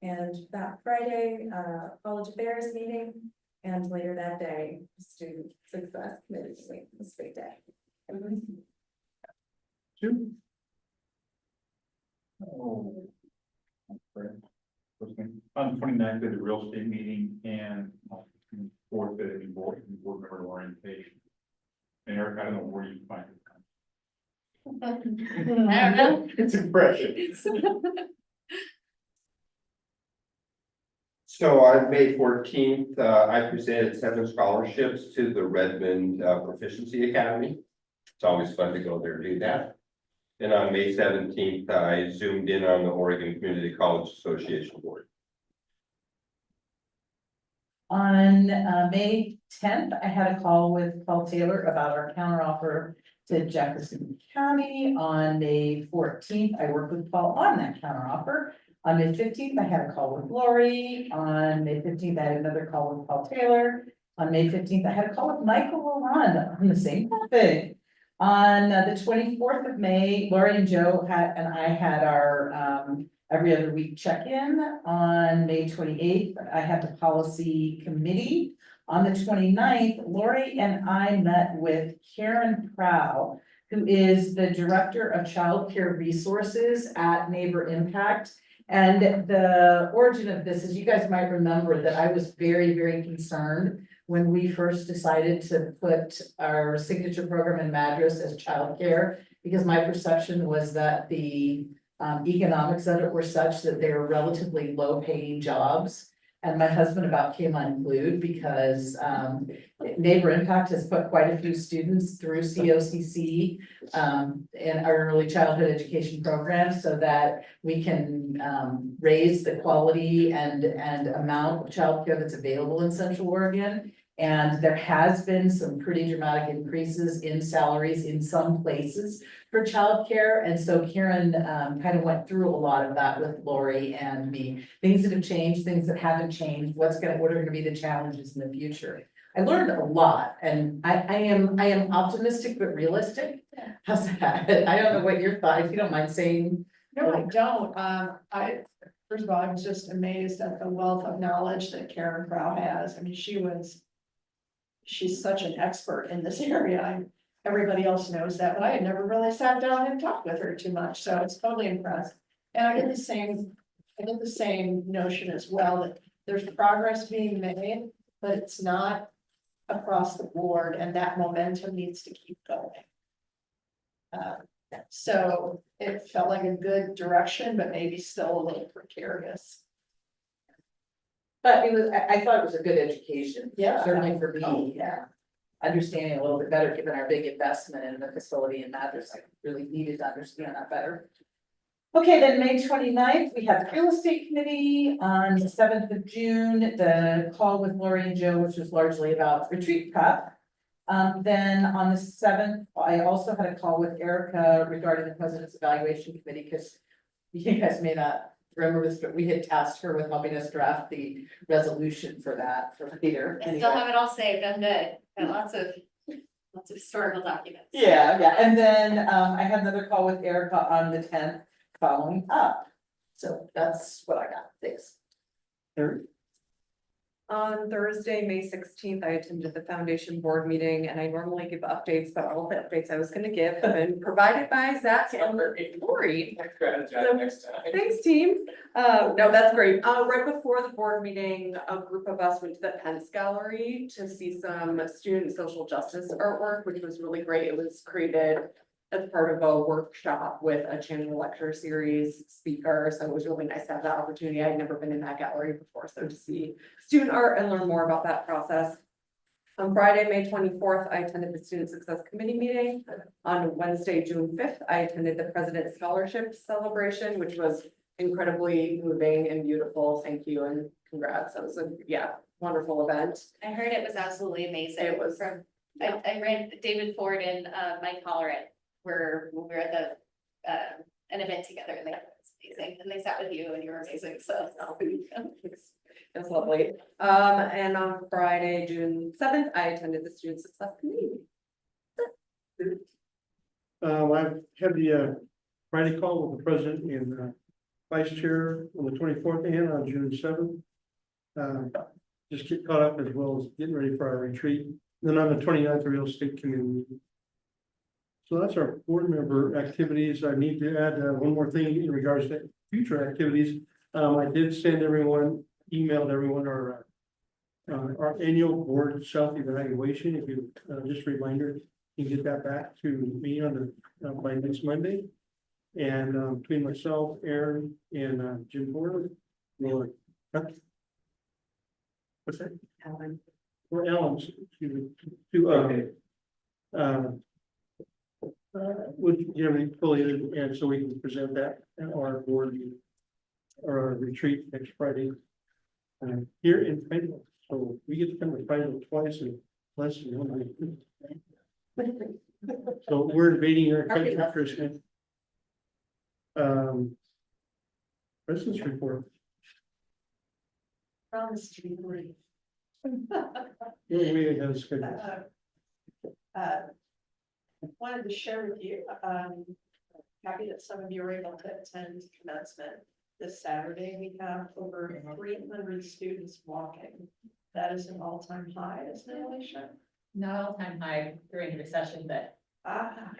And that Friday, college affairs meeting, and later that day, student success committee meeting, this big day. Jim? Oh. On 29th, there's a real estate meeting and fourth, the board member orientation. And Eric, I don't know where you find it. I don't know. It's impressive. So on May 14th, I presented 7 scholarships to the Redmond Proficiency Academy. It's always fun to go there and do that. And on May 17th, I zoomed in on the Oregon Community College Association Board. On May 10th, I had a call with Paul Taylor about our counteroffer to Jefferson County. On May 14th, I worked with Paul on that counteroffer. On May 15th, I had a call with Lori. On May 15th, I had another call with Paul Taylor. On May 15th, I had a call with Michael Lalonde on the same topic. On the 24th of May, Lori and Joe and I had our every other week check-in. On May 28th, I had the policy committee. On the 29th, Lori and I met with Karen Prow, who is the Director of Child Care Resources at Neighbor Impact. And the origin of this is, you guys might remember that I was very, very concerned when we first decided to put our signature program in Madras as childcare, because my perception was that the economics of it were such that they were relatively low-paying jobs. And my husband about came unglued because Neighbor Impact has put quite a few students through COCC in our early childhood education program, so that we can raise the quality and amount of childcare that's available in Central Oregon. And there has been some pretty dramatic increases in salaries in some places for childcare. And so Karen kind of went through a lot of that with Lori and me. Things that have changed, things that haven't changed, what are gonna be the challenges in the future. I learned a lot, and I am optimistic but realistic. How's that? I don't know what your thought, if you don't mind saying. No, I don't. First of all, I was just amazed at the wealth of knowledge that Karen Prow has. I mean, she's such an expert in this area. Everybody else knows that, but I had never really sat down and talked with her too much, so it's totally impressed. And I get the same notion as well, that there's progress being made, but it's not across the board, and that momentum needs to keep going. So it felt like a good direction, but maybe still a little precarious. But it was, I thought it was a good education. Yeah. Certainly for me. Oh, yeah. Understanding a little bit better, given our big investment in the facility in Madras, I really needed to understand that better. Okay, then May 29th, we had the real estate committee. On the 7th of June, the call with Lori and Joe, which was largely about retreat prep. Then on the 7th, I also had a call with Erica regarding the president's evaluation committee, because you guys may not remember this, but we had tasked her with helping us draft the resolution for that, for Peter. I still have it all saved, I'm good, got lots of historical documents. Yeah, and then I had another call with Erica on the 10th following up. So that's what I got, thanks. Eric? On Thursday, May 16th, I attended the foundation board meeting, and I normally give updates, but all the updates I was gonna give have been provided by Zach and Lori. Thanks, team. No, that's great. Right before the board meeting, a group of us went to the Pence Gallery to see some student social justice artwork, which was really great. It was created as part of a workshop with a Channing Lecture Series speaker. So it was really nice to have that opportunity. I had never been in that gallery before. So to see student art and learn more about that process. On Friday, May 24th, I attended the Student Success Committee meeting. On Wednesday, June 5th, I attended the President's Scholarship Celebration, which was incredibly moving and beautiful. Thank you and congrats. That was a, wonderful event. I heard it was absolutely amazing. It was. From, I read David Ford and Mike Holleran were, we were at the an event together and they it was amazing. And they sat with you and you were amazing, so. It's lovely. And on Friday, June 7th, I attended the Student Success Committee. I've had the Friday call with the president and vice chair on the 24th and on June 7th. Just get caught up as well as getting ready for our retreat. Then on the 29th, the real estate committee meeting. So that's our board member activities. I need to add one more thing in regards to future activities. I did send everyone, emailed everyone our annual board self-evaluation. If you just a reminder, you can get that back to me on the by next Monday. And between myself, Aaron, and Jim Porter, we'll what's that? Ellen. Or Ellen, excuse me, to would you have fully, and so we can present that at our board meeting or our retreat next Friday here in Fayetteville. So we get to come to Fayetteville twice in less than 1 week. So we're invading our country, Christmas. President's report. Promise to be brief. We have a schedule. Wanted to share with you, happy that some of you were able to attend commencement this Saturday. We have over 300 students walking. That is an all-time high, isn't it, Alicia? Not all time high during the recession, but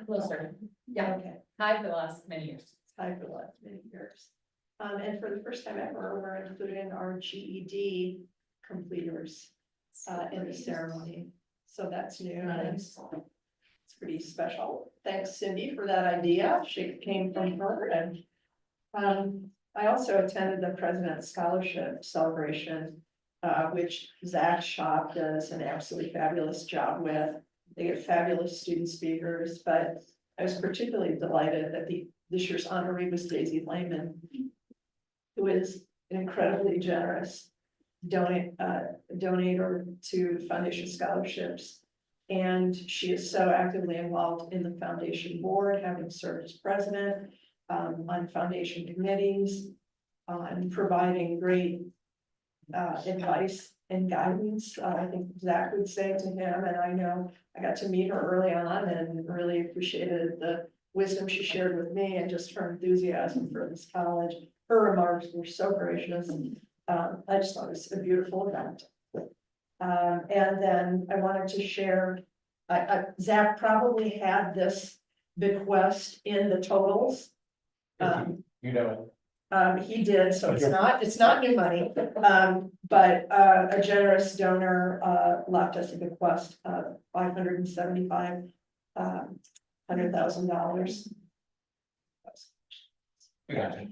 closer. Yeah, okay. High for the last many years. It's high for the last many years. And for the first time ever, we're including our GED completers in the ceremony. So that's new. And it's pretty special. Thanks, Cindy, for that idea. She came from her. And I also attended the President's Scholarship Celebration, which Zach Shop does an absolutely fabulous job with. They get fabulous student speakers, but I was particularly delighted that this year's honoree was Daisy Lehman, who is an incredibly generous donator to foundation scholarships. And she is so actively involved in the foundation board, having served as president, on foundation committees, and providing great advice and guidance. I think Zach would say to him, and I know I got to meet her early on and really appreciated the wisdom she shared with me and just her enthusiasm for this college. Her remarks were so gracious. I just thought it was a beautiful event. And then I wanted to share, Zach probably had this bequest in the totals. You know, He did, so it's not new money, but a generous donor left us a bequest of $575,000. we got you.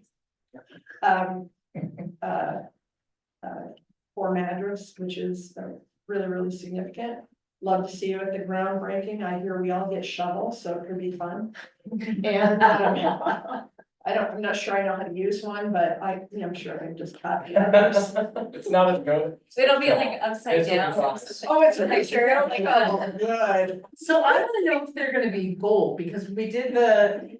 For Madras, which is really, really significant. Love to see you at the groundbreaking. I hear we all get shovels, so it could be fun. And I'm not sure I know how to use one, but I'm sure I can just copy others. It's not as good. So it'll be like upside It's down. Oh, it's a picture. Oh my God. Good. So I wanna know if they're gonna be gold, because we did the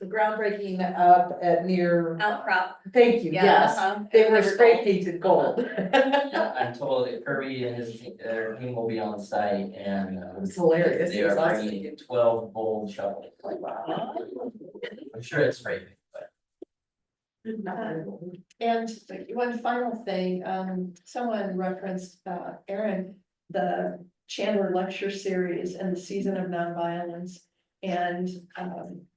groundbreaking up at near, Outcrop. thank you, yes. They were spray gold. painted gold. I'm told that Kirby and his team will be on site and It's hilarious. they are It's awesome. bringing 12 gold shovels. I'm sure it's great, but And one final thing, someone referenced, Aaron, the Chandler Lecture Series and the Season of Nonviolence. And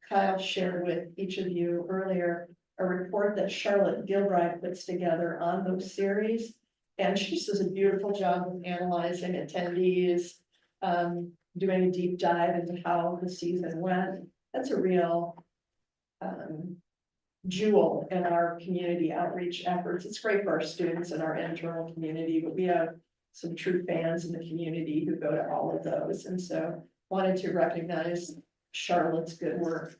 Kyle shared with each of you earlier a report that Charlotte Gilbride puts together on those series. And she just does a beautiful job of analyzing attendees, doing a deep dive into how the season went. That's a real jewel in our community outreach efforts. It's great for our students and our internal community, but we have some true fans in the community who go to all of those. And so wanted to recognize Charlotte's good work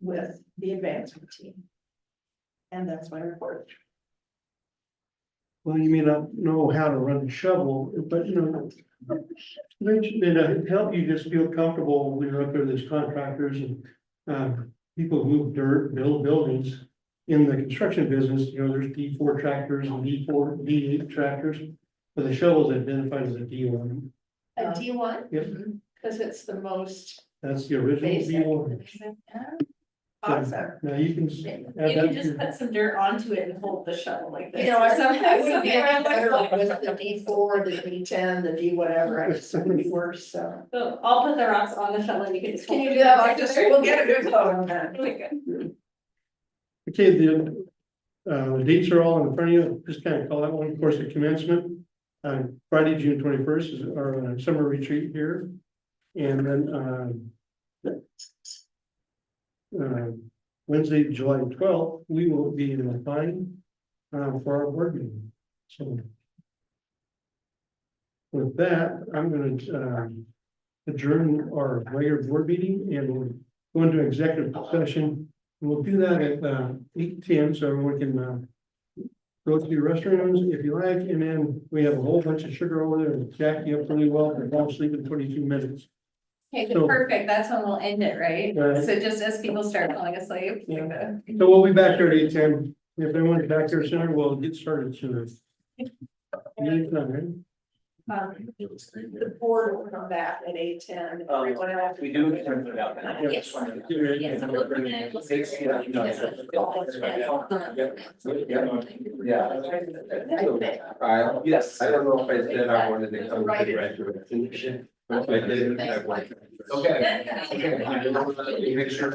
with the advancement team. And that's my report. well, you may not know how to run a shovel, but you know. It help you just feel comfortable when you're up there, there's contractors and, people move dirt, build buildings. In the construction business, you know, there's D4 tractors and D8 tractors, but the shovel is identified as a D1. A D1, Yep, because it's the most that's the original basic. D1. Awesome. Now you can. You add can that just to- put some dirt onto it and hold the shovel like this. You know, I sometimes would be better like with the D4, the D10, the D whatever, I just would be worse, so. So I'll put the rocks on the shovel and you can just. Can hold you it do that? like Like just, this. we'll get a good photo on that. Really good. Okay, the dates are all in front of you, just kind of call that one, of course, the commencement. Friday, June 21st is our summer retreat here. And then, Wednesday, July 12th, we will be in the Pine, for our board meeting, so. With that, I'm gonna, adjourn our regular board meeting and we'll go into executive session. We'll do that at 8:10, so everyone can go to your restrooms if you like, and then we have a whole bunch of sugar over there and jack you up really well and fall asleep in 22 minutes. Okay, So- perfect. That's when we'll end it, right? Right. So just as people start falling asleep. Yeah. So we'll be back there at 8:10. If anyone's back there sooner, we'll get started sooner. Anytime, The board will come back at 8:10. We do it turns out. Yes. I, Yes. I don't know if I said I wanted to come to graduation. But if I did, I wanted. Okay. Okay. Make sure.